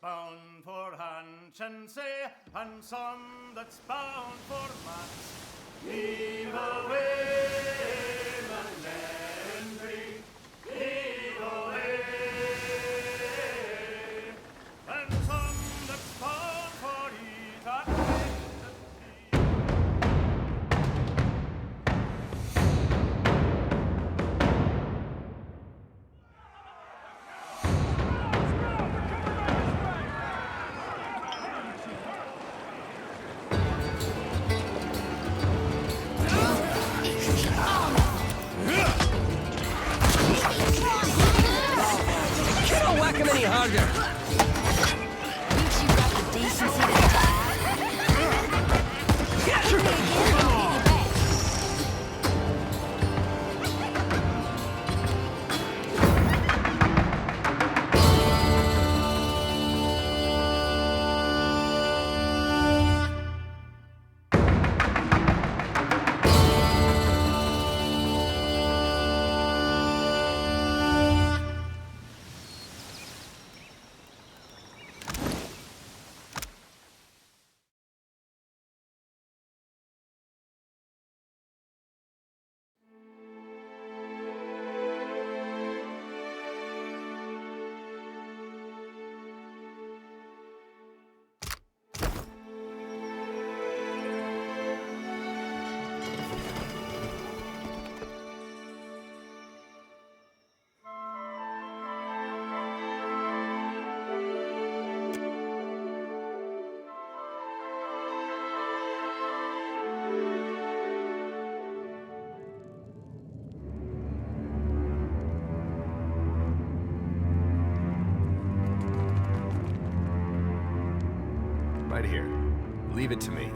bound for Hanshay, and some that's bound for Mats. Heave away, Manendry, heave away, and some that's bound for Eton. Whack him any harder! At least you got the decency to Right here. Leave it to me.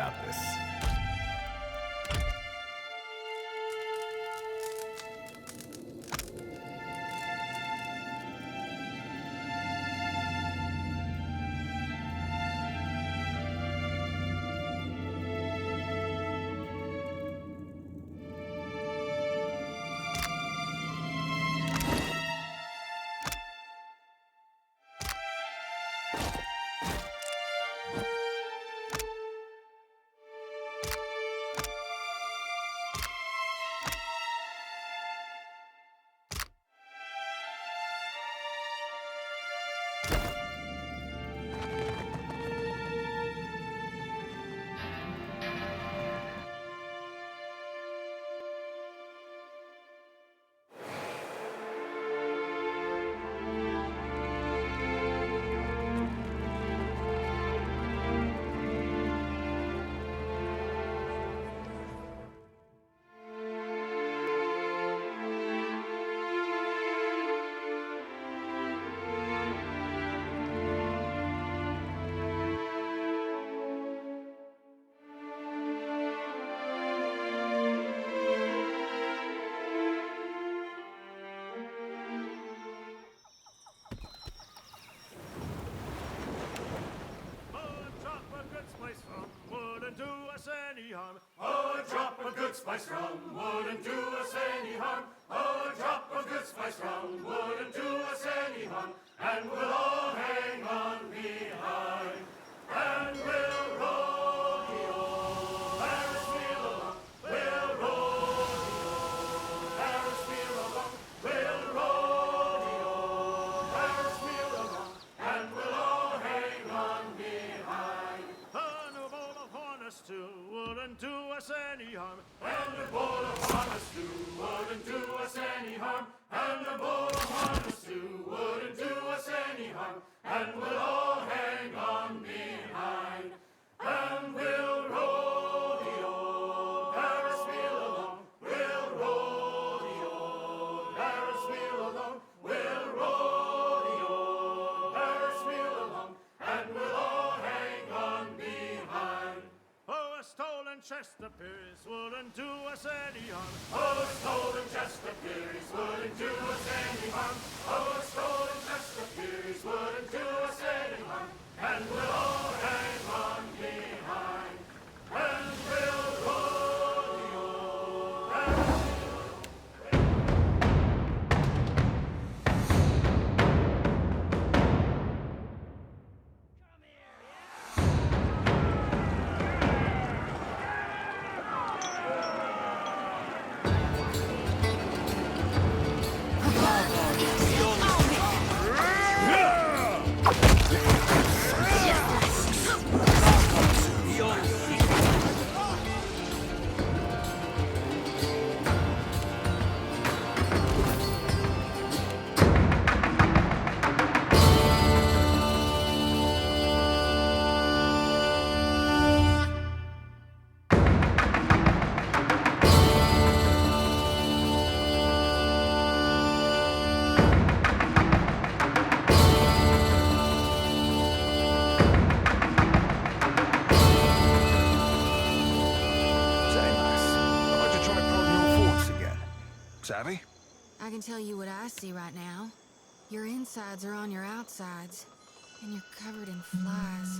got this. Oh, a drop of good spice rum wouldn't do us any harm. Oh, a drop of good spice rum wouldn't do us any harm. And we'll all hang on behind. And we'll rodeo, Paris wheel along. We'll rodeo, Paris wheel along. We'll rodeo, Paris wheel along. And we'll all hang on behind. And a bowl of harness too wouldn't do us any harm. And a bowl of harness too wouldn't do us any harm. And a bowl of harness too wouldn't do us any harm. And we'll all hang on behind. And we'll rodeo, Paris wheel along. We'll rodeo, Paris wheel along. We'll rodeo, Paris wheel along. And we'll all hang on behind. Oh, a stolen chest of beers wouldn't do us any harm. Oh, a stolen chest of beers wouldn't do us any harm. Oh, a stolen chest of beers wouldn't do us any harm. And we'll all hang on behind. And we'll rodeo, Savvy? I can tell you what I see right now. Your insides are on your outsides, and you're covered in flies.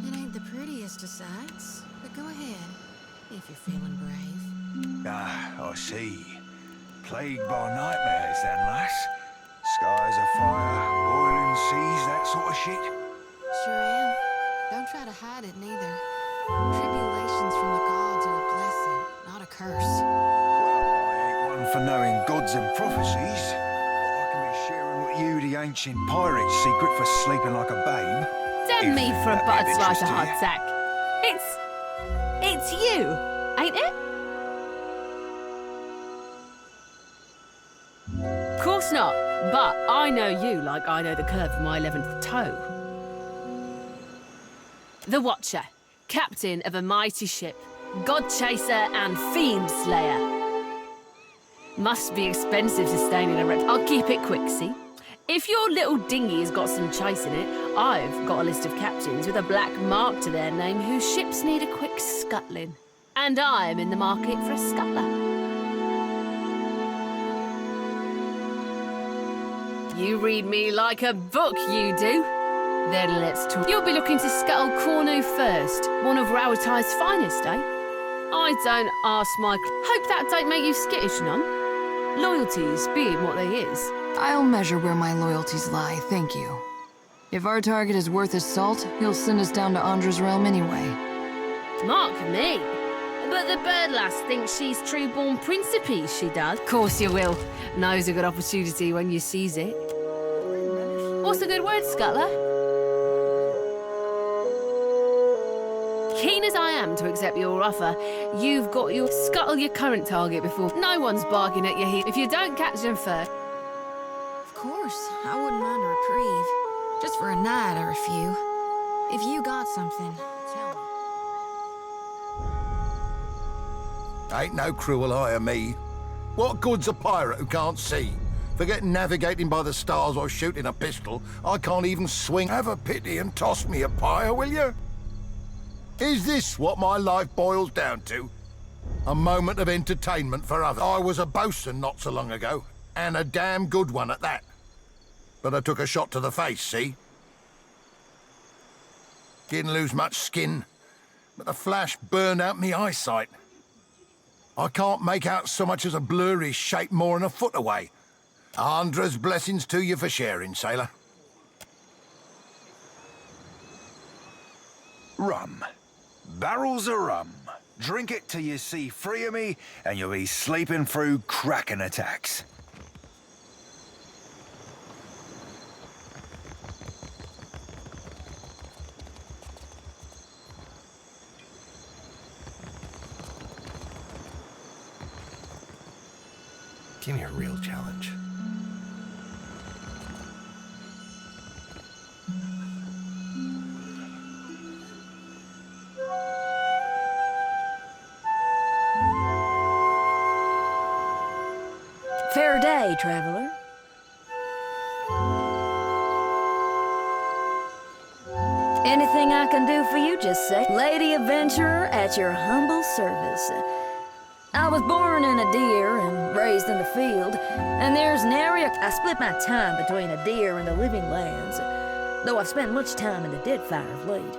It ain't the prettiest of sights, but go ahead, if you're feeling brave. Ah, I see. Plagued by nightmares then, lass. Skies afire, boiling seas, that sort of shit. Sure am. Don't try to hide it, neither. Tribulations from the gods are a blessing, not a curse. One for knowing gods and prophecies, but I can be sharing with you the ancient pirate's secret for sleeping like a babe. Damn me for a buttered slice of to you. hardtack. It's you, ain't it? Course not, but I know you like I know the curve of my 11th toe. The Watcher, captain of a mighty ship, god chaser and fiend slayer. Must be expensive sustaining a rep. I'll keep it quick, see? If your little dinghy has got some chase in it, I've got a list of captains with a black mark to their name whose ships need a quick scuttling. And I'm in the market for a scuttler. You read me like a book, you do. Then let's talk. You'll be looking to scuttle Cornu first, one of Rowatai's finest, eh? I don't ask my... Hope that don't make you skittish, none. Loyalties being what they is. I'll measure where my loyalties lie, thank you. If our target is worth his salt, he'll send us down to Andra's realm anyway. Mark me. But the bird lass thinks she's true-born principe, she does. Course you will. Knows a good opportunity when you sees it. What's a good word, Scuttler? Keen as I am to accept your offer, you've got to scuttle your current target before no one's barking at your heels. If you don't catch them first... Of course, I wouldn't mind a reprieve. Just for a night or a few. If you got something, tell me. Ain't no cruel eye of me. What good's a pirate who can't see? Forget navigating by the stars or shooting a pistol. I can't even swing. Have a pity and toss me a pyre, will you? Is this what my life boils down to? A moment of entertainment for others. I was a bosun not so long ago, and a damn good one at that. But I took a shot to the face, see? Didn't lose much skin, but the flash burned out me eyesight. I can't make out so much as a blurry shape more than a foot away. Andra's blessings to you for sharing, sailor. Rum. Barrels of rum. Drink it till you see free of me, and you'll be sleeping through Kraken attacks. Give me a real challenge. Fair day, traveler. Anything I can do for you, just say. Lady Adventurer at your humble service. I was born in a deer and raised in the field, and there's nary I split my time between a deer and the living lands, though I've spent much time in the Deadfire of late.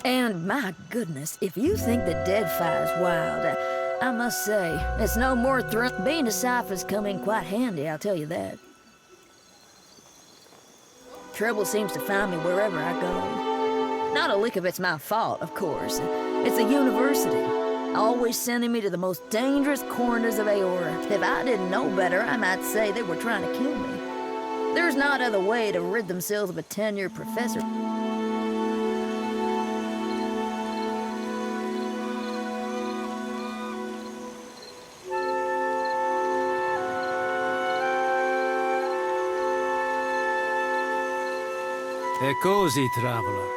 And my goodness, if you think the Deadfire's wild, I must say, it's no more thrill. Being a cipher's come in quite handy, I'll tell you that. Trouble seems to find me wherever I go. Not a lick of it's my fault, of course. It's the university, always sending me to the most dangerous corners of Aora. If I didn't know better, I might say they were trying to kill me. There's not other way to rid themselves of a tenured professor. E così, traveler.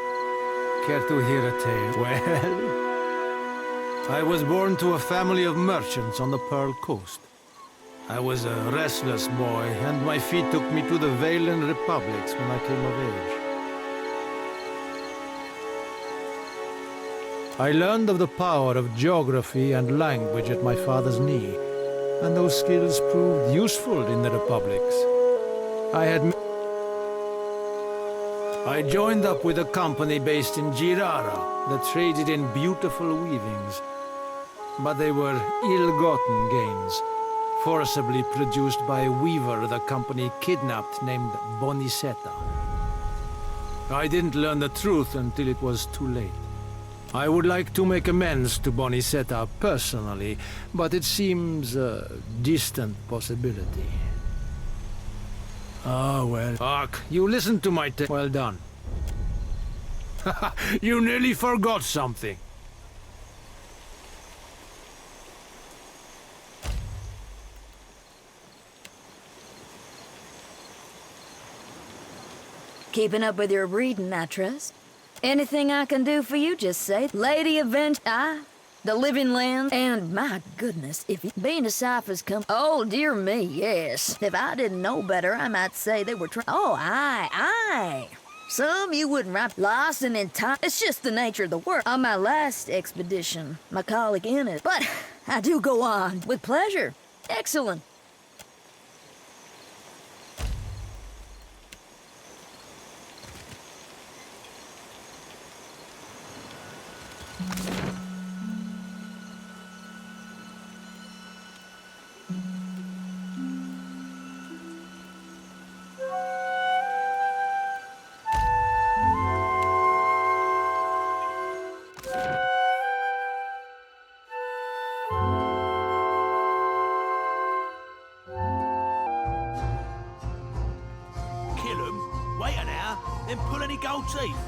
Care to hear a tale? Well, I was born to a family of merchants on the Pearl Coast. I was a restless boy, and my feet took me to the Valen Republics when I came of age. I learned of the power of geography and language at my father's knee, and those skills proved useful in the Republics. I joined up with a company based in Girara that traded in beautiful weavings. But they were ill-gotten gains, forcibly produced by a weaver the company kidnapped named Boniseta. I didn't learn the truth until it was too late. I would like to make amends to Boniseta personally, but it seems a distant possibility. Ah, well. Ark, you listened to my tale. Well done. You nearly forgot something. Keeping up with your reading, I trust. Anything I can do for you, just say. Lady Avenge... The living land, and my goodness, if being a Cypher's come... Oh, dear me, yes. If I didn't know better, I might say they were Oh, aye. Some you wouldn't write lost and in time. It's just the nature of the work. On my last expedition, my colleague in it. But I do go on with pleasure. Excellent.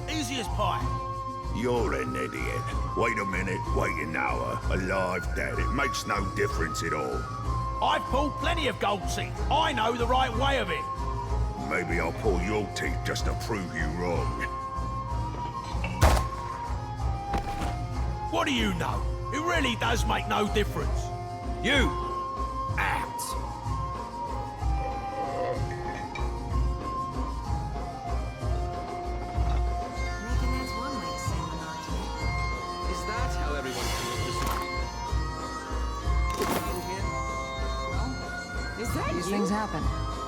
Easy as pie. You're an idiot. Wait a minute, wait an hour. Alive, dead, it makes no difference at all. I've pulled plenty of gold teeth. I know the right way of it. Maybe I'll pull your teeth just to prove you wrong. What do you know? It really does make no difference. You, out. These things happen.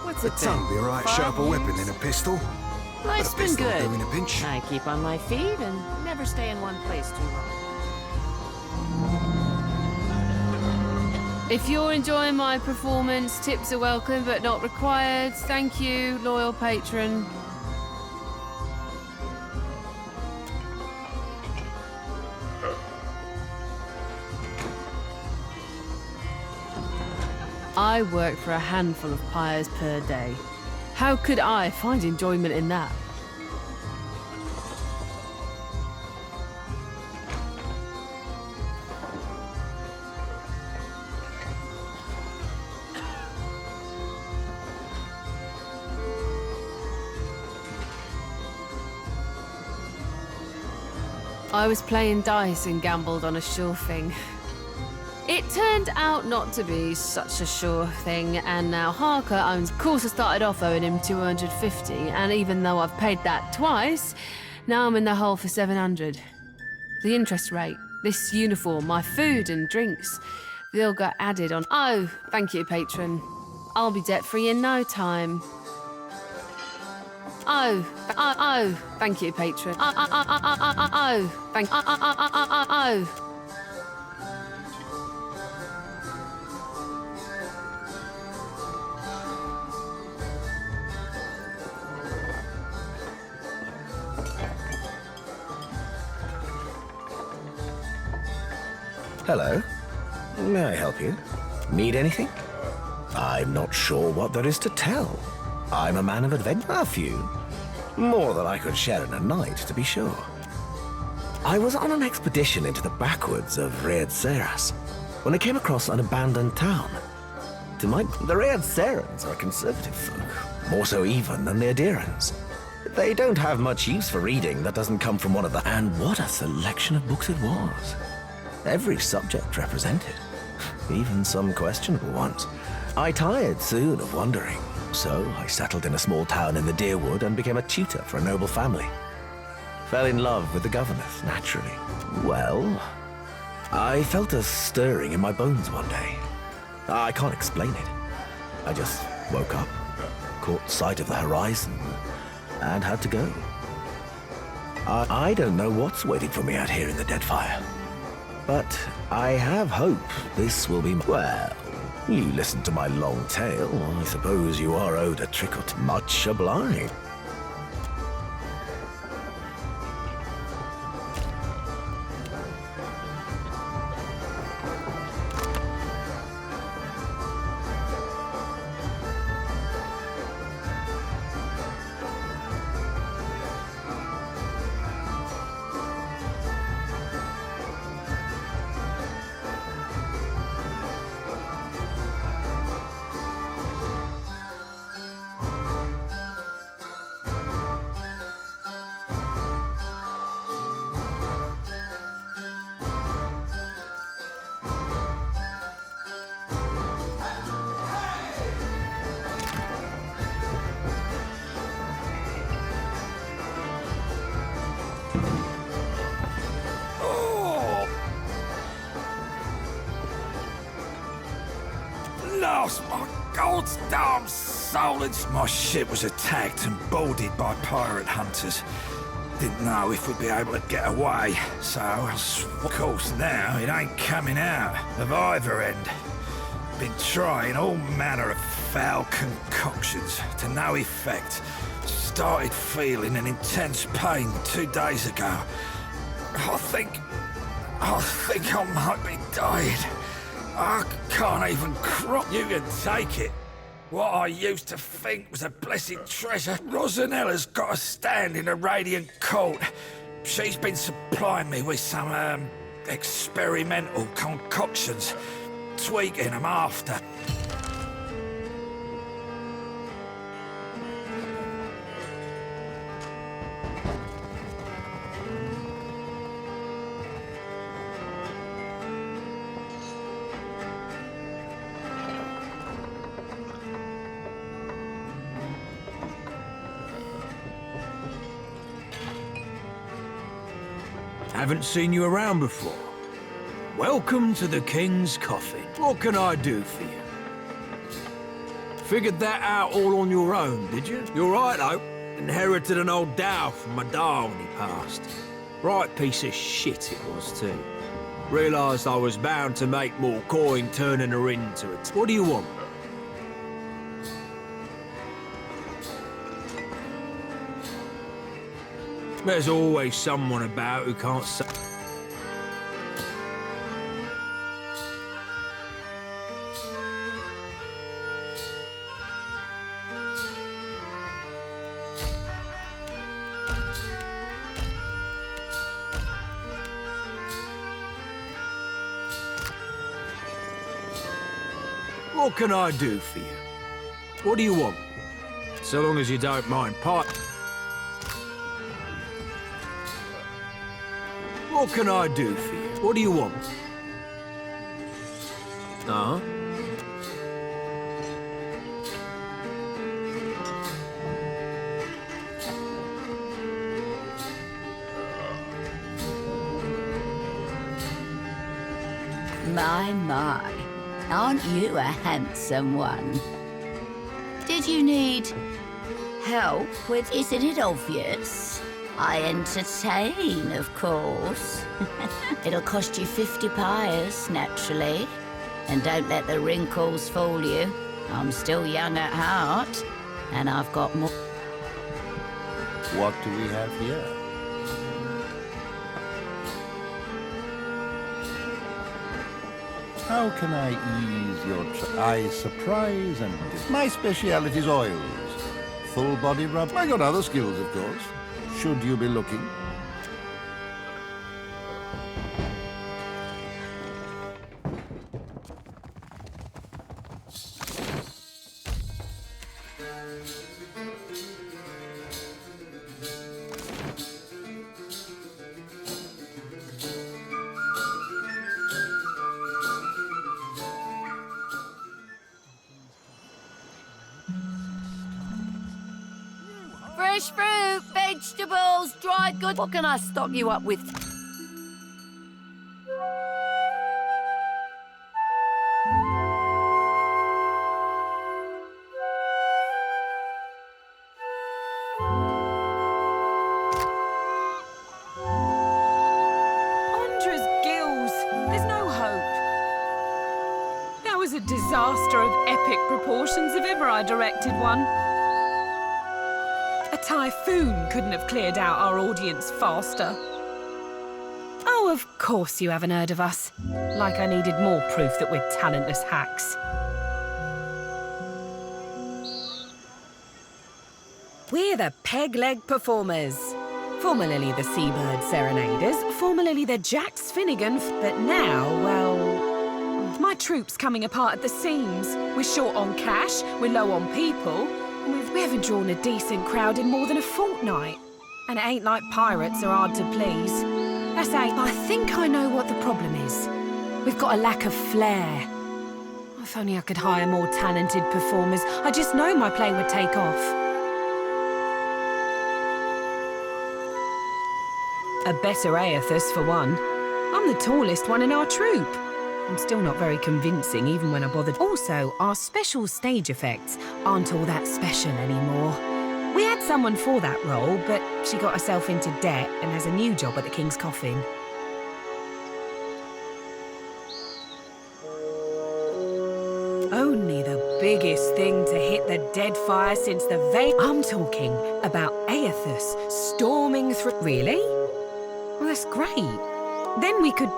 What's The it tongue be right sharper weapon than a pistol. Life's been pistol good. will do in a pinch. I keep on my feet and never stay in one place too long. If you're enjoying my performance, tips are welcome but not required. Thank you, loyal patron. I work for a handful of pyres per day. How could I find enjoyment in that? I was playing dice and gambled on a sure thing. It turned out not to be such a sure thing, and now Harker owns... Of course, I started off owing him 250, and even though I've paid that twice, now I'm in the hole for 700. The interest rate, this uniform, my food and drinks, they all got added on. Oh, thank you, patron. I'll be debt-free in no time. Oh, thank you, patron. Oh. Hello. May I help you? Need anything? I'm not sure what there is to tell. I'm a man of adventure. A few. More than I could share in a night, to be sure. I was on an expedition into the backwoods of Read Seras when I came across an abandoned town. The Read Serans are a conservative folk, more so even than the Adirans. They don't have much use for reading that doesn't come from one of the... And what a selection of books it was. Every subject represented, even some questionable ones. I tired soon of wandering, so I settled in a small town in the Deerwood and became a tutor for a noble family. Fell in love with the governess, naturally. Well, I felt a stirring in my bones one day. I can't explain it. I just woke up, caught sight of the horizon, and had to go. I don't know what's waiting for me out here in the Deadfire. But I have hope this will be... Well, you listened to my long tale. I suppose you are owed a trick or two. Much obliged. lost my God's damn soul. My ship was attacked and boarded by pirate hunters. Didn't know if we'd be able to get away, so of course now it ain't coming out of either end. Been trying all manner of foul concoctions to no effect. Started feeling an intense pain 2 days ago. I think I might be dying. I can't even cry. You can take it. What I used to think was a blessed treasure. Rosanella's got a stand in the Radiant Court. She's been supplying me with some, experimental concoctions, tweaking them after. Haven't seen you around before. Welcome to the King's Coffin. What can I do for you? Figured that out all on your own, did you? You're right, though. Inherited an old dhow from my dad when he passed. Right piece of shit it was, too. Realised I was bound to make more coin turning her into it. What do you want? There's always someone about who can't say... What can I do for you? What do you want? So long as you don't mind part. What can I do for you? What do you want? Uh-huh. My. Aren't you a handsome one? Did you need help with... Isn't it obvious? I entertain, of course. It'll cost you 50 pyres, naturally. And don't let the wrinkles fool you. I'm still young at heart, and I've got more... What do we have here? How can I ease your I surprise and... My speciality is oils. Full body rub. I got other skills, of course. Should you be looking? Fresh fruit, vegetables, dried goods. What can I stock you up with? Andra's gills. There's no hope. That was a disaster of epic proportions if ever I directed one. A typhoon couldn't have cleared out our audience faster. Oh, of course you haven't heard of us. Like I needed more proof that we're talentless hacks. We're the Peg-Leg Performers. Formerly the Seabird Serenaders, formerly the Jax Finnegan, but now, well... My troupe's coming apart at the seams. We're short on cash, we're low on people, we haven't drawn a decent crowd in more than a fortnight. And it ain't like pirates are hard to please. That's I think I know what the problem is. We've got a lack of flair. If only I could hire more talented performers. I just know my play would take off. A better Aethys, for one. I'm the tallest one in our troupe. I'm still not very convincing, even when I bothered. Also, our special stage effects aren't all that special anymore. We had someone for that role, but she got herself into debt and has a new job at the King's Coffin. Only the biggest thing to hit the Deadfire since the I'm talking about Aethus storming through. Really? Well, that's great. Then we could...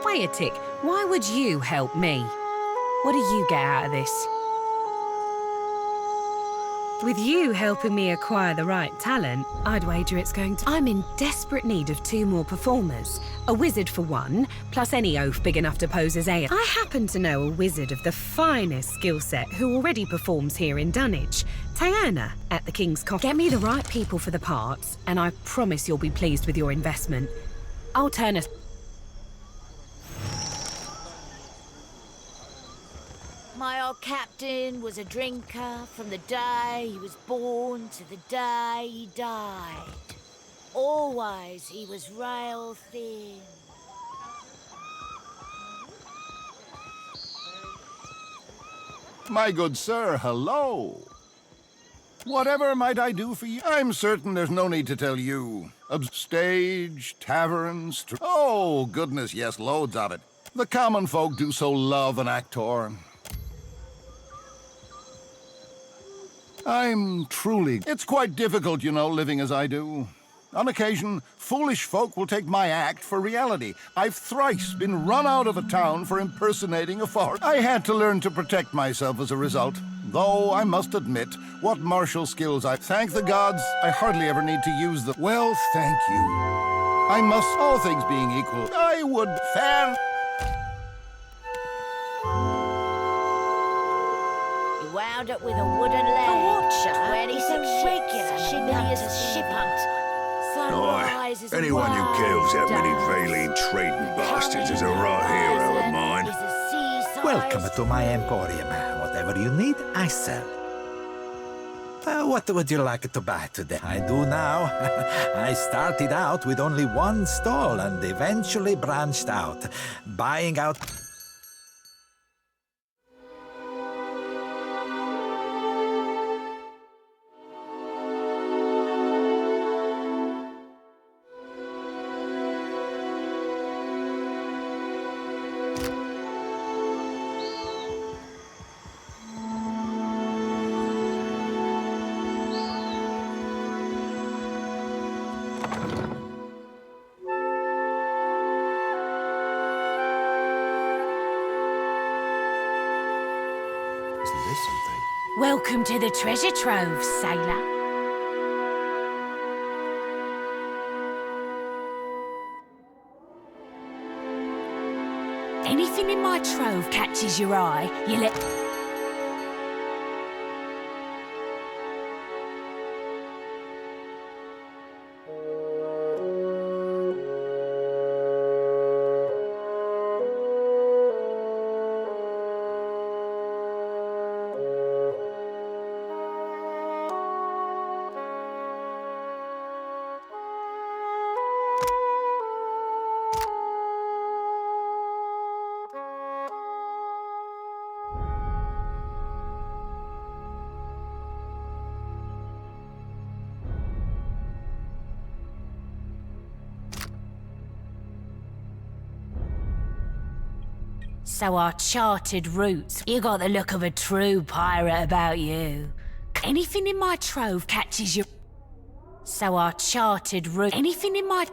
Wait a tick. Why would you help me? What do you get out of this? With you helping me acquire the right talent, I'd wager it's going to... I'm in desperate need of 2 more performers. A wizard for one, plus any oaf big enough to pose as Aya. I happen to know a wizard of the finest skill set who already performs here in Dunwich. Tayana, at the King's Coffin. Get me the right people for the parts, and I promise you'll be pleased with your investment. I'll turn a... My old captain was a drinker from the day he was born to the day he died. Always he was rail thin. My good sir, hello. Whatever might I do for you? I'm certain there's no need to tell you. Stage, taverns... Oh, goodness, yes, loads of it. The common folk do so love an actor. I'm truly... It's quite difficult, you know, living as I do. On occasion, foolish folk will take my act for reality. I've thrice been run out of a town for impersonating a forest. I had to learn to protect myself as a result. Though, I must admit, what martial skills I... Thank the gods, I hardly ever need to use them. Well, thank you. I must, all things being equal, I would fan... Wound up with a wooden leg. 26 regular shippiest ship hunt. Aye, anyone who kills that many Valine trading bastards is a right hero of mine. Welcome to my emporium. Whatever you need, I sell. What would you like to buy today? I do now. I started out with only one stall and eventually branched out, buying out... Welcome to the treasure trove, sailor. Anything in my trove catches your eye, you let... So our charted routes. You got the look of a true pirate about you. Anything in my trove catches your... So our charted route. Anything in my...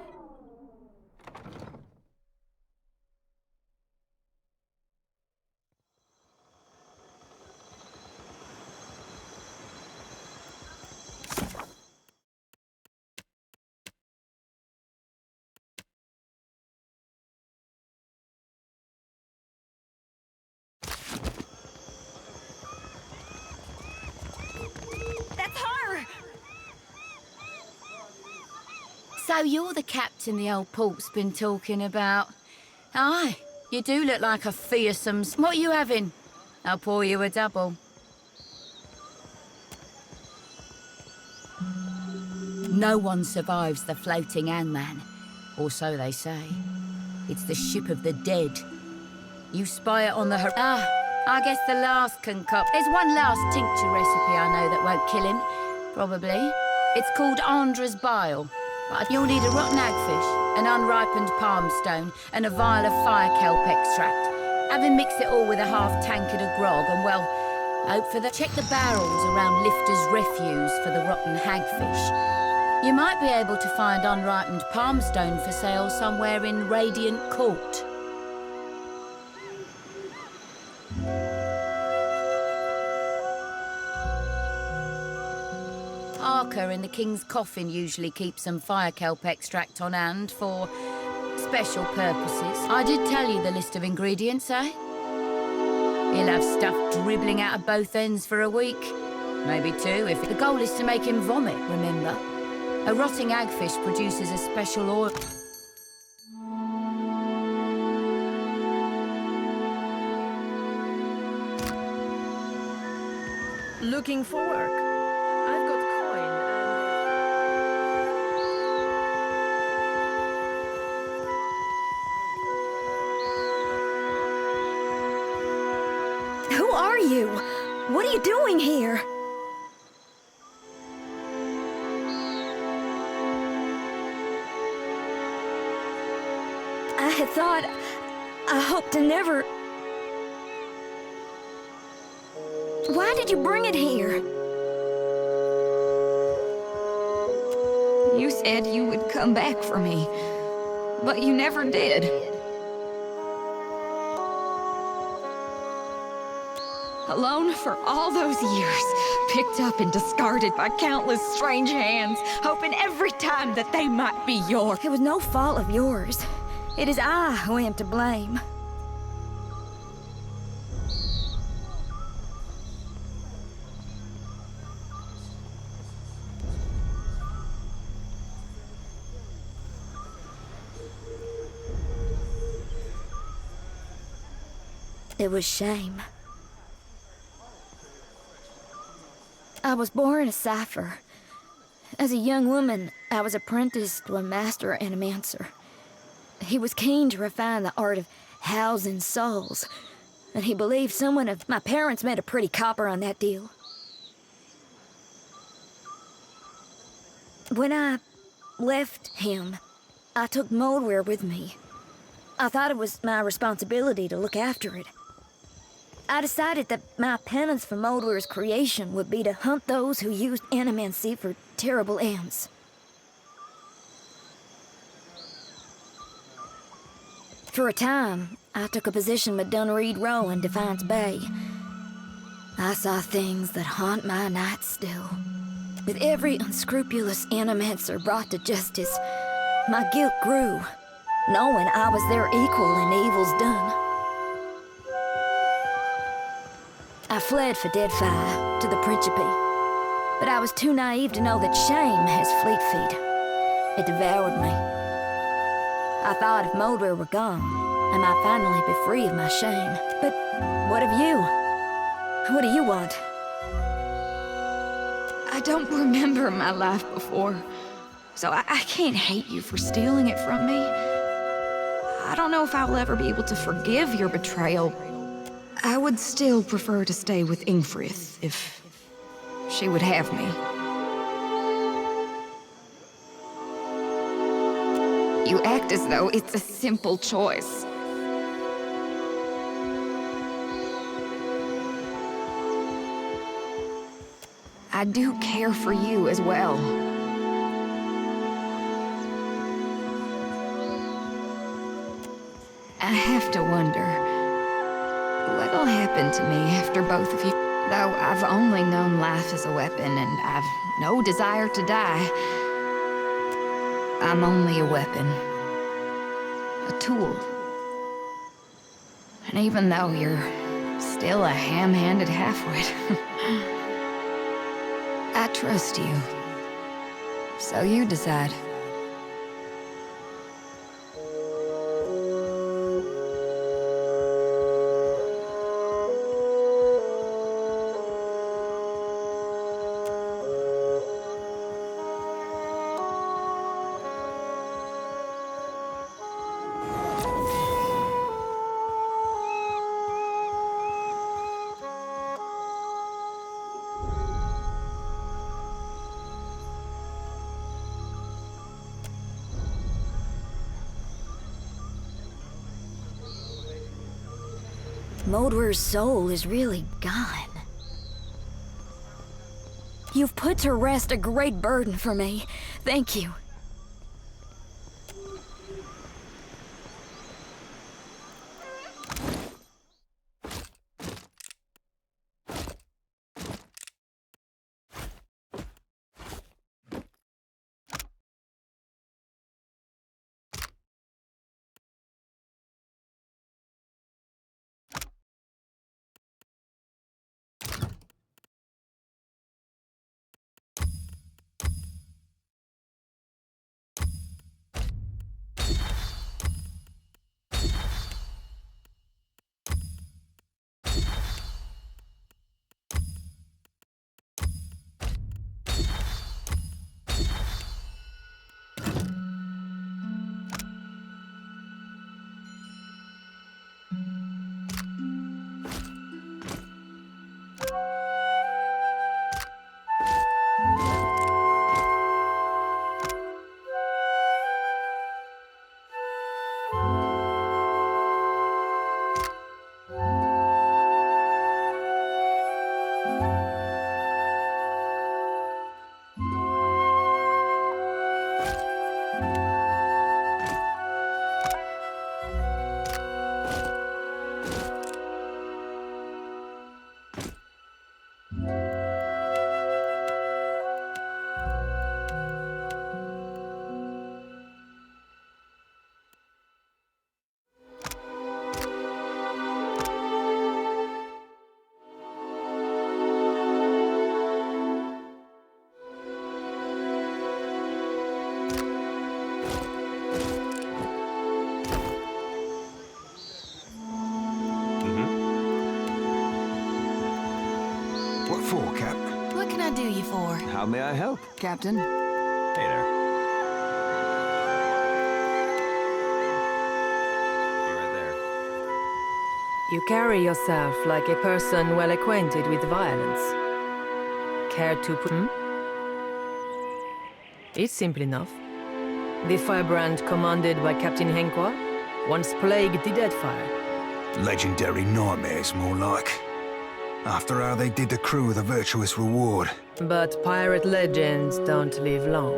So you're the captain the old port's been talking about? Aye, you do look like a fearsome... What are you having? I'll pour you a double. No one survives the floating hangman, or so they say. It's the ship of the dead. You spy it on the I guess the last concoct. There's one last tincture recipe I know that won't kill him. Probably. It's called Andra's Bile. But you'll need a rotten hagfish, an unripened palm stone, and a vial of fire kelp extract. Having mixed it all with a half tankard of grog, and well, hope for the check the barrels around Lifter's refuse for the rotten hagfish. You might be able to find unripened palm stone for sale somewhere in Radiant Court. Parker in the King's Coffin usually keeps some fire kelp extract on hand for special purposes. I did tell you the list of ingredients, eh? He'll have stuff dribbling out of both ends for a week. Maybe two, if the goal is to make him vomit, remember? A rotting hagfish produces a special oil. Looking for work. I've got coin and... Who are you? What are you doing here? I had thought... I hoped to never... Why did you bring it here? You said you would come back for me, but you never did. Alone for all those years, picked up and discarded by countless strange hands, hoping every time that they might be yours. It was no fault of yours. It is I who am to blame. It was shame. I was born a cipher. As a young woman, I was apprenticed to a master animancer. He was keen to refine the art of housing souls, and he believed someone of my parents made a pretty copper on that deal. When I left him, I took Moldware with me. I thought it was my responsibility to look after it. I decided that my penance for Moldware's creation would be to hunt those who used animancy for terrible ends. For a time, I took a position with Dunreed Row in Defiance Bay. I saw things that haunt my nights still. With every unscrupulous animancer brought to justice, my guilt grew, knowing I was their equal in evils done. I fled for Deadfire to the Principe, but I was too naive to know that shame has fleet feet. It devoured me. I thought if Moldware were gone, I might finally be free of my shame. But what of you? What do you want? I don't remember my life before, so I can't hate you for stealing it from me. I don't know if I'll ever be able to forgive your betrayal. I would still prefer to stay with Ingfrith if she would have me. You act as though it's a simple choice. I do care for you as well. I have to wonder, what'll happen to me after both of you? Though I've only known life as a weapon and I've no desire to die, I'm only a weapon. A tool. And even though you're still a ham-handed halfwit, I trust you. So you decide. Moldwer's soul is really gone. You've put to rest a great burden for me. Thank you. What for, Cap? What can I do you for? How may I help? Captain? Hey there. Be right there. You carry yourself like a person well acquainted with violence. Care to put... It's simple enough. The firebrand commanded by Captain Henqua once plagued the Deadfire. Legendary nightmares, more like. After how they did the crew with a virtuous reward. But pirate legends don't live long.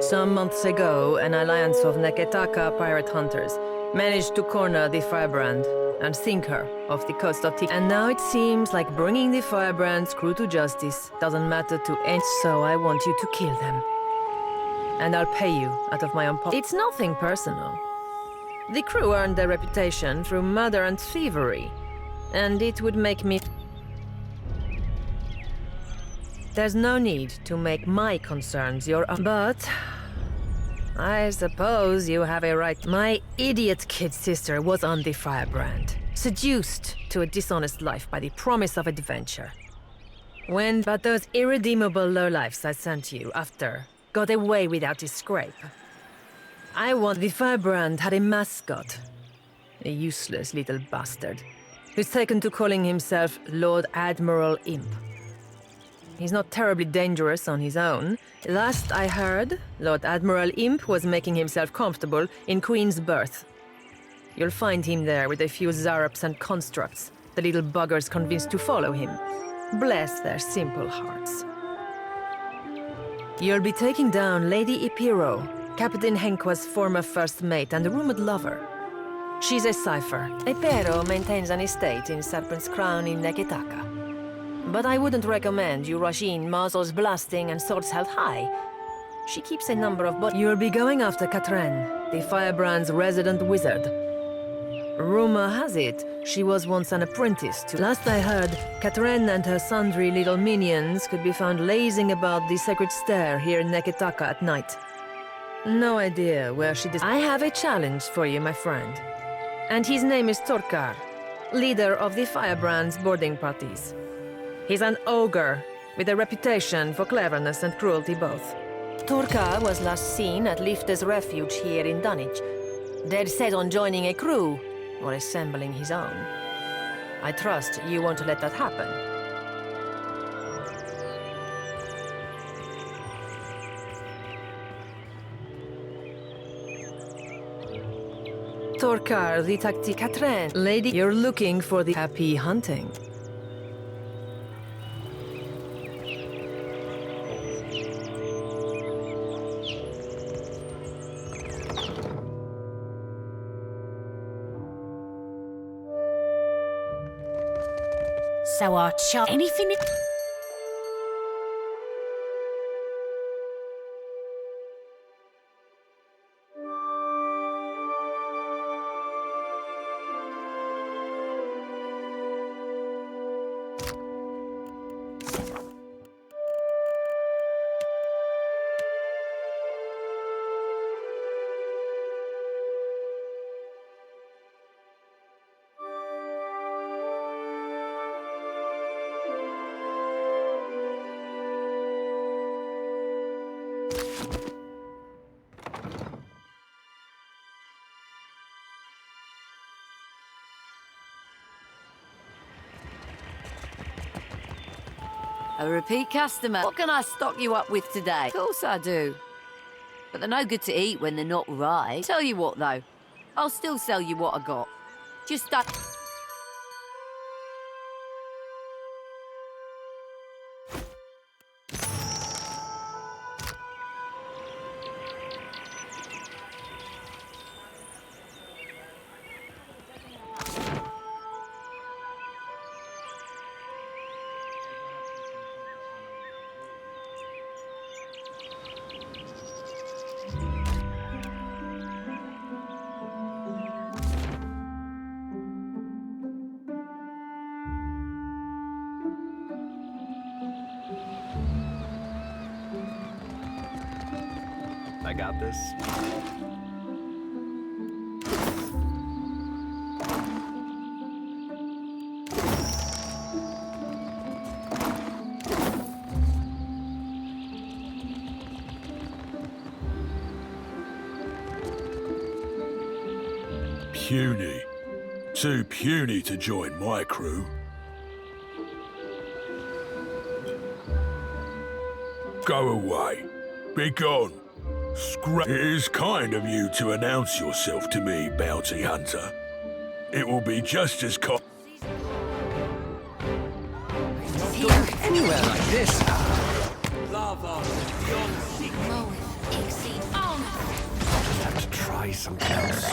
Some months ago, an alliance of Neketaka pirate hunters managed to corner the firebrand and sink her off the coast of And now it seems like bringing the firebrand's crew to justice doesn't matter to any, so I want you to kill them. And I'll pay you out of my own pocket. It's nothing personal. The crew earned their reputation through murder and thievery. And it would make me... There's no need to make my concerns your own. But... I suppose you have a right. My idiot kid sister was on the firebrand, seduced to a dishonest life by the promise of adventure. But those irredeemable lowlifes I sent you after got away without a scrape. The firebrand had a mascot. A useless little bastard who's taken to calling himself Lord Admiral Imp. He's not terribly dangerous on his own. Last I heard, Lord Admiral Imp was making himself comfortable in Queen's Berth. You'll find him there with a few zarups and constructs, the little buggers convinced to follow him. Bless their simple hearts. You'll be taking down Lady Ipiro, Captain Henqua's former first mate and rumored lover. She's a cipher. Ipiro maintains an estate in Serpent's Crown in Neketaka. But I wouldn't recommend you rush in, muzzles blasting and swords held high. She keeps a number of You'll be going after Katren, the firebrand's resident wizard. Rumor has it, she was once an apprentice to... Last I heard, Katren and her sundry little minions could be found lazing about the sacred stair here in Neketaka at night. No idea where she I have a challenge for you, my friend. And his name is Torkar, leader of the firebrand's boarding parties. He's an ogre, with a reputation for cleverness and cruelty both. Torkar was last seen at Lifte's refuge here in Dunwich, dead set on joining a crew, or assembling his own. I trust you won't let that happen. Torkar Litakti Katren. Lady, you're looking for the happy hunting. So I'll chop anything. A repeat customer. What can I stock you up with today? Of course I do. But they're no good to eat when they're not right. Tell you what, though. I'll still sell you what I got. Just I got this. Puny. Too puny to join my crew. Go away. Be gone. It is kind of you to announce yourself to me, bounty hunter. It will be just as Anywhere like this. Lava, Have to try something else.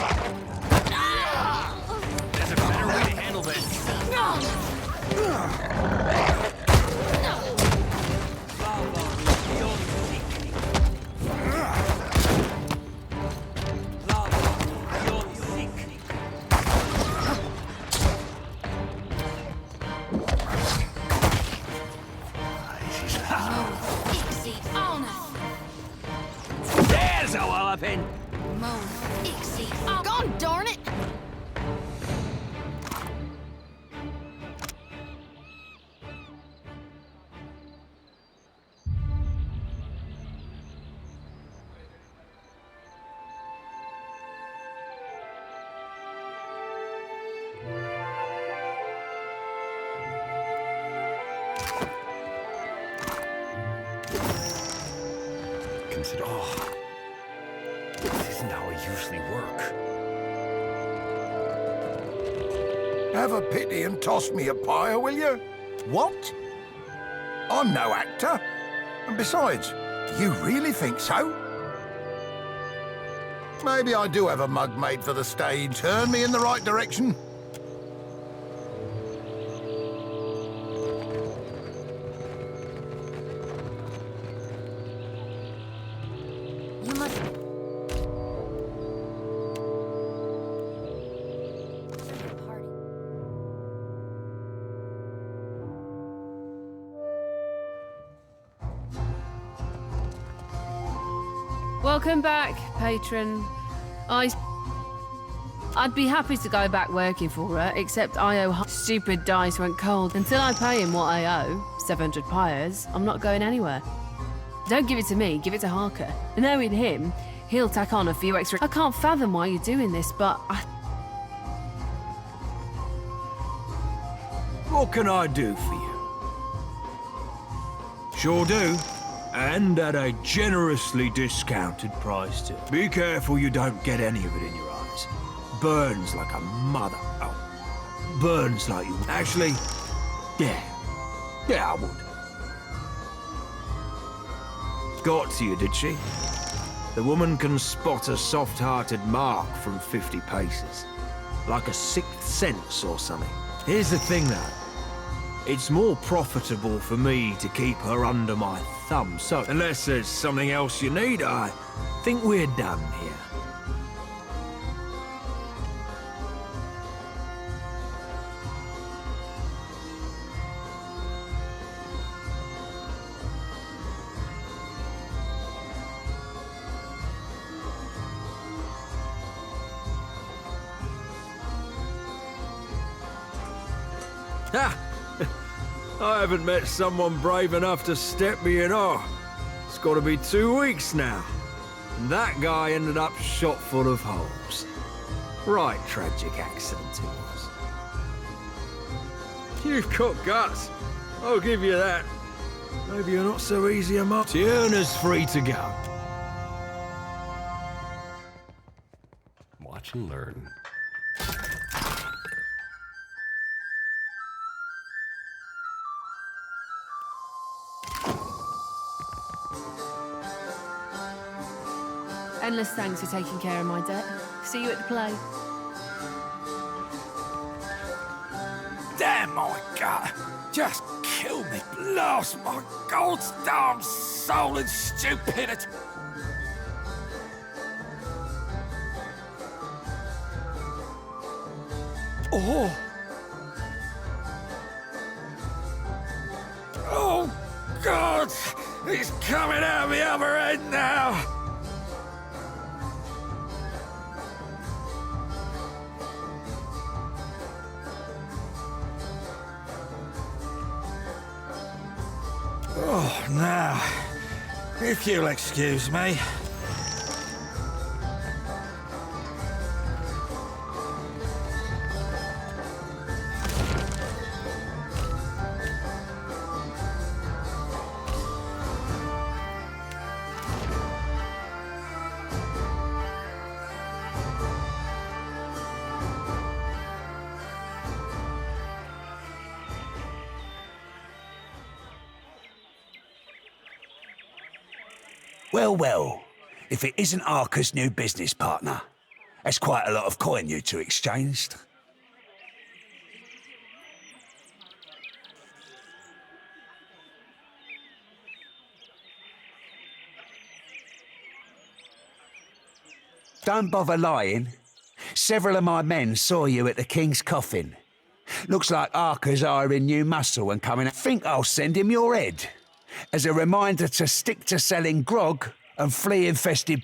There's a better way to handle this. There's a walloping! Gone, darn it! Consider. Oh. This isn't how I usually work. Have a pity and toss me a pyre, will you? What? I'm no actor. And besides, do you really think so? Maybe I do have a mug made for the stage. Turn me in the right direction. You must... Welcome back, patron. I'd be happy to go back working for her, except I owe stupid dice went cold. Until I pay him what I owe, 700 pyres, I'm not going anywhere. Don't give it to me, give it to Harker. Knowing him, he'll tack on a few extra... I can't fathom why you're doing this, but What can I do for you? Sure do. And at a generously discounted price too. Be careful you don't get any of it in your eyes. burns like a mother. Oh, burns like you. Actually, yeah, I would. Got to you, did she? The woman can spot a soft-hearted mark from 50 paces. Like a sixth sense or something. Here's the thing, though. It's more profitable for me to keep her under my thumb, so unless there's something else you need, I think we're done here. Ha! I haven't met someone brave enough to step me in awe. It's got to be 2 weeks now. And that guy ended up shot full of holes. Right tragic accident it was. You've got guts. I'll give you that. Maybe you're not so easy a mark. Tierna's free to go. Watch and learn. Endless thanks for taking care of my debt. See you at the play. Damn my gut! Just kill me. Blast my God's darn soul in stupidity. Oh! Oh, God! He's coming out the other end now! Oh, now, if you'll excuse me. Well, well, if it isn't Arca's new business partner. That's quite a lot of coin you two exchanged. Don't bother lying. Several of my men saw you at the King's coffin. Looks like Arca's hiring new muscle and coming. I think I'll send him your head. As a reminder to stick to selling grog and flea-infested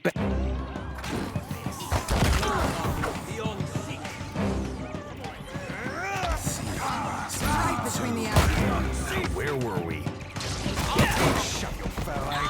Where were we? Shut your fella.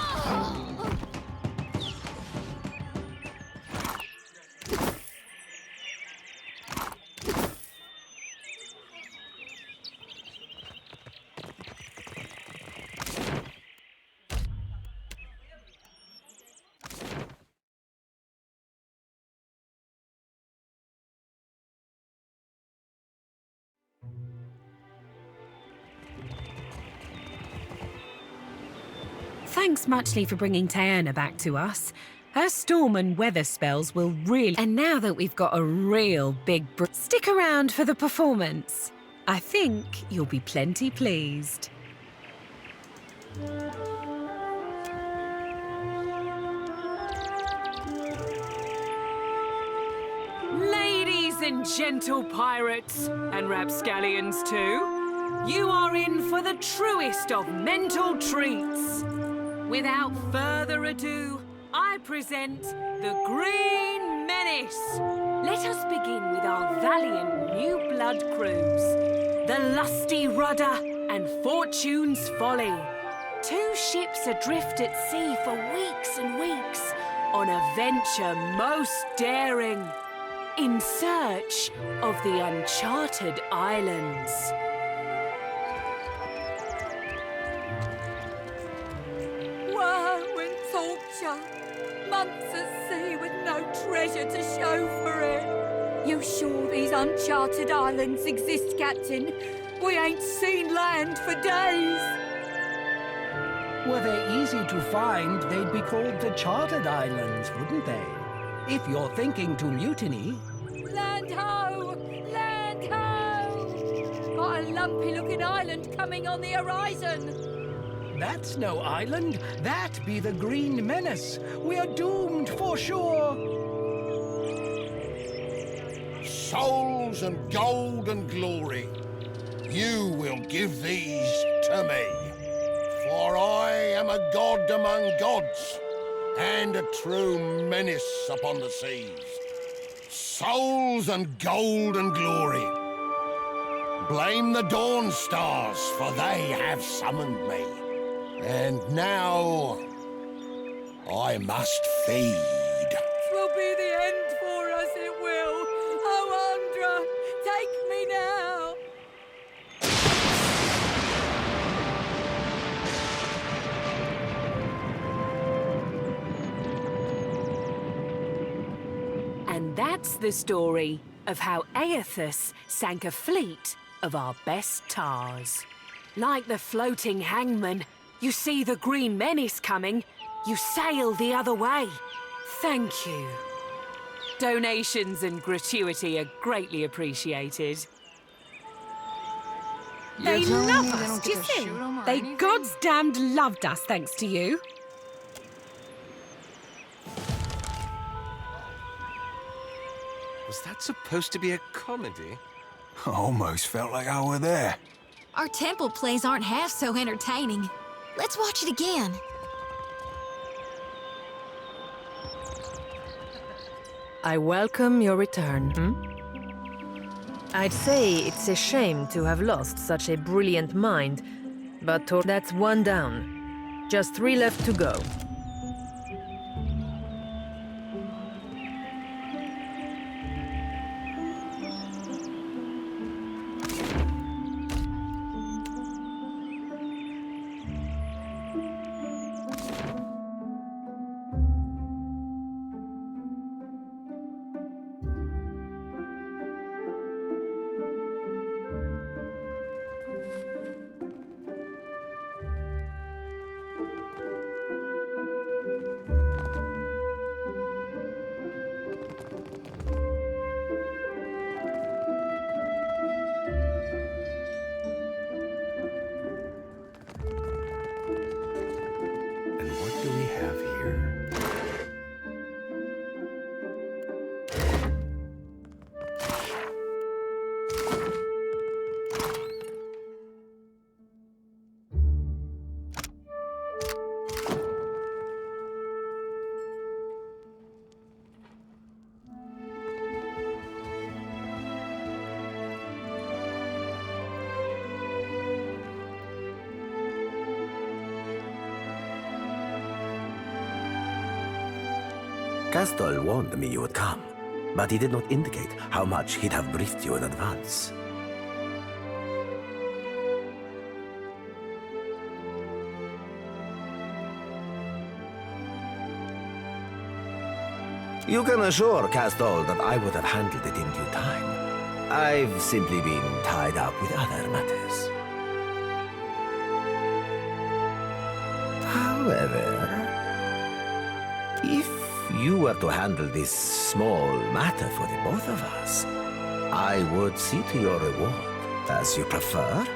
Thanks muchly for bringing Tierna back to us. Her storm and weather spells will really... And now that we've got a real big... Stick around for the performance. I think you'll be plenty pleased. Ladies and gentle pirates, and rapscallions too, you are in for the truest of mental treats. Without further ado, I present the Green Menace. Let us begin with our valiant new blood crews, the Lusty Rudder and Fortune's Folly. 2 ships adrift at sea for weeks and weeks on a venture most daring, in search of the uncharted islands. Woe and torture, months at sea with no treasure to show for it. You sure these uncharted islands exist, Captain? We ain't seen land for days. Were they easy to find, they'd be called the Chartered Islands, wouldn't they? If you're thinking to mutiny... Land ho! Land ho! Got a lumpy-looking island coming on the horizon. That's no island. That be the Green Menace. We're doomed for sure. Souls and gold and glory, you will give these to me. For I am a god among gods, and a true menace upon the seas. Souls and gold and glory. Blame the dawn stars, for they have summoned me. And now, I must feed. 'Twill be the end for us, it will. Oh, Andra, take me now. And that's the story of how Aethys sank a fleet of our best tars. Like the floating hangman, you see the Green Menace coming, you sail the other way. Thank you. Donations and gratuity are greatly appreciated. They telling love me they us, don't do you get to think? shoot 'em or They anything? God's damned loved us thanks to you. Was that supposed to be a comedy? I almost felt like I were there. Our temple plays aren't half so entertaining. Let's watch it again. I welcome your return. I'd say it's a shame to have lost such a brilliant mind, but that's one down. Just 3 left to go. And what do we have here? Castol warned me you would come, but he did not indicate how much he'd have briefed you in advance. You can assure Castol that I would have handled it in due time. I've simply been tied up with other matters. However, if you were to handle this small matter for the both of us, I would see to your reward, as you prefer.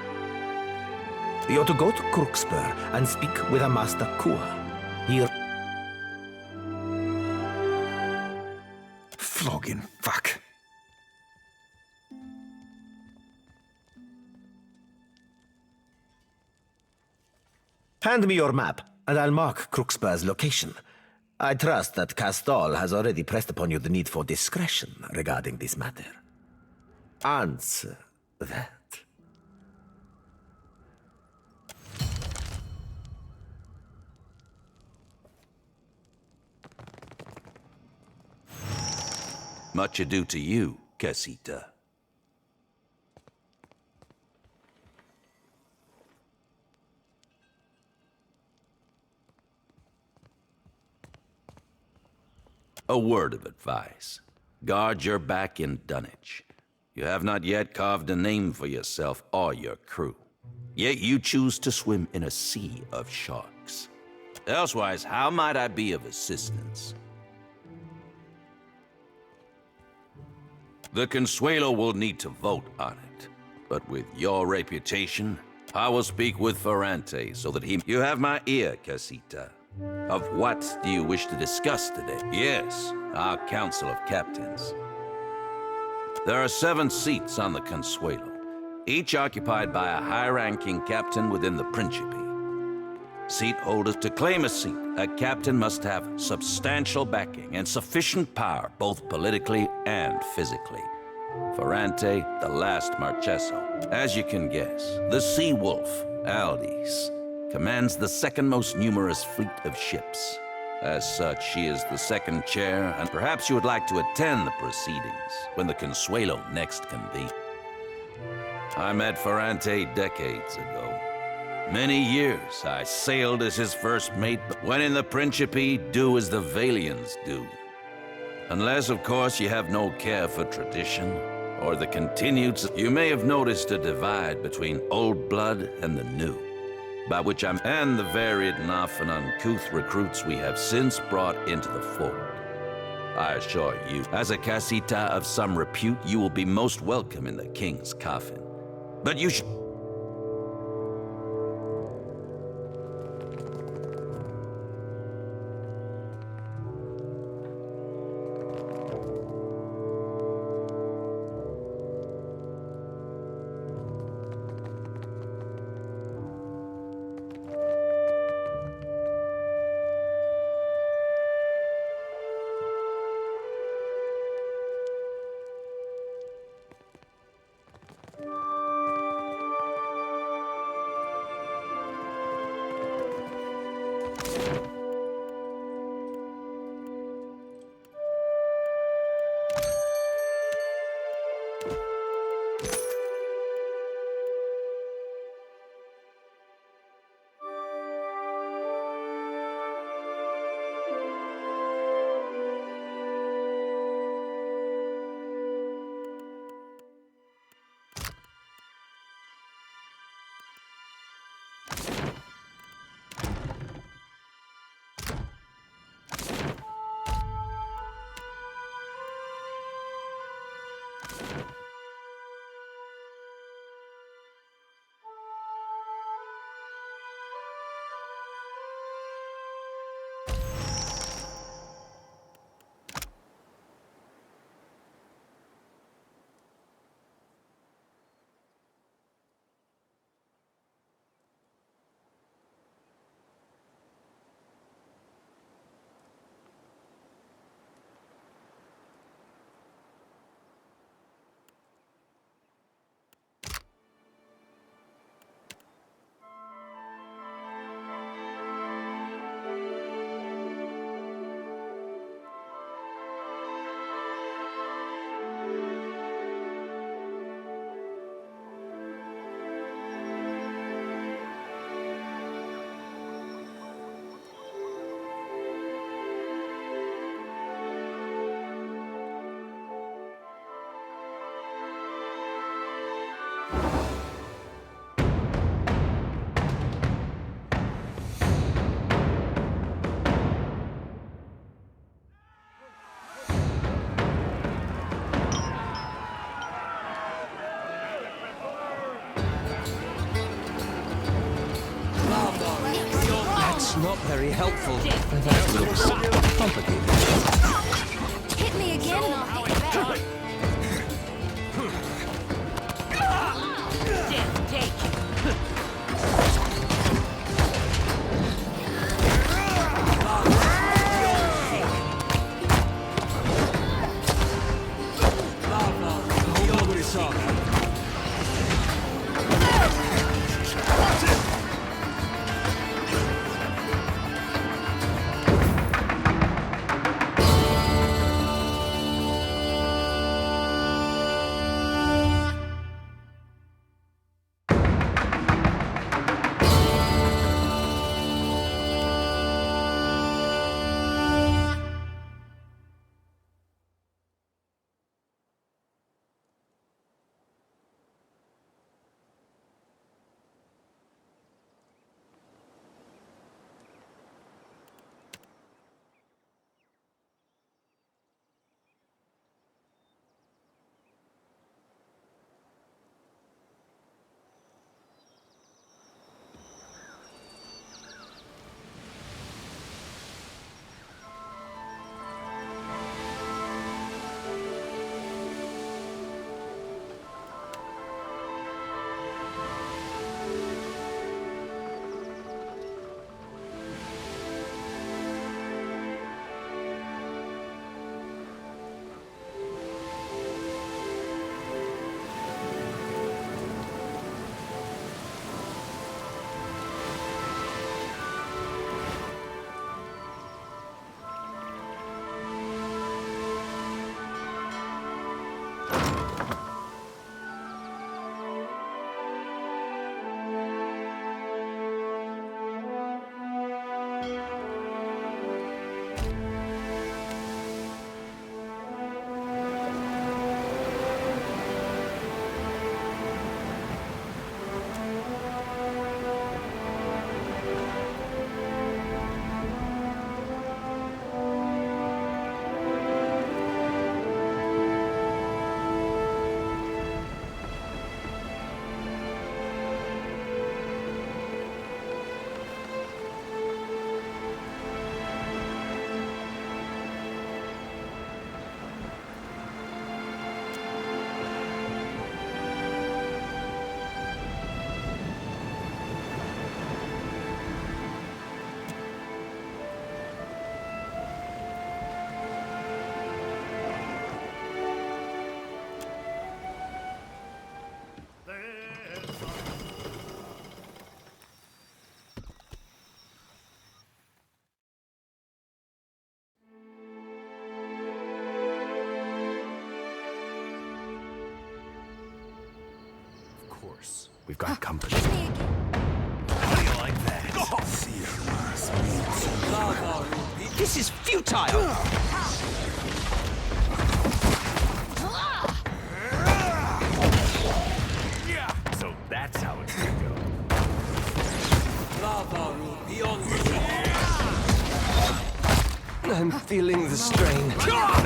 You're to go to Crooksburg and speak with a Master Kua. He... Flogging fuck. Hand me your map, and I'll mark Crooksburg's location. I trust that Castol has already pressed upon you the need for discretion regarding this matter. Answer that. Much ado to you, Casita. A word of advice. Guard your back in dunnage. You have not yet carved a name for yourself or your crew. Yet you choose to swim in a sea of sharks. Elsewise, how might I be of assistance? The Consuelo will need to vote on it. But with your reputation, I will speak with Ferrante so that he... You have my ear, Casita. Of what do you wish to discuss today? Yes, our Council of Captains. There are 7 seats on the Consuelo, each occupied by a high-ranking captain within the Principe. Seat holders to claim a seat, a captain must have substantial backing and sufficient power, both politically and physically. Ferrante, the last Marcheso. As you can guess, the Sea Wolf, Aldis, commands the second most numerous fleet of ships. As such, she is the second chair, and perhaps you would like to attend the proceedings when the Consuelo next convene. I met Ferrante decades ago. Many years I sailed as his first mate, but when in the Principe, do as the Valians do. Unless, of course, you have no care for tradition, or the continued... You may have noticed a divide between old blood and the new, by which I'm... and the varied and often uncouth recruits we have since brought into the fold. I assure you, as a casita of some repute, you will be most welcome in the king's coffin. But you should... Not very helpful. That looks complicated. Hit me again and I'll hit you back. We've got company. How do you like that? This is futile! So that's how it's gonna go. I'm feeling the strain. Try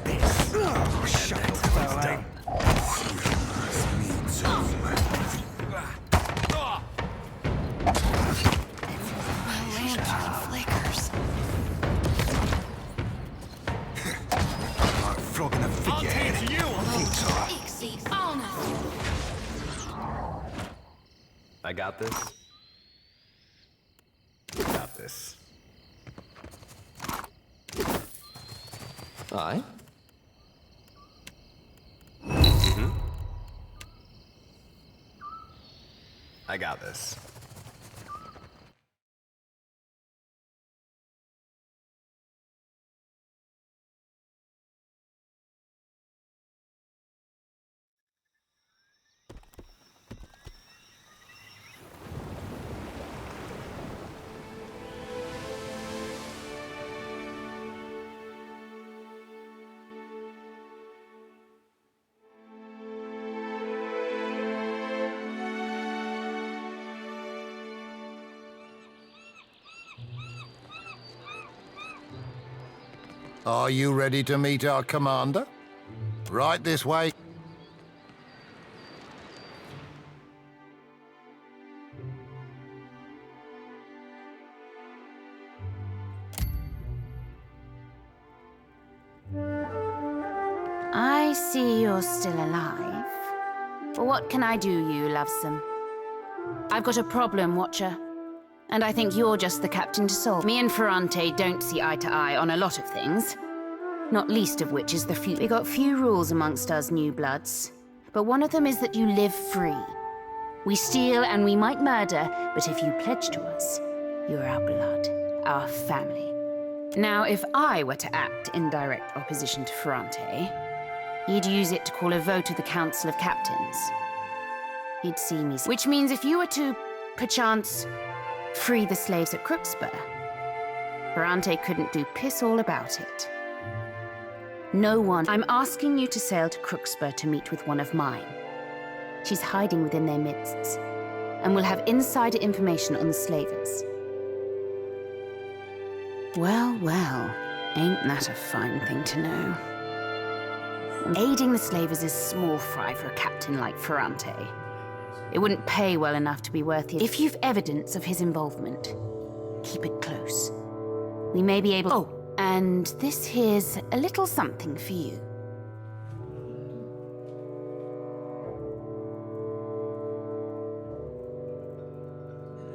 this. Shut up, fella. My lantern flickers. Like flogging a figurehead. Ixie honor. I got this. Got this. Aye. I got this. Are you ready to meet our commander? Right this way. I see you're still alive. But what can I do, you lovesome? I've got a problem, Watcher. And I think you're just the captain to solve. Me and Ferrante don't see eye to eye on a lot of things. Not least of which is the few. We got few rules amongst us new bloods. But one of them is that you live free. We steal and we might murder, but if you pledge to us, you're our blood, our family. Now, if I were to act in direct opposition to Ferrante, he'd use it to call a vote of the Council of Captains. He'd see me. Which means if you were to, perchance, free the slaves at Crookspur, Ferrante couldn't do piss all about it. No one. I'm asking you to sail to Crookspur to meet with one of mine. She's hiding within their midst, and will have insider information on the slavers. Well, well, ain't that a fine thing to know? Aiding the slavers is small fry for a captain like Ferrante. It wouldn't pay well enough to be worth it. If you've evidence of his involvement, keep it close. We may be able— Oh, and this here's a little something for you.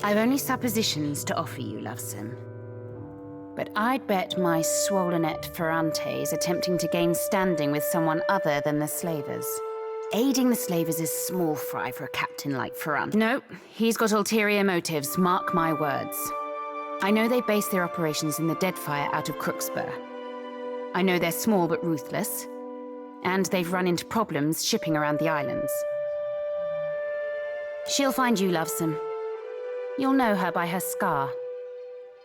I've only suppositions to offer you, lovesome. But I'd bet my swollenette Ferrante is attempting to gain standing with someone other than the slavers. Aiding the slavers is small fry for a captain like Ferrante. No, he's got ulterior motives, mark my words. I know they base their operations in the Deadfire out of Crookspur. I know they're small but ruthless, and they've run into problems shipping around the islands. She'll find you, lovesome. You'll know her by her scar.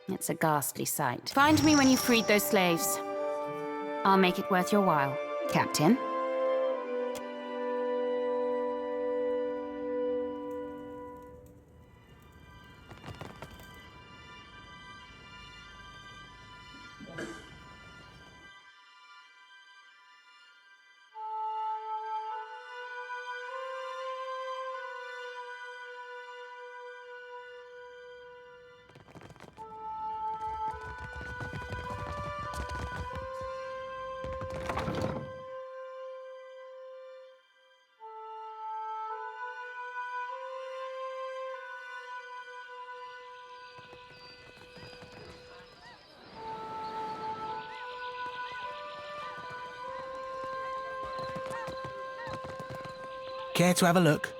It's a ghastly sight. Find me when you've freed those slaves. I'll make it worth your while, Captain. Care to have a look?